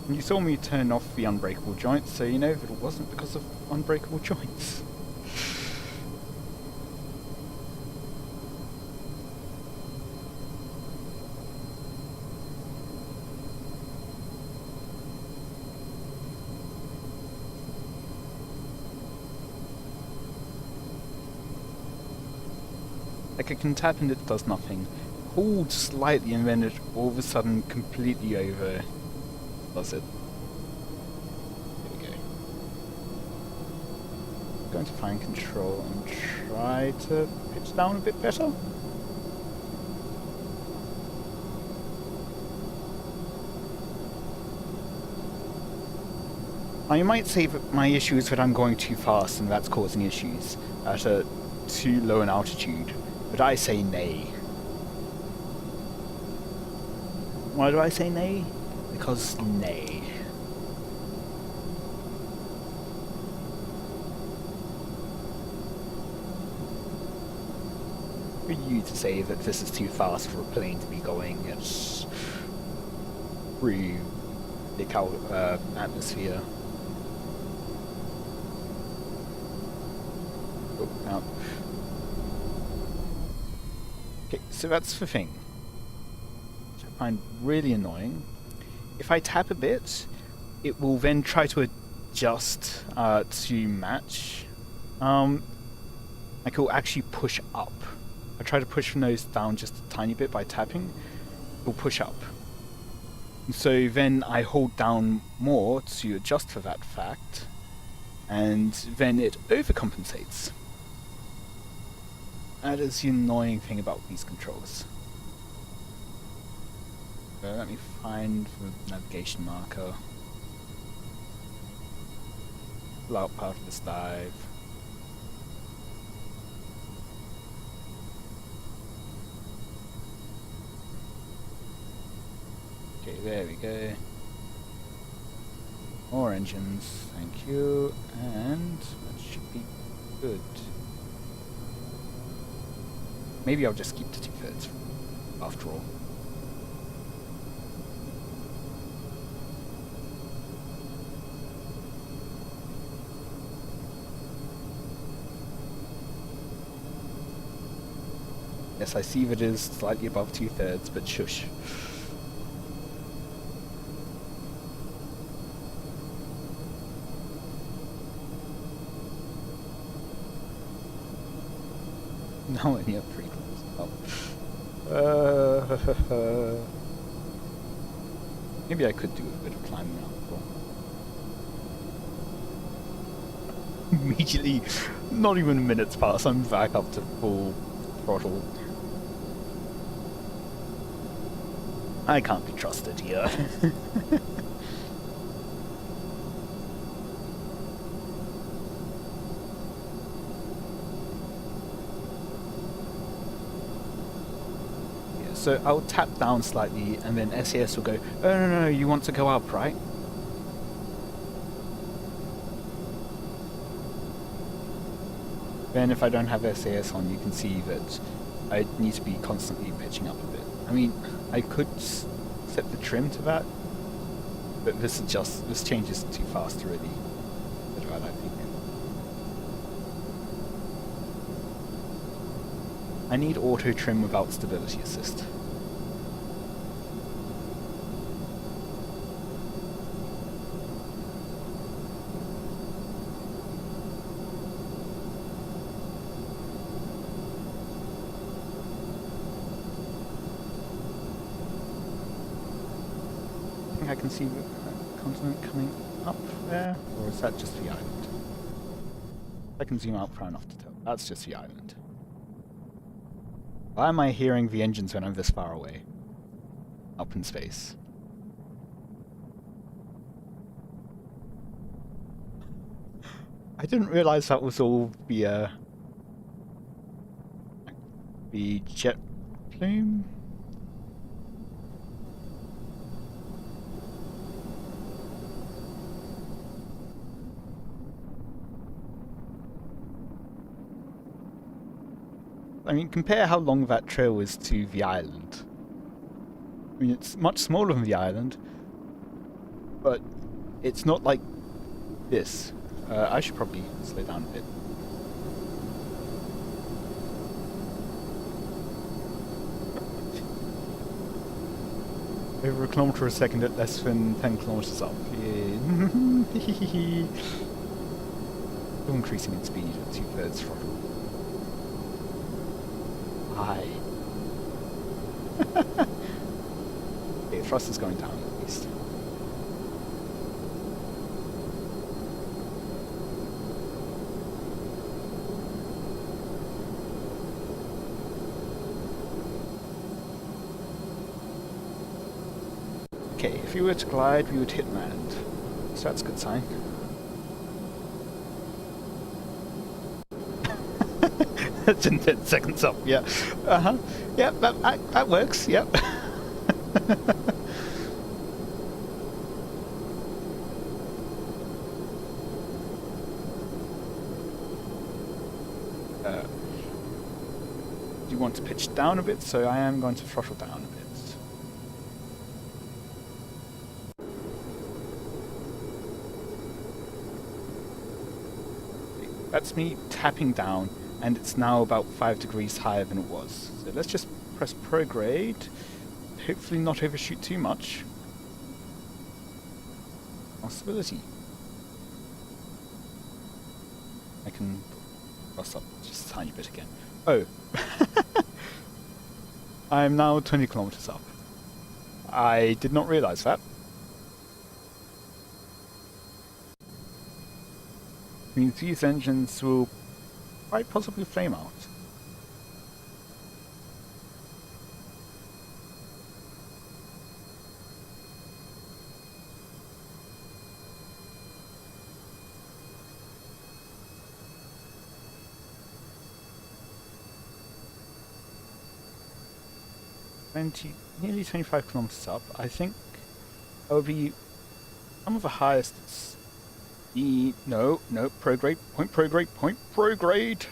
You saw me turn off the unbreakable joints, so you know that it wasn't because of unbreakable joints. Like I can tap and it does nothing. Hold slightly and then it all of a sudden completely over does it. There we go. I'm going to find control and try to pitch down a bit better. Now you might say that my issue is that I'm going too fast and that's causing issues at a too low an altitude. But I say nay. Why do I say nay? Because nay. For you to say that this is too fast for a plane to be going at through the atmosphere. Oh, out. Okay, so that's the thing, which I find really annoying. If I tap a bit, it will then try to adjust to match. Like it will actually push up. I try to push the nose down just a tiny bit by tapping, it will push up. And so then I hold down more to adjust for that fact, and then it overcompensates. That is the annoying thing about these controls. So let me find the navigation marker. Pull out part of this dive. Okay, there we go. More engines, thank you, and that should be good. Maybe I'll just keep to 2/3 after all. Yes, I see that it is slightly above 2/3, but shush. Now when you're pretty close. Oh. Maybe I could do a bit of climbing up. Immediately Not even minutes pass, I'm back up to full throttle. I can't be trusted here. So I'll tap down slightly and then SAS will go, oh no, you want to go up, right? Then if I don't have SAS on, you can see that I need to be constantly pitching up a bit. I mean, I could set the trim to that, but this changes too fast to really do that, I think. I need auto trim without stability assist. I can see the continent coming up there, or is that just the island? I can zoom out far enough to tell. That's just the island. Why am I hearing the engines when I'm this far away? Up in space. I didn't realize that was all the jet plume. I mean, compare how long that trail is to the island. I mean, it's much smaller than the island, but it's not like this. I should probably slow down a bit. Over a kilometre a second at less than 10 kilometres up. Yeah. Still increasing in speed at 2/3 throttle. Hi. Okay, thrust is going down at least. Okay, if we were to glide, we would hit land. So that's a good sign. That's in 10 seconds up, yeah. Uh-huh. Yeah, that works, yep. Do you want to pitch down a bit? So I am going to throttle down a bit. That's me tapping down, and it's now about 5 degrees higher than it was. So let's just press prograde, hopefully not overshoot too much. Possibility. I can bust up just a tiny bit again. Oh. I'm now 20 kilometers up. I did not realize that. Means these engines will quite possibly flame out. Nearly 25 kilometers up. I think that would be some of the highest. No, prograde, point prograde.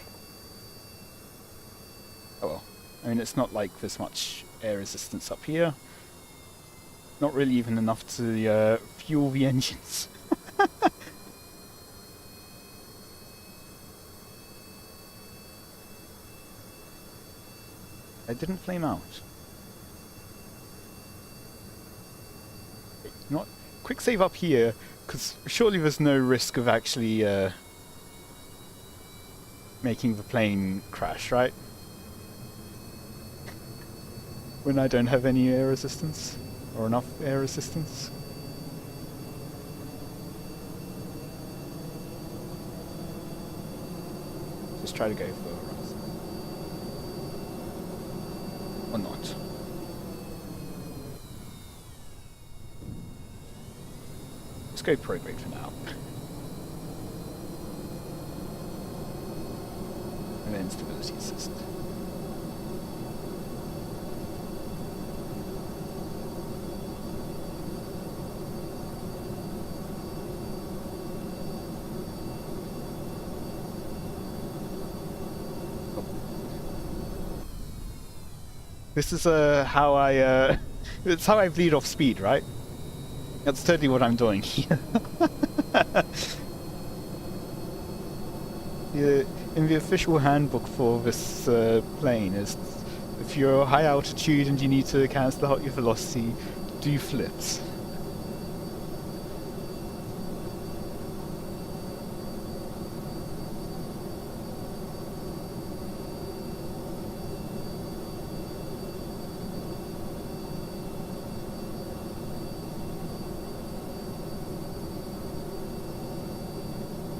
Oh well, I mean it's not like there's much air resistance up here. Not really even enough to fuel the engines. I didn't flame out. Okay, you know what? Quick save up here. Because surely there's no risk of actually making the plane crash, right? When I don't have any air resistance, or enough air resistance. Just try to go for a rise. Or not. Let's go prograde for now. And then stability assist. This is how I it's how I bleed off speed, right? That's totally what I'm doing here. In the official handbook for this plane is, if you're high altitude and you need to cancel out your velocity, do flips.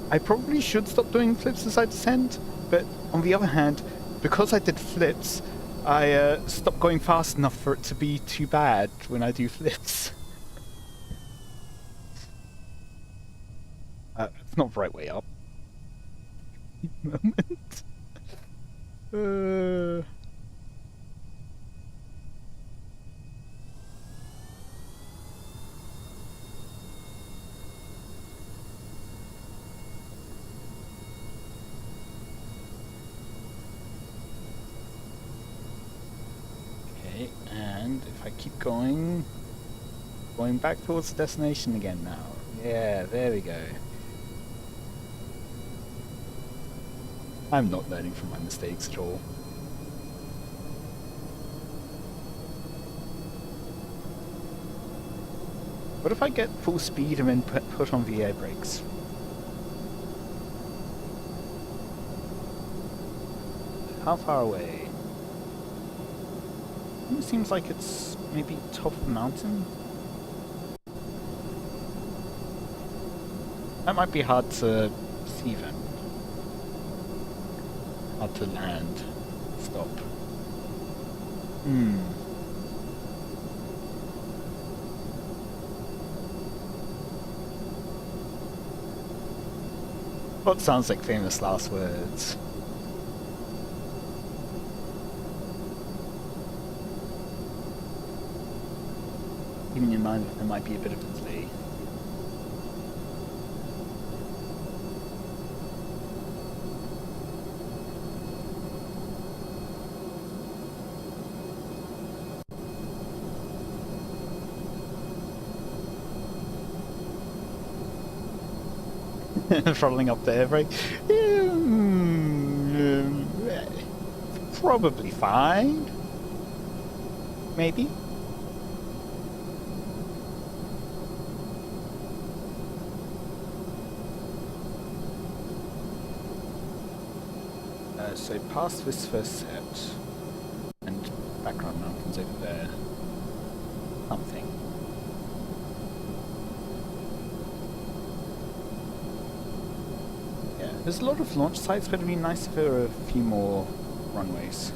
I probably should stop doing flips as I descend, but on the other hand, because I did flips, I stopped going fast enough for it to be too bad when I do flips. It's not the right way up. Moment. And if I keep going back towards the destination again now. Yeah, there we go. I'm not learning from my mistakes at all. What if I get full speed and then put on the air brakes? How far away? It seems like it's maybe top of the mountain. That might be hard to see then. Hard to land. Stop. What sounds like famous last words? Keeping in mind that there might be a bit of a delay. Throttling up the air brake. Probably fine. Maybe. So past this first set, and background mountains over there. Something. Yeah, there's a lot of launch sites, but it'd be nice if there were a few more runways.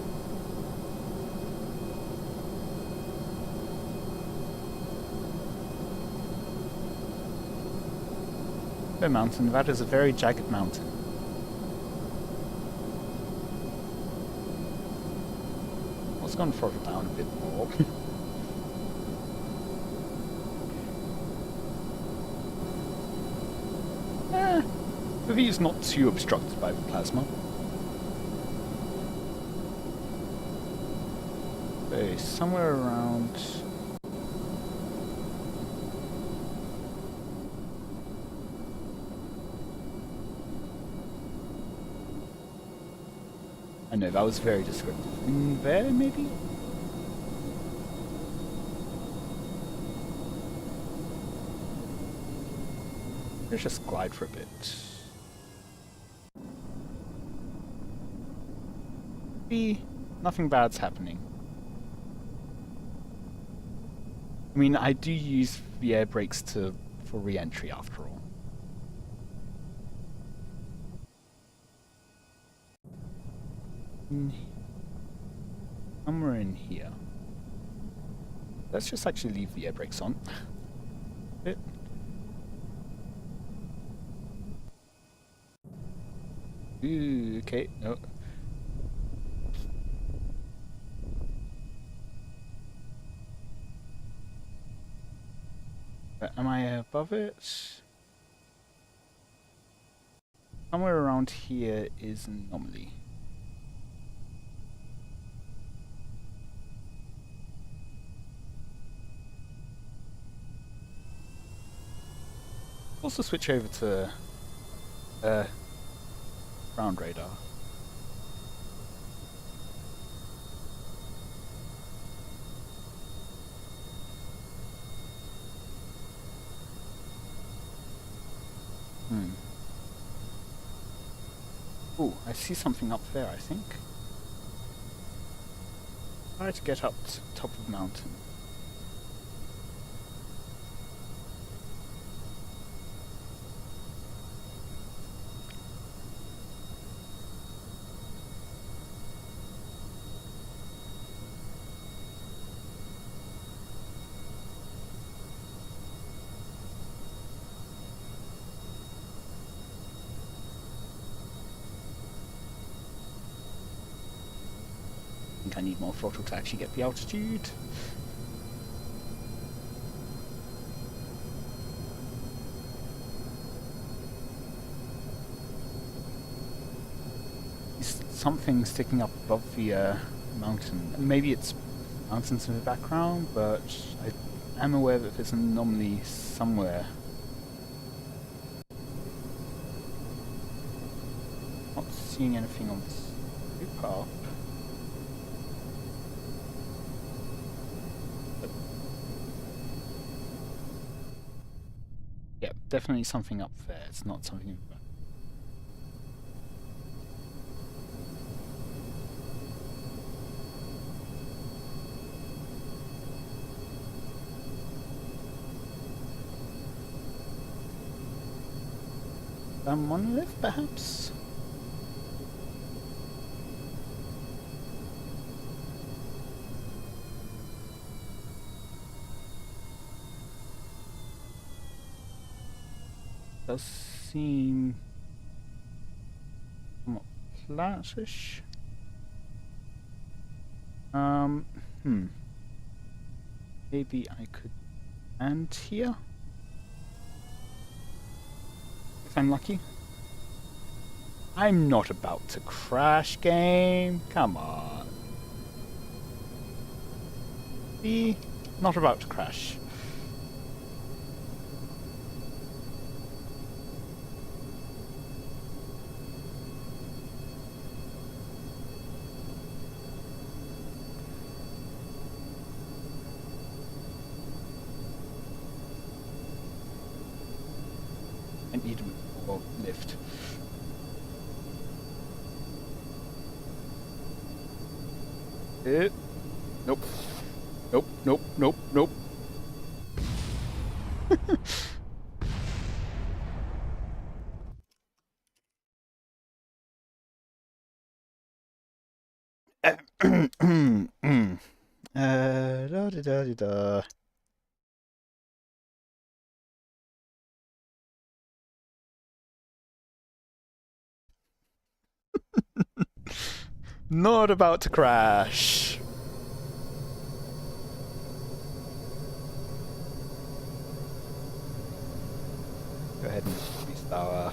The mountain, that is a very jagged mountain. Let's go and throttle down a bit more. The view is not too obstructed by the plasma. So somewhere around... I know, that was very descriptive. In there, maybe? Let's just glide for a bit. Nothing bad's happening. I mean, I do use the air brakes for re-entry after all. somewhere in here. Let's just actually leave the air brakes on. Bit. Ooh, okay, no. Am I above it? Somewhere around here is an anomaly. Also switch over to ground radar. Oh, I see something up there, I think. Try to get up to the top of the mountain. I think I need more throttle to actually get the altitude. There's something sticking up above the mountain. Maybe it's mountains in the background, but I am aware that there's an anomaly somewhere. Not seeing anything on this path. Yeah, definitely something up there. It's not something in the back. A monolith, perhaps? Does seem somewhat flattish. Maybe I could land here? If I'm lucky. I'm not about to crash, game. Come on. See? Not about to crash. I need more lift. Nope. Nope, nope, nope, nope. Da-da-da-da-da. Not about to crash. Go ahead and increase our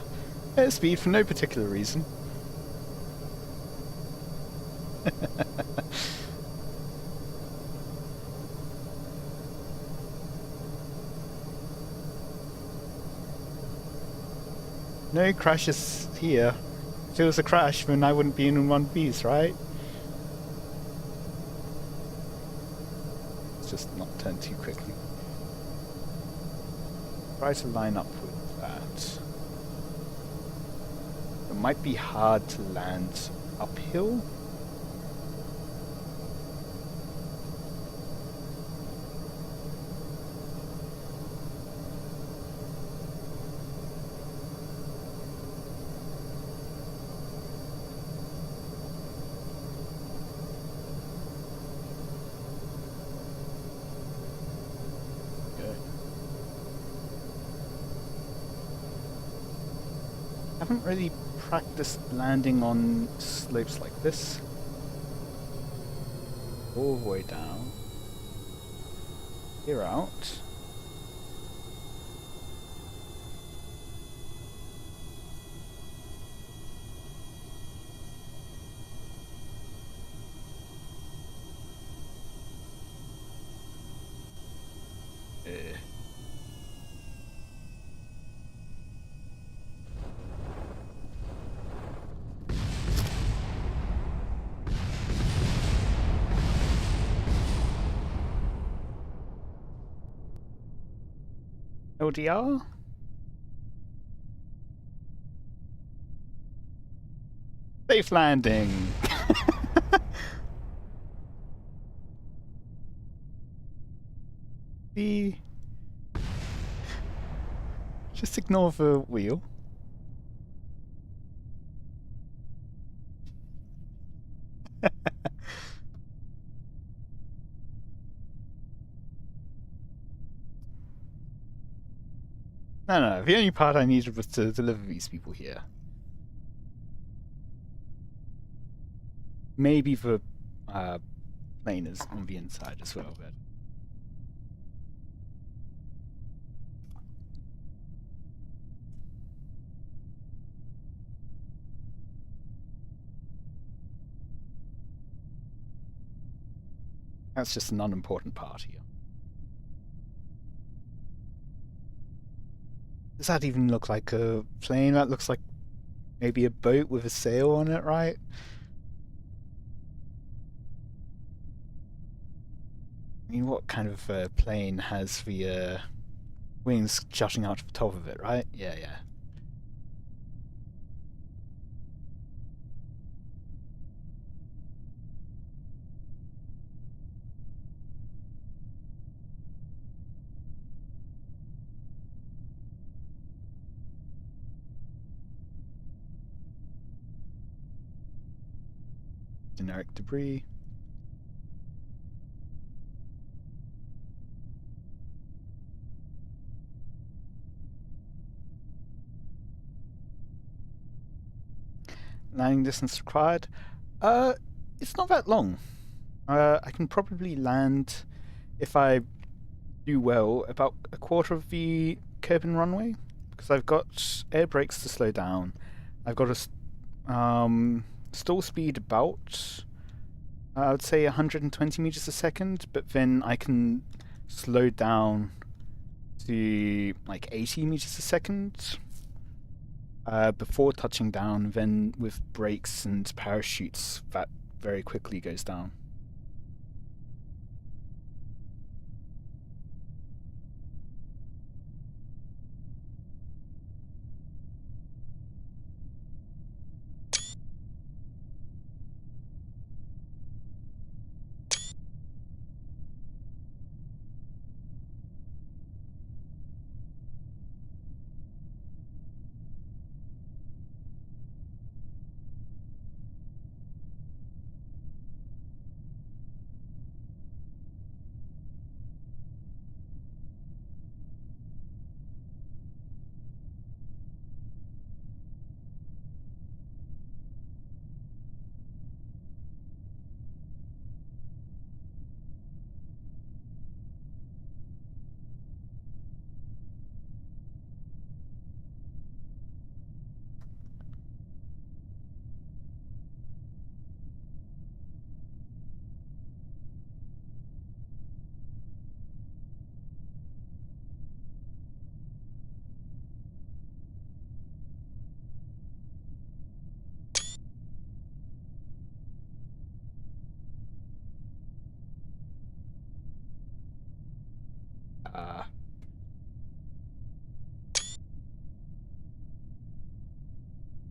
airspeed for no particular reason. No crashes here. If it was a crash, then I wouldn't be in 1Bs, right? Let's just not turn too quickly. Try to line up with that. It might be hard to land uphill. haven't really practiced landing on slopes like this. All the way down. Here out. LDR? Safe landing! Just ignore the wheel. No, the only part I needed was to deliver these people here. Maybe the planers on the inside as well, but... That's just an unimportant part here. Does that even look like a plane? That looks like maybe a boat with a sail on it, right? I mean, what kind of plane has the wings jutting out of the top of it, right? Yeah. Generic debris. Landing distance required. It's not that long. I can probably land, if I do well, about a quarter of the Kerbal runway, because I've got air brakes to slow down. I've got a stall speed about, I would say 120 meters a second, but then I can slow down to like 80 meters a second before touching down. Then with brakes and parachutes, that very quickly goes down.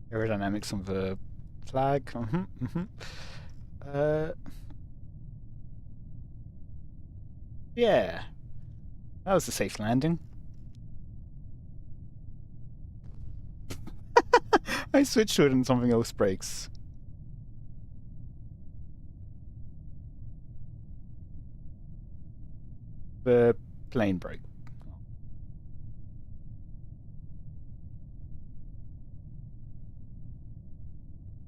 Aerodynamics on the flag. Yeah, that was a safe landing. I switched to it and something else breaks. The plane broke.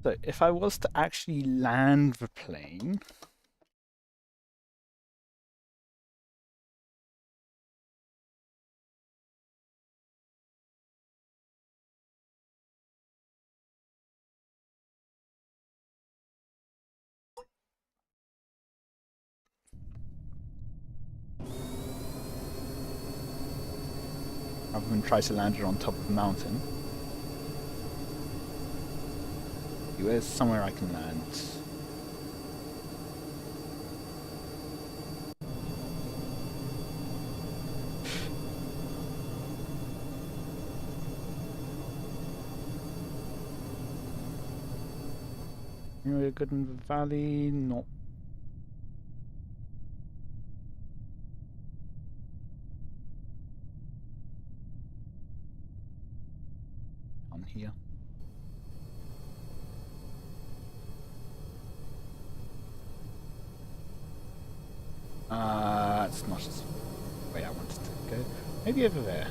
So if I was to actually land the plane, rather than try to land it on top of a mountain, where's somewhere I can land? Anywhere good in the valley? Not. On here. It's not the way I wanted to go. Maybe over there.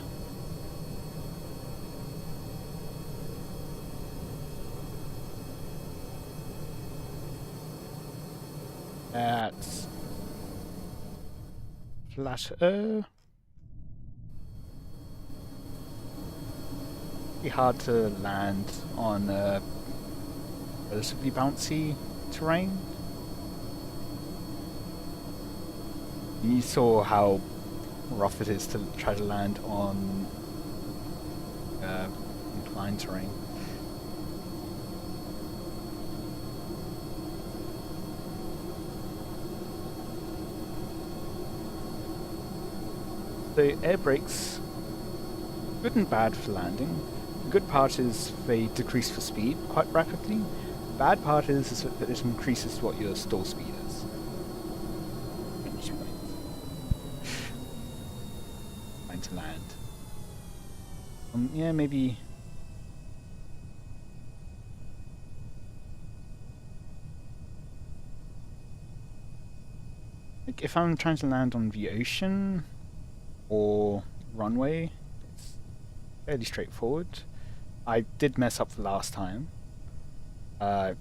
That's flatter. Be hard to land on relatively bouncy terrain. You saw how rough it is to try to land on inclined terrain. The air brakes, good and bad for landing. The good part is they decrease the speed quite rapidly. The bad part is that it increases what your stall speed is. Trying to land. Yeah, maybe. Like if I'm trying to land on the ocean or runway, it's fairly straightforward. I did mess up the last time. I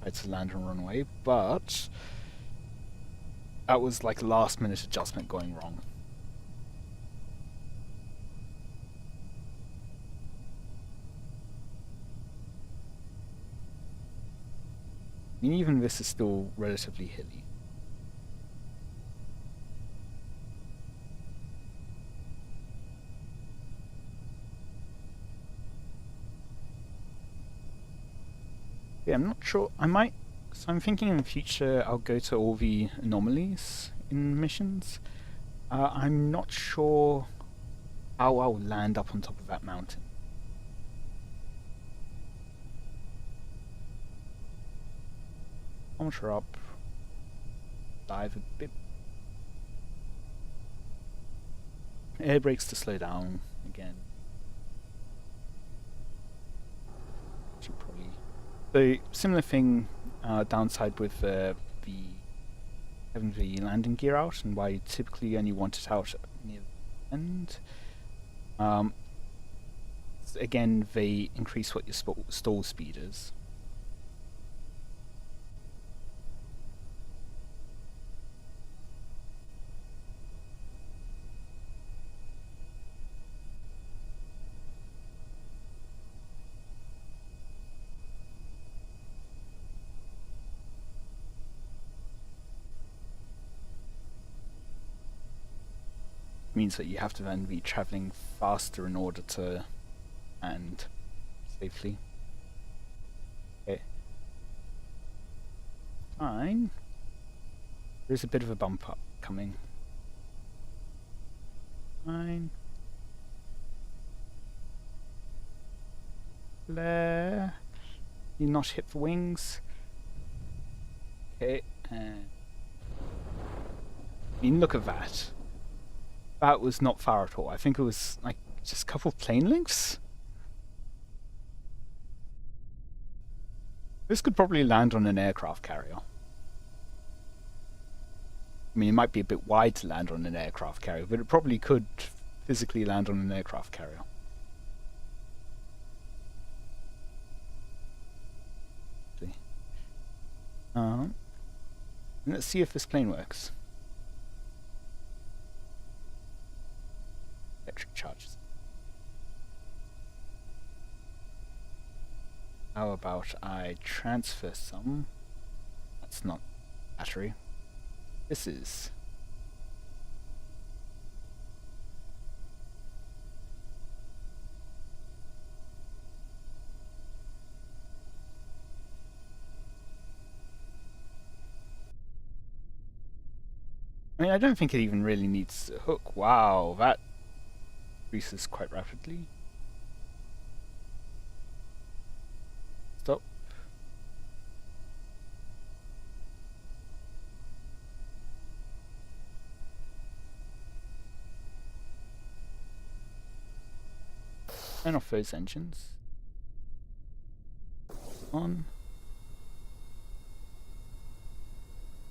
tried to land on runway, but that was like a last minute adjustment going wrong. I mean, even this is still relatively hilly. Yeah, I'm not sure. I might. So I'm thinking in the future I'll go to all the anomalies in missions. I'm not sure how I'll land up on top of that mountain. Launcher up. Dive a bit. Air brakes to slow down again. Should probably. So similar thing, downside with having the landing gear out and why you typically only want it out near the end. Again, they increase what your stall speed is. Means that you have to then be traveling faster in order to land safely. Okay. Fine. There's a bit of a bump up coming. Fine. Flare. You not hit the wings. Okay. I mean, look at that. That was not far at all. I think it was like just a couple of plane lengths. This could probably land on an aircraft carrier. I mean, it might be a bit wide to land on an aircraft carrier, but it probably could physically land on an aircraft carrier. And let's see if this plane works. Electric charges. How about I transfer some? That's not battery. This is. I mean, I don't think it even really needs a hook. Wow, that increases quite rapidly. Stop. Turn off those engines. On.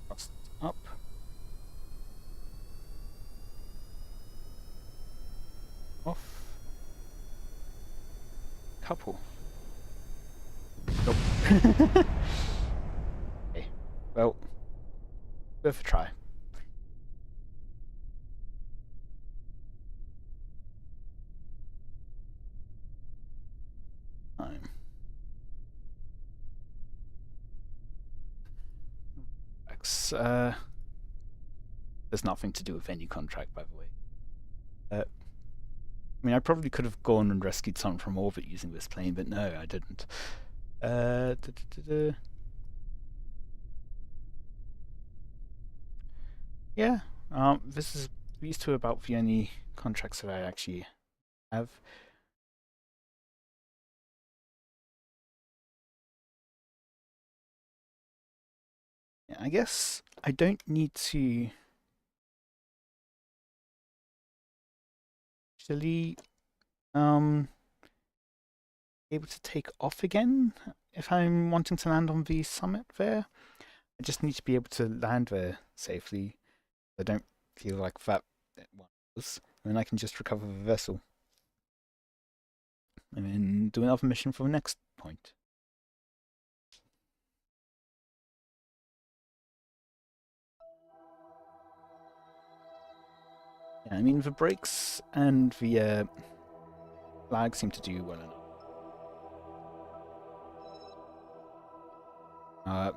Thrust up. Off. Couple. Nope. Okay. Well, worth a try. Time. There's nothing to do with any contract, by the way. I mean, I probably could have gone and rescued someone from orbit using this plane, but no, I didn't. Yeah, these two are about the only contracts that I actually have. Yeah, I guess I don't need to actually able to take off again if I'm wanting to land on the summit there. I just need to be able to land there safely. I don't feel like that was, and then I can just recover the vessel and then do another mission for the next point. Yeah, I mean the brakes and the flag seem to do well enough.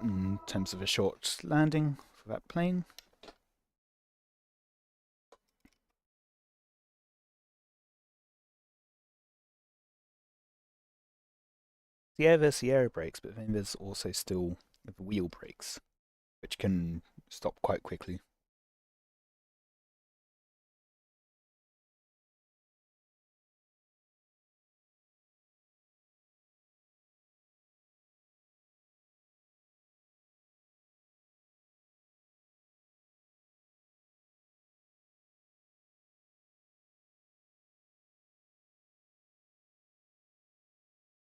In terms of a short landing for that plane. Yeah, there's the air brakes, but then there's also still the wheel brakes, which can stop quite quickly.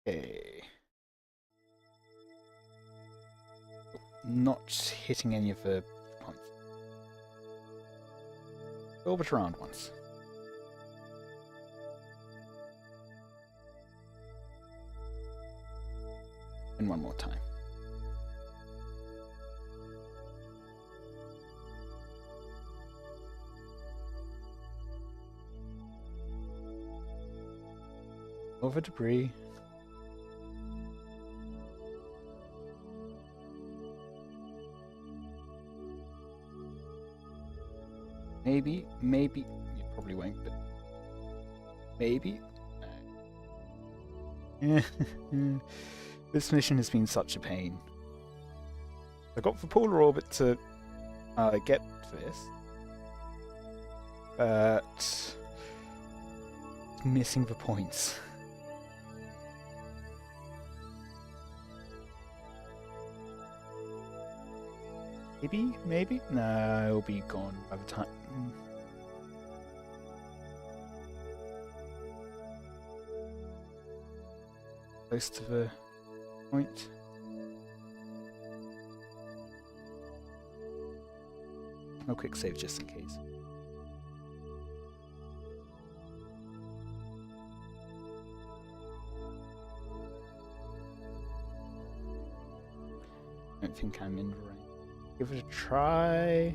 Okay. Not hitting any of the points. Orbit around once. And one more time. Over debris. Maybe, you probably won't, but maybe. This mission has been such a pain. I got the polar orbit to get this, but missing the points. Maybe? No, it'll be gone by the time. Close to the point. No quick save just in case. don't think I'm in range. Give it a try.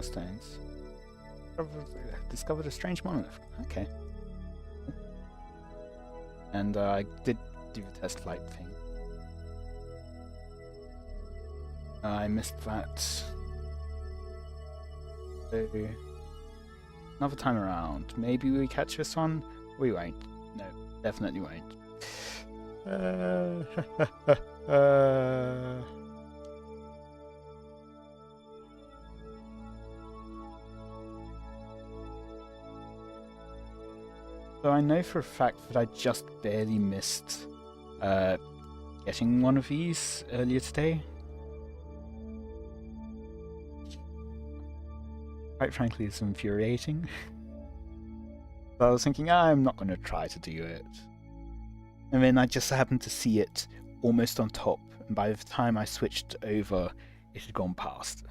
Stones. Discovered a strange monolith. Okay. And I did do the test flight thing. I missed that. So, another time around. Maybe we catch this one? We won't. No, definitely won't. So I know for a fact that I just barely missed getting one of these earlier today. Quite frankly, it's infuriating. But I was thinking, I'm not going to try to do it. And then I just happened to see it almost on top, and by the time I switched over, it had gone past.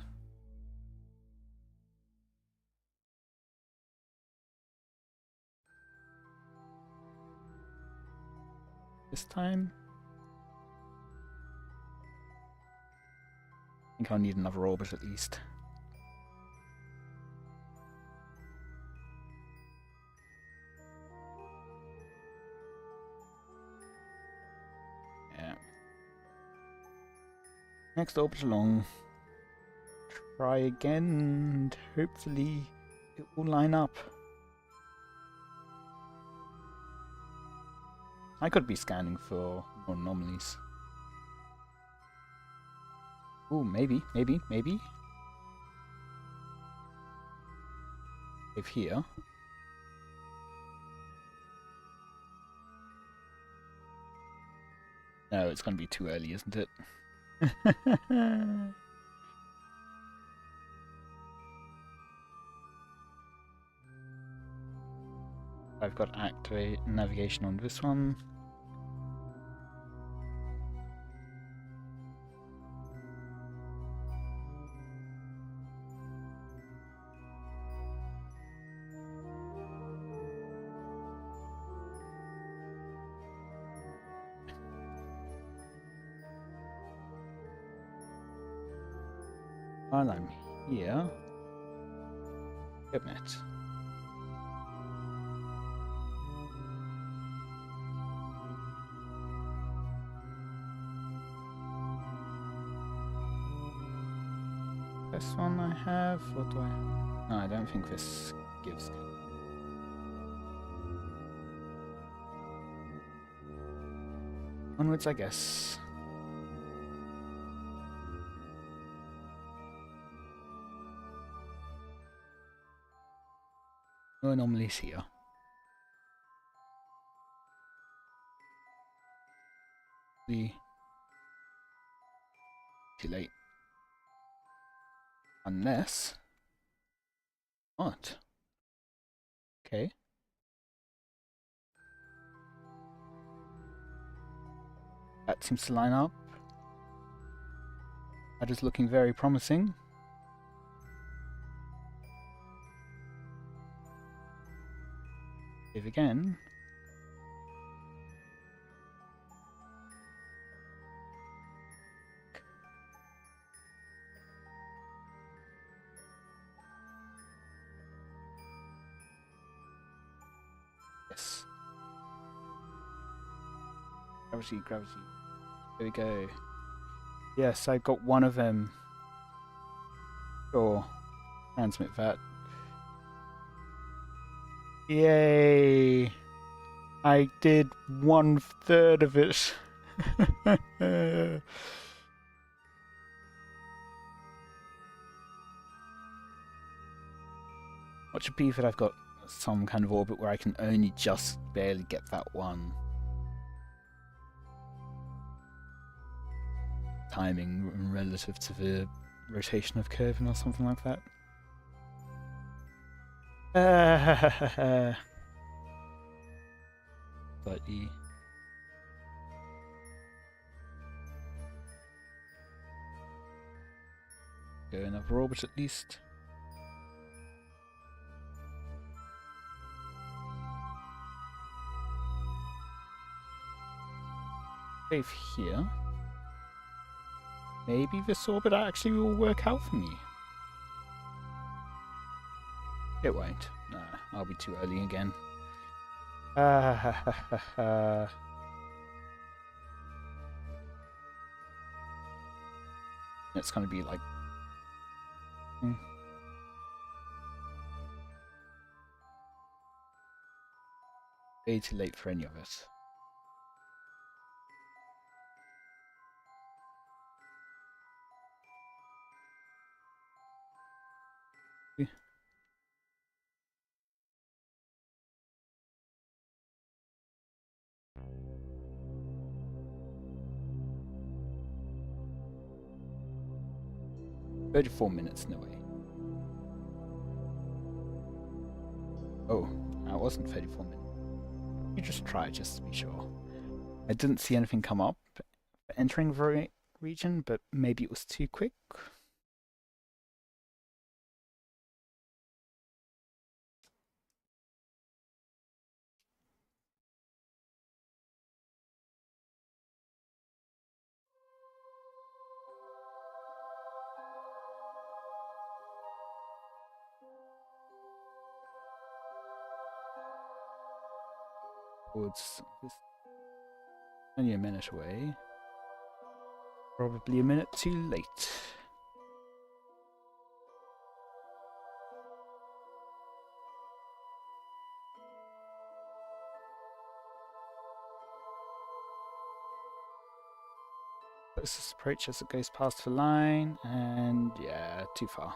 This time, I think I'll need another orbit at least. Yeah. Next orbit along. Try again, and hopefully it will line up. I could be scanning for more anomalies. Ooh, maybe. If here. No, it's going to be too early, isn't it? I've got activate navigation on this one. While I'm here, submit. This one I have. What do I have? No, I don't think this gives. Onwards, I guess. No anomalies here. Too late. Unless... What? Okay. That seems to line up. That is looking very promising. Save again. Yes. Gravity. There we go. Yes, I got one of them. Sure. Transmit that. Yay! I did 1/3 of it. What should be that I've got some kind of orbit where I can only just barely get that one. Timing relative to the rotation of Kerbal or something like that. Slightly. Go another orbit at least. Save here. Maybe this orbit actually will work out for me. It won't. Nah, I'll be too early again. It's gonna be like... way too late for any of us. Yeah. 34 minutes, no way. Oh, that wasn't 34 minutes. You just try, just to be sure. I didn't see anything come up for entering the region, but maybe it was too quick. Towards this, only a minute away. Probably a minute too late. Closest approach as it goes past the line, and yeah, too far.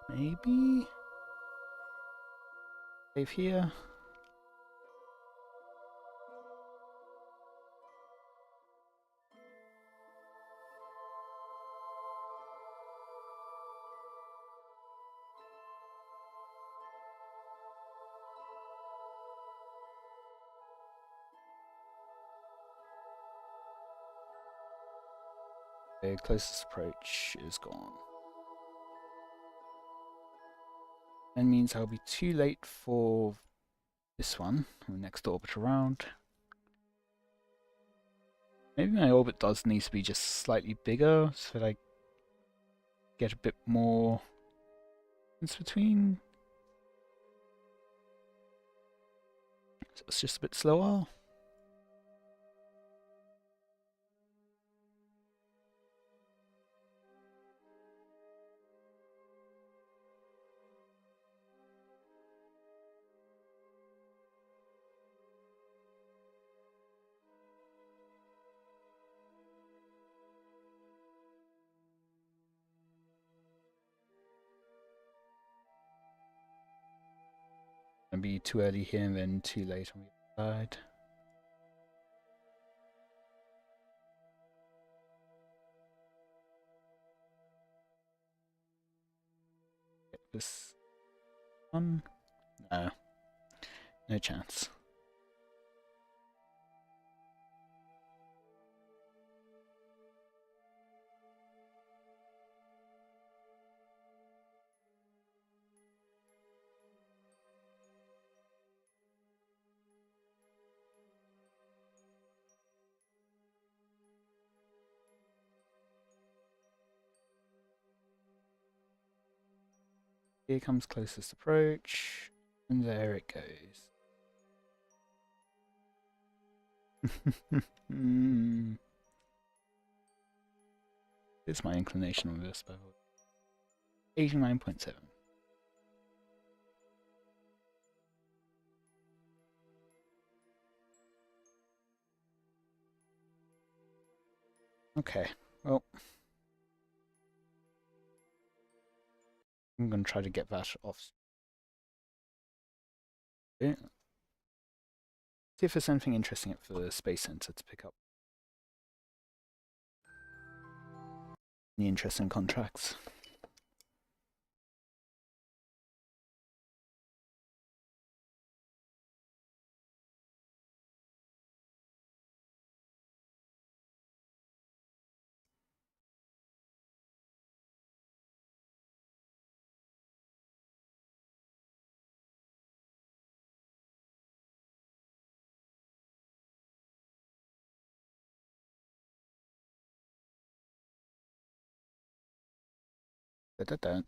Maybe save here. The closest approach is gone. That means I'll be too late for this one, the next orbit around. Maybe my orbit does need to be just slightly bigger so that I get a bit more distance between. So it's just a bit slower. And be too early here and then too late on the other side. Get this one. No. No chance. Here comes closest approach, and there it goes. It's my inclination on this, by the way. 89.7. Okay, well, I'm going to try to get that off. Okay. See if there's anything interesting for the Space Center to pick up. Any interesting contracts? But I don't.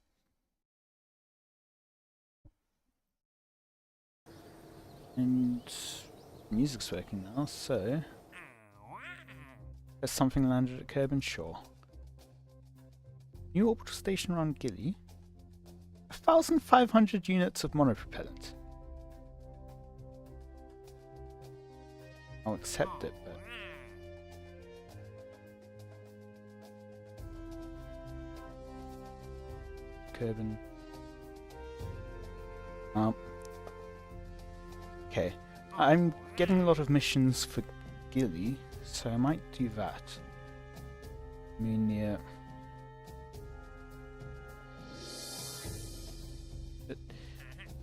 And music's working now, so there's something landed at Kerbal Shore. New orbital station around Gilly. 1,500 units of monopropellant. I'll accept it, but Kerbal. Okay, I'm getting a lot of missions for Gilly, so I might do that. Munir.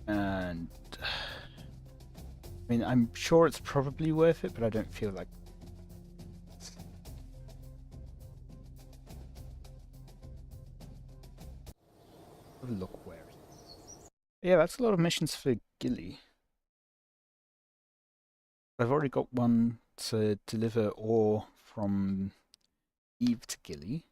And I mean, I'm sure it's probably worth it, but I don't feel like. Have a look where. Yeah, that's a lot of missions for Gilly. I've already got one to deliver ore from Eve to Gilly.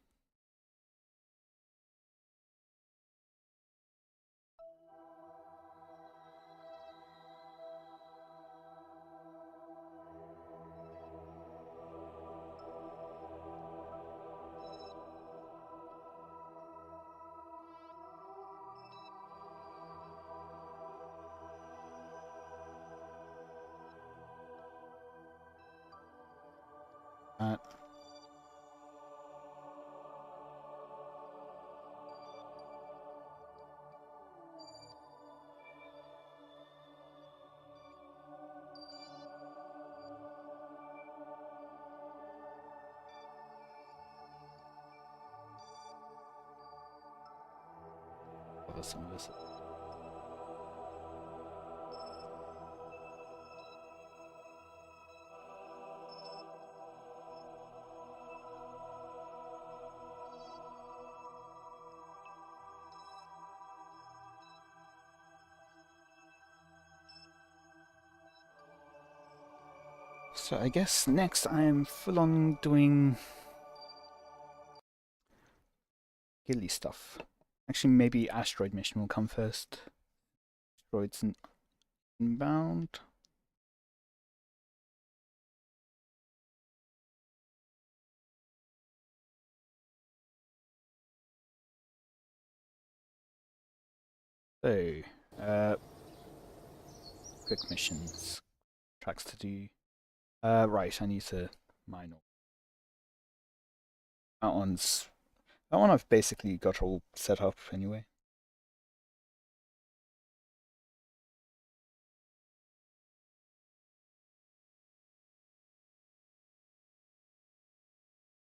Some of this. So I guess next I am full on doing Gilly stuff. Actually, maybe asteroid mission will come first. Asteroids and inbound. So, quick missions. Tracks to do. Right, I need to mine all. That one I've basically got all set up anyway.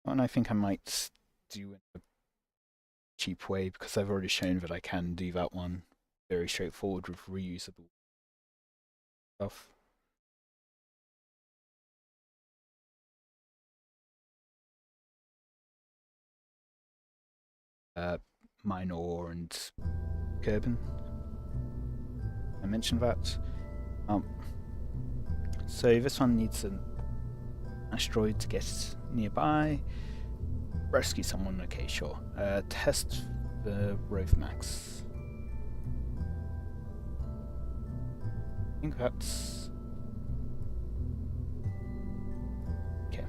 And I think I might do it in a cheap way because I've already shown that I can do that one. Very straightforward with reusable stuff. Mine ore and Kerbal. I mentioned that. So this one needs an asteroid to get nearby. Rescue someone, okay, sure. Test the Rove Max. I think that's... Okay.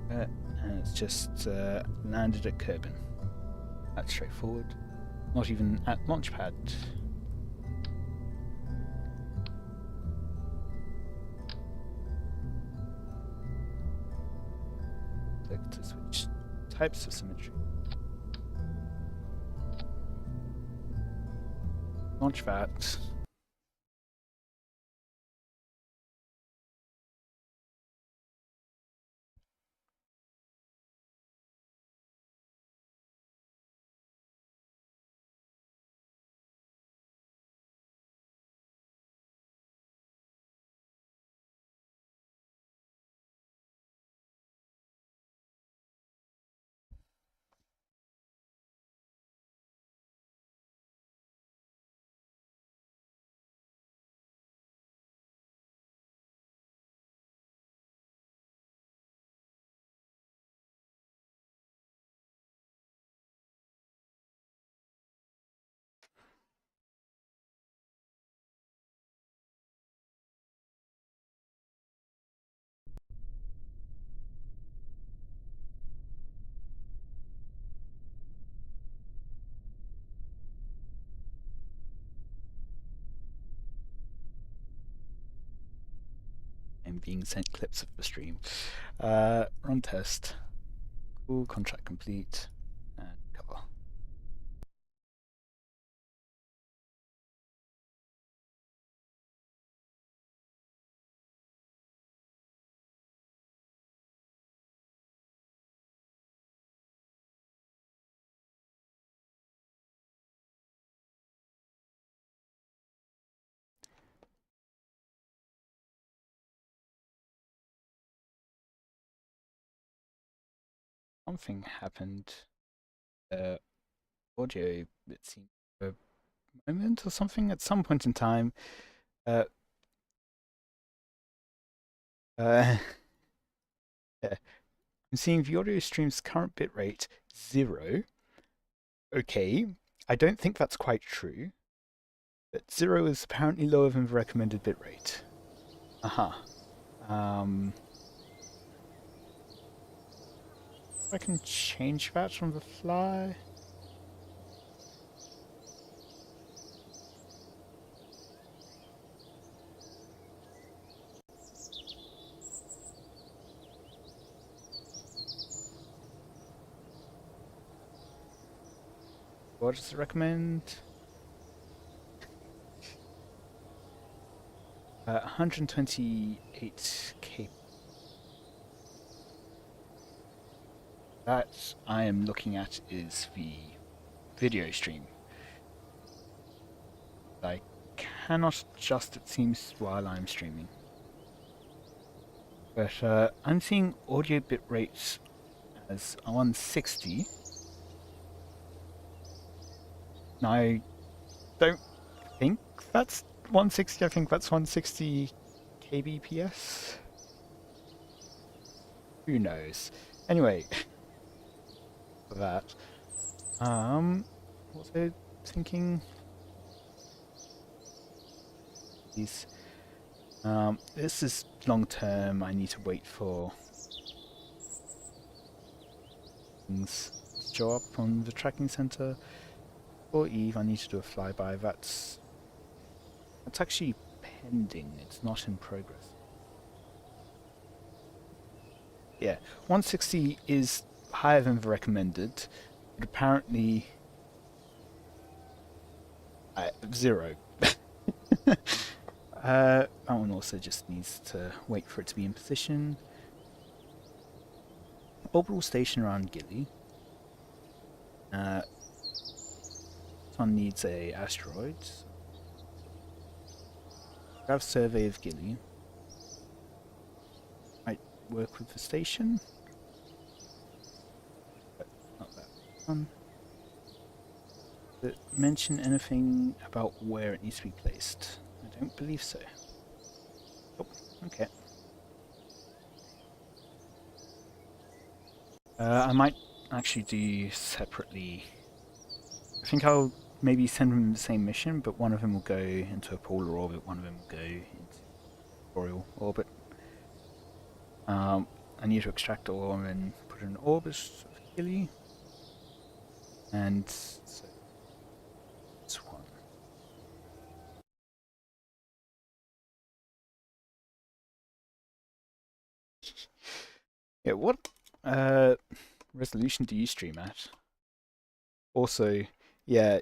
And it's just landed at Kerbal. That's straightforward. Not even at launchpad. Click to switch types of symmetry. Launch that. him being sent clips of the stream. Run test. Cool, contract complete. And cover. Something happened. Audio, it seemed, for a moment or something at some point in time. Yeah. I'm seeing the audio stream's current bitrate 0. Okay, I don't think that's quite true. But 0 is apparently lower than the recommended bitrate. Aha. I can change that on the fly. What does it recommend? 128 kp. That I am looking at is the video stream. I cannot adjust, it seems, while I'm streaming. But I'm seeing audio bit rates as 160. And I don't think that's 160, I think that's 160 kbps. Who knows? Anyway, for that. What was I thinking? These. This is long term. I need to wait for things to show up on the tracking center. For Eve, I need to do a flyby. That's actually pending. It's not in progress. Yeah, 160 is higher than the recommended, but apparently 0. That one also just needs to wait for it to be in position. Orbital station around Gilly. This one needs a asteroid. Grab survey of Gilly. Might work with the station. But not that one. Does it mention anything about where it needs to be placed? I don't believe so. Oh, okay. I might actually do separately. I think I'll maybe send them the same mission, but one of them will go into a polar orbit, one of them will go into boreal orbit. I need to extract ore and then put it in orbit of Gilly. And so this one. Yeah, what resolution do you stream at? Also, yeah,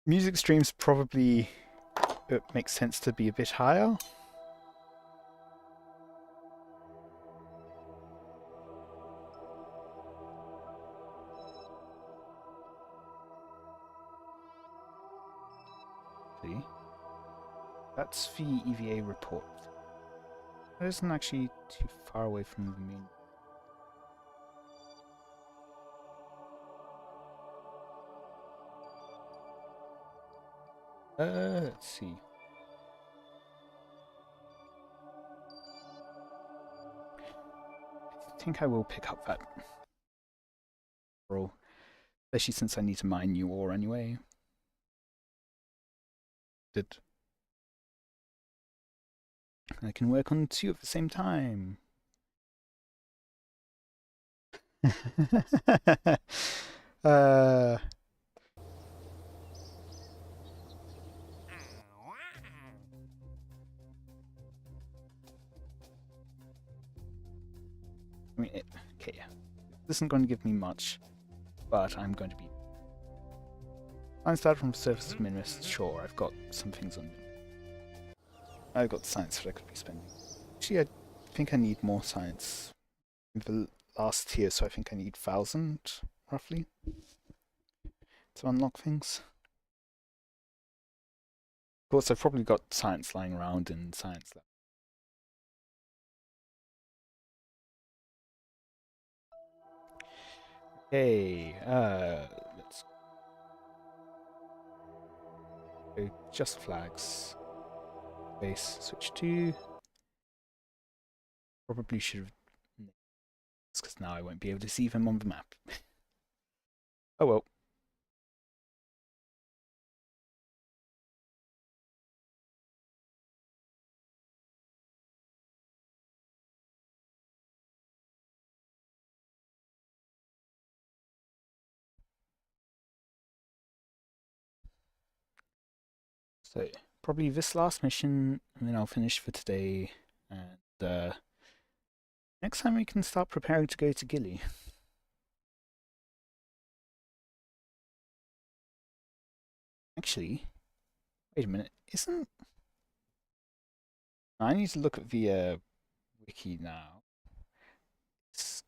music streams probably it makes sense to be a bit higher. See, that's the EVA report. That isn't actually too far away from the main. Let's see. I think I will pick up that roll, especially since I need to mine new ore anyway. I can work on 2 at the same time. I mean, okay, this isn't going to give me much, but I'm going to be... Science data from surface of Minwest. Sure, I've got some things on. I've got science that I could be spending. Actually, I think I need more science in the last tier, so I think I need 1,000, roughly, to unlock things. Of course, I've probably got science lying around in science lab. Okay, let's go just flags. Base, switch to. Probably should have. Because now I won't be able to see them on the map. Oh well. So, probably this last mission, and then I'll finish for today. And next time we can start preparing to go to Gilly. Actually, wait a minute, isn't... I need to look at the wiki now. Is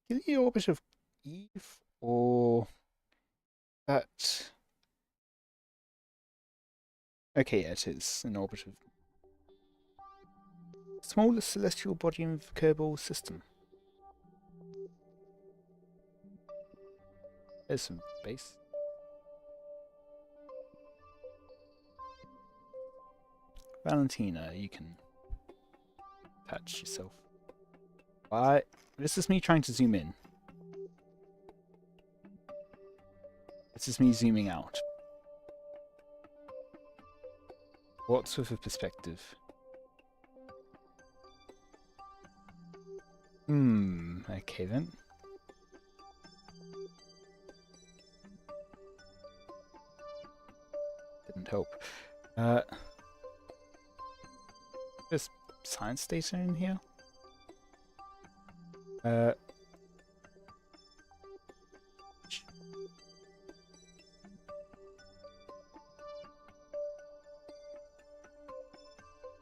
Gilly orbit of Eve, or that... Okay, yeah, it is an orbit of... Smallest celestial body in the Kerbal system. There's some base. Valentina, you can attach yourself. Why? This is me trying to zoom in. This is me zooming out. What's with the perspective? Okay then. Didn't help. There's science data in here.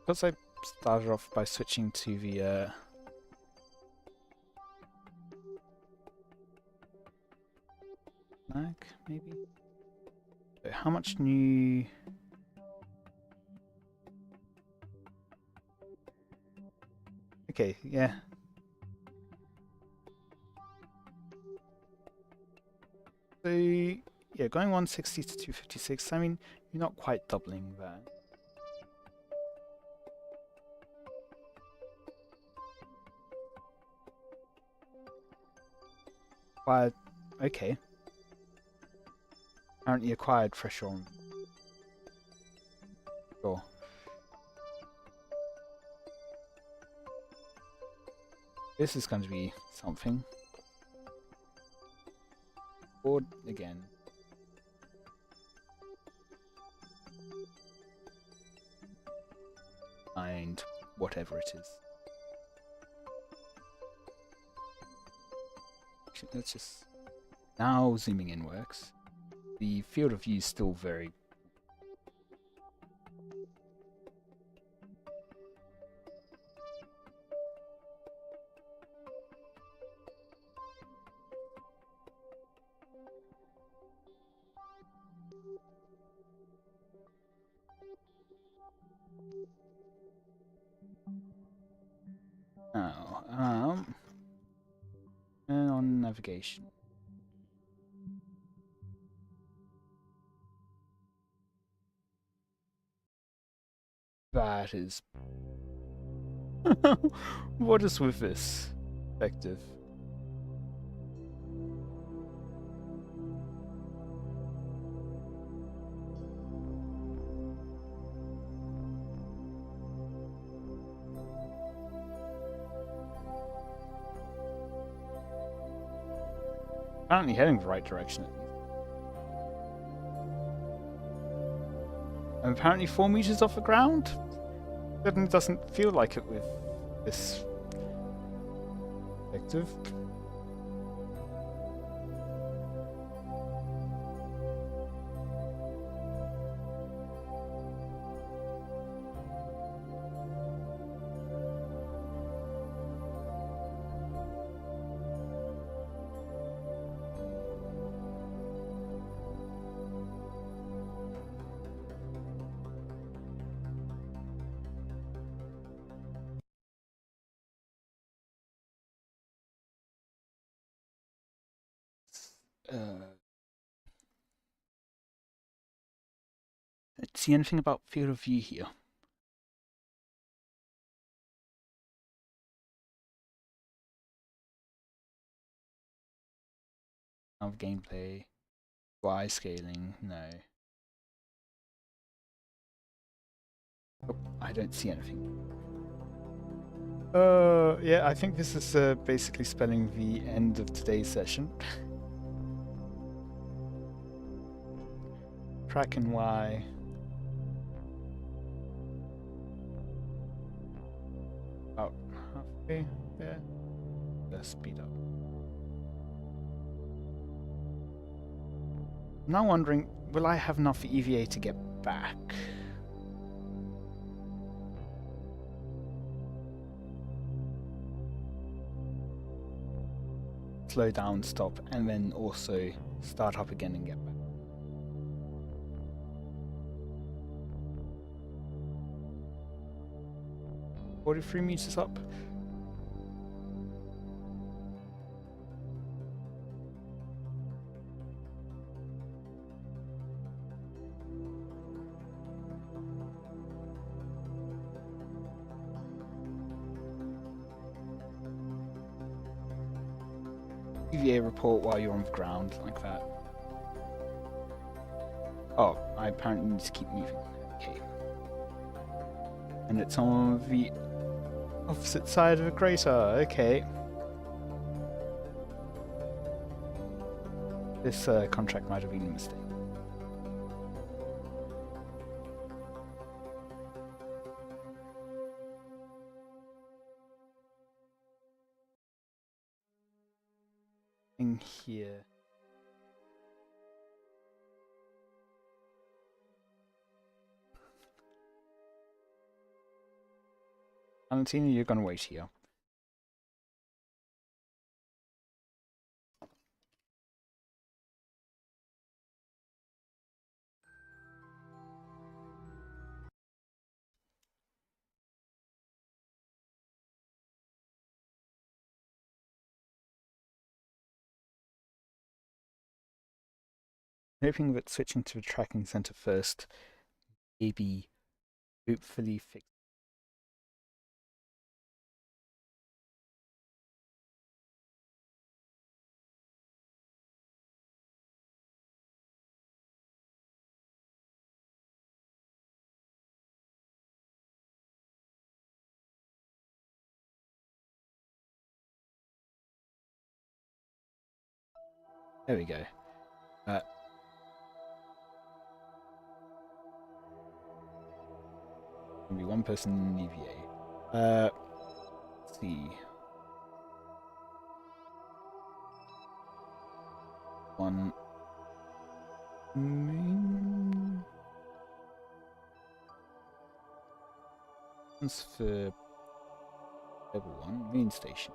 Because I started off by switching to the flag, maybe? So how much new... Okay, yeah. So, yeah, going 160 to 256, I mean, you're not quite doubling that. But, okay. Apparently acquired pressure on. Sure. This is going to be something. Board again. And whatever it is. Actually, let's just... Now zooming in works. The field of view is still very... Now, and on navigation. That is... What is with this perspective? Apparently heading the right direction at least. And apparently 4 meters off the ground? Certainly doesn't feel like it with this perspective. Let's see anything about field of view here. Of gameplay, Y scaling, no. Oh, I don't see anything. Yeah, I think this is basically spelling the end of today's session. Track and Y. About halfway there. Let's speed up. I'm now wondering, will I have enough EVA to get back? Slow down, stop, and then also start up again and get back. 43 meters up. EVA report while you're on the ground, like that. Oh, I apparently need to keep moving. Okay. And it's on the opposite side of the crater. Okay. This contract might have been a mistake. In here. Valentina, you're gonna wait here. Hoping that switching to the tracking center first maybe hopefully fix. There we go. Maybe one person in EVA. Let's see. One. One's for level 1, main station.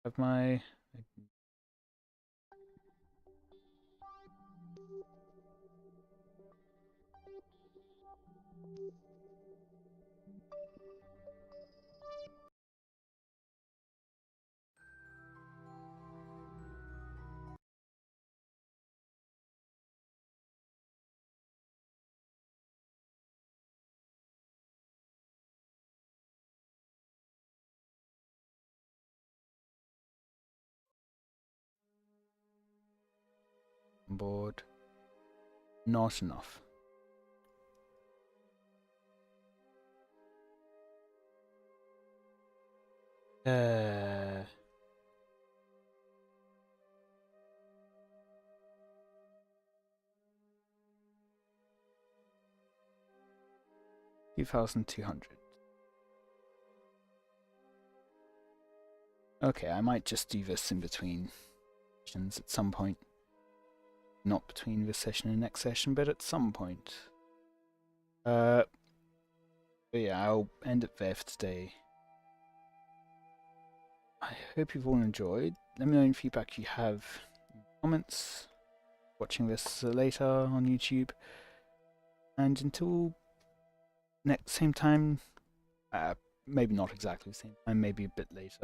Have my on board. Not enough. Uh... 2,200. Okay, I might just do this in between sessions at some point. Not between this session and next session, but at some point. But yeah, I'll end it there for today. I hope you've all enjoyed. Let me know any feedback you have in the comments. Watching this later on YouTube. And until next same time, maybe not exactly the same time, maybe a bit later.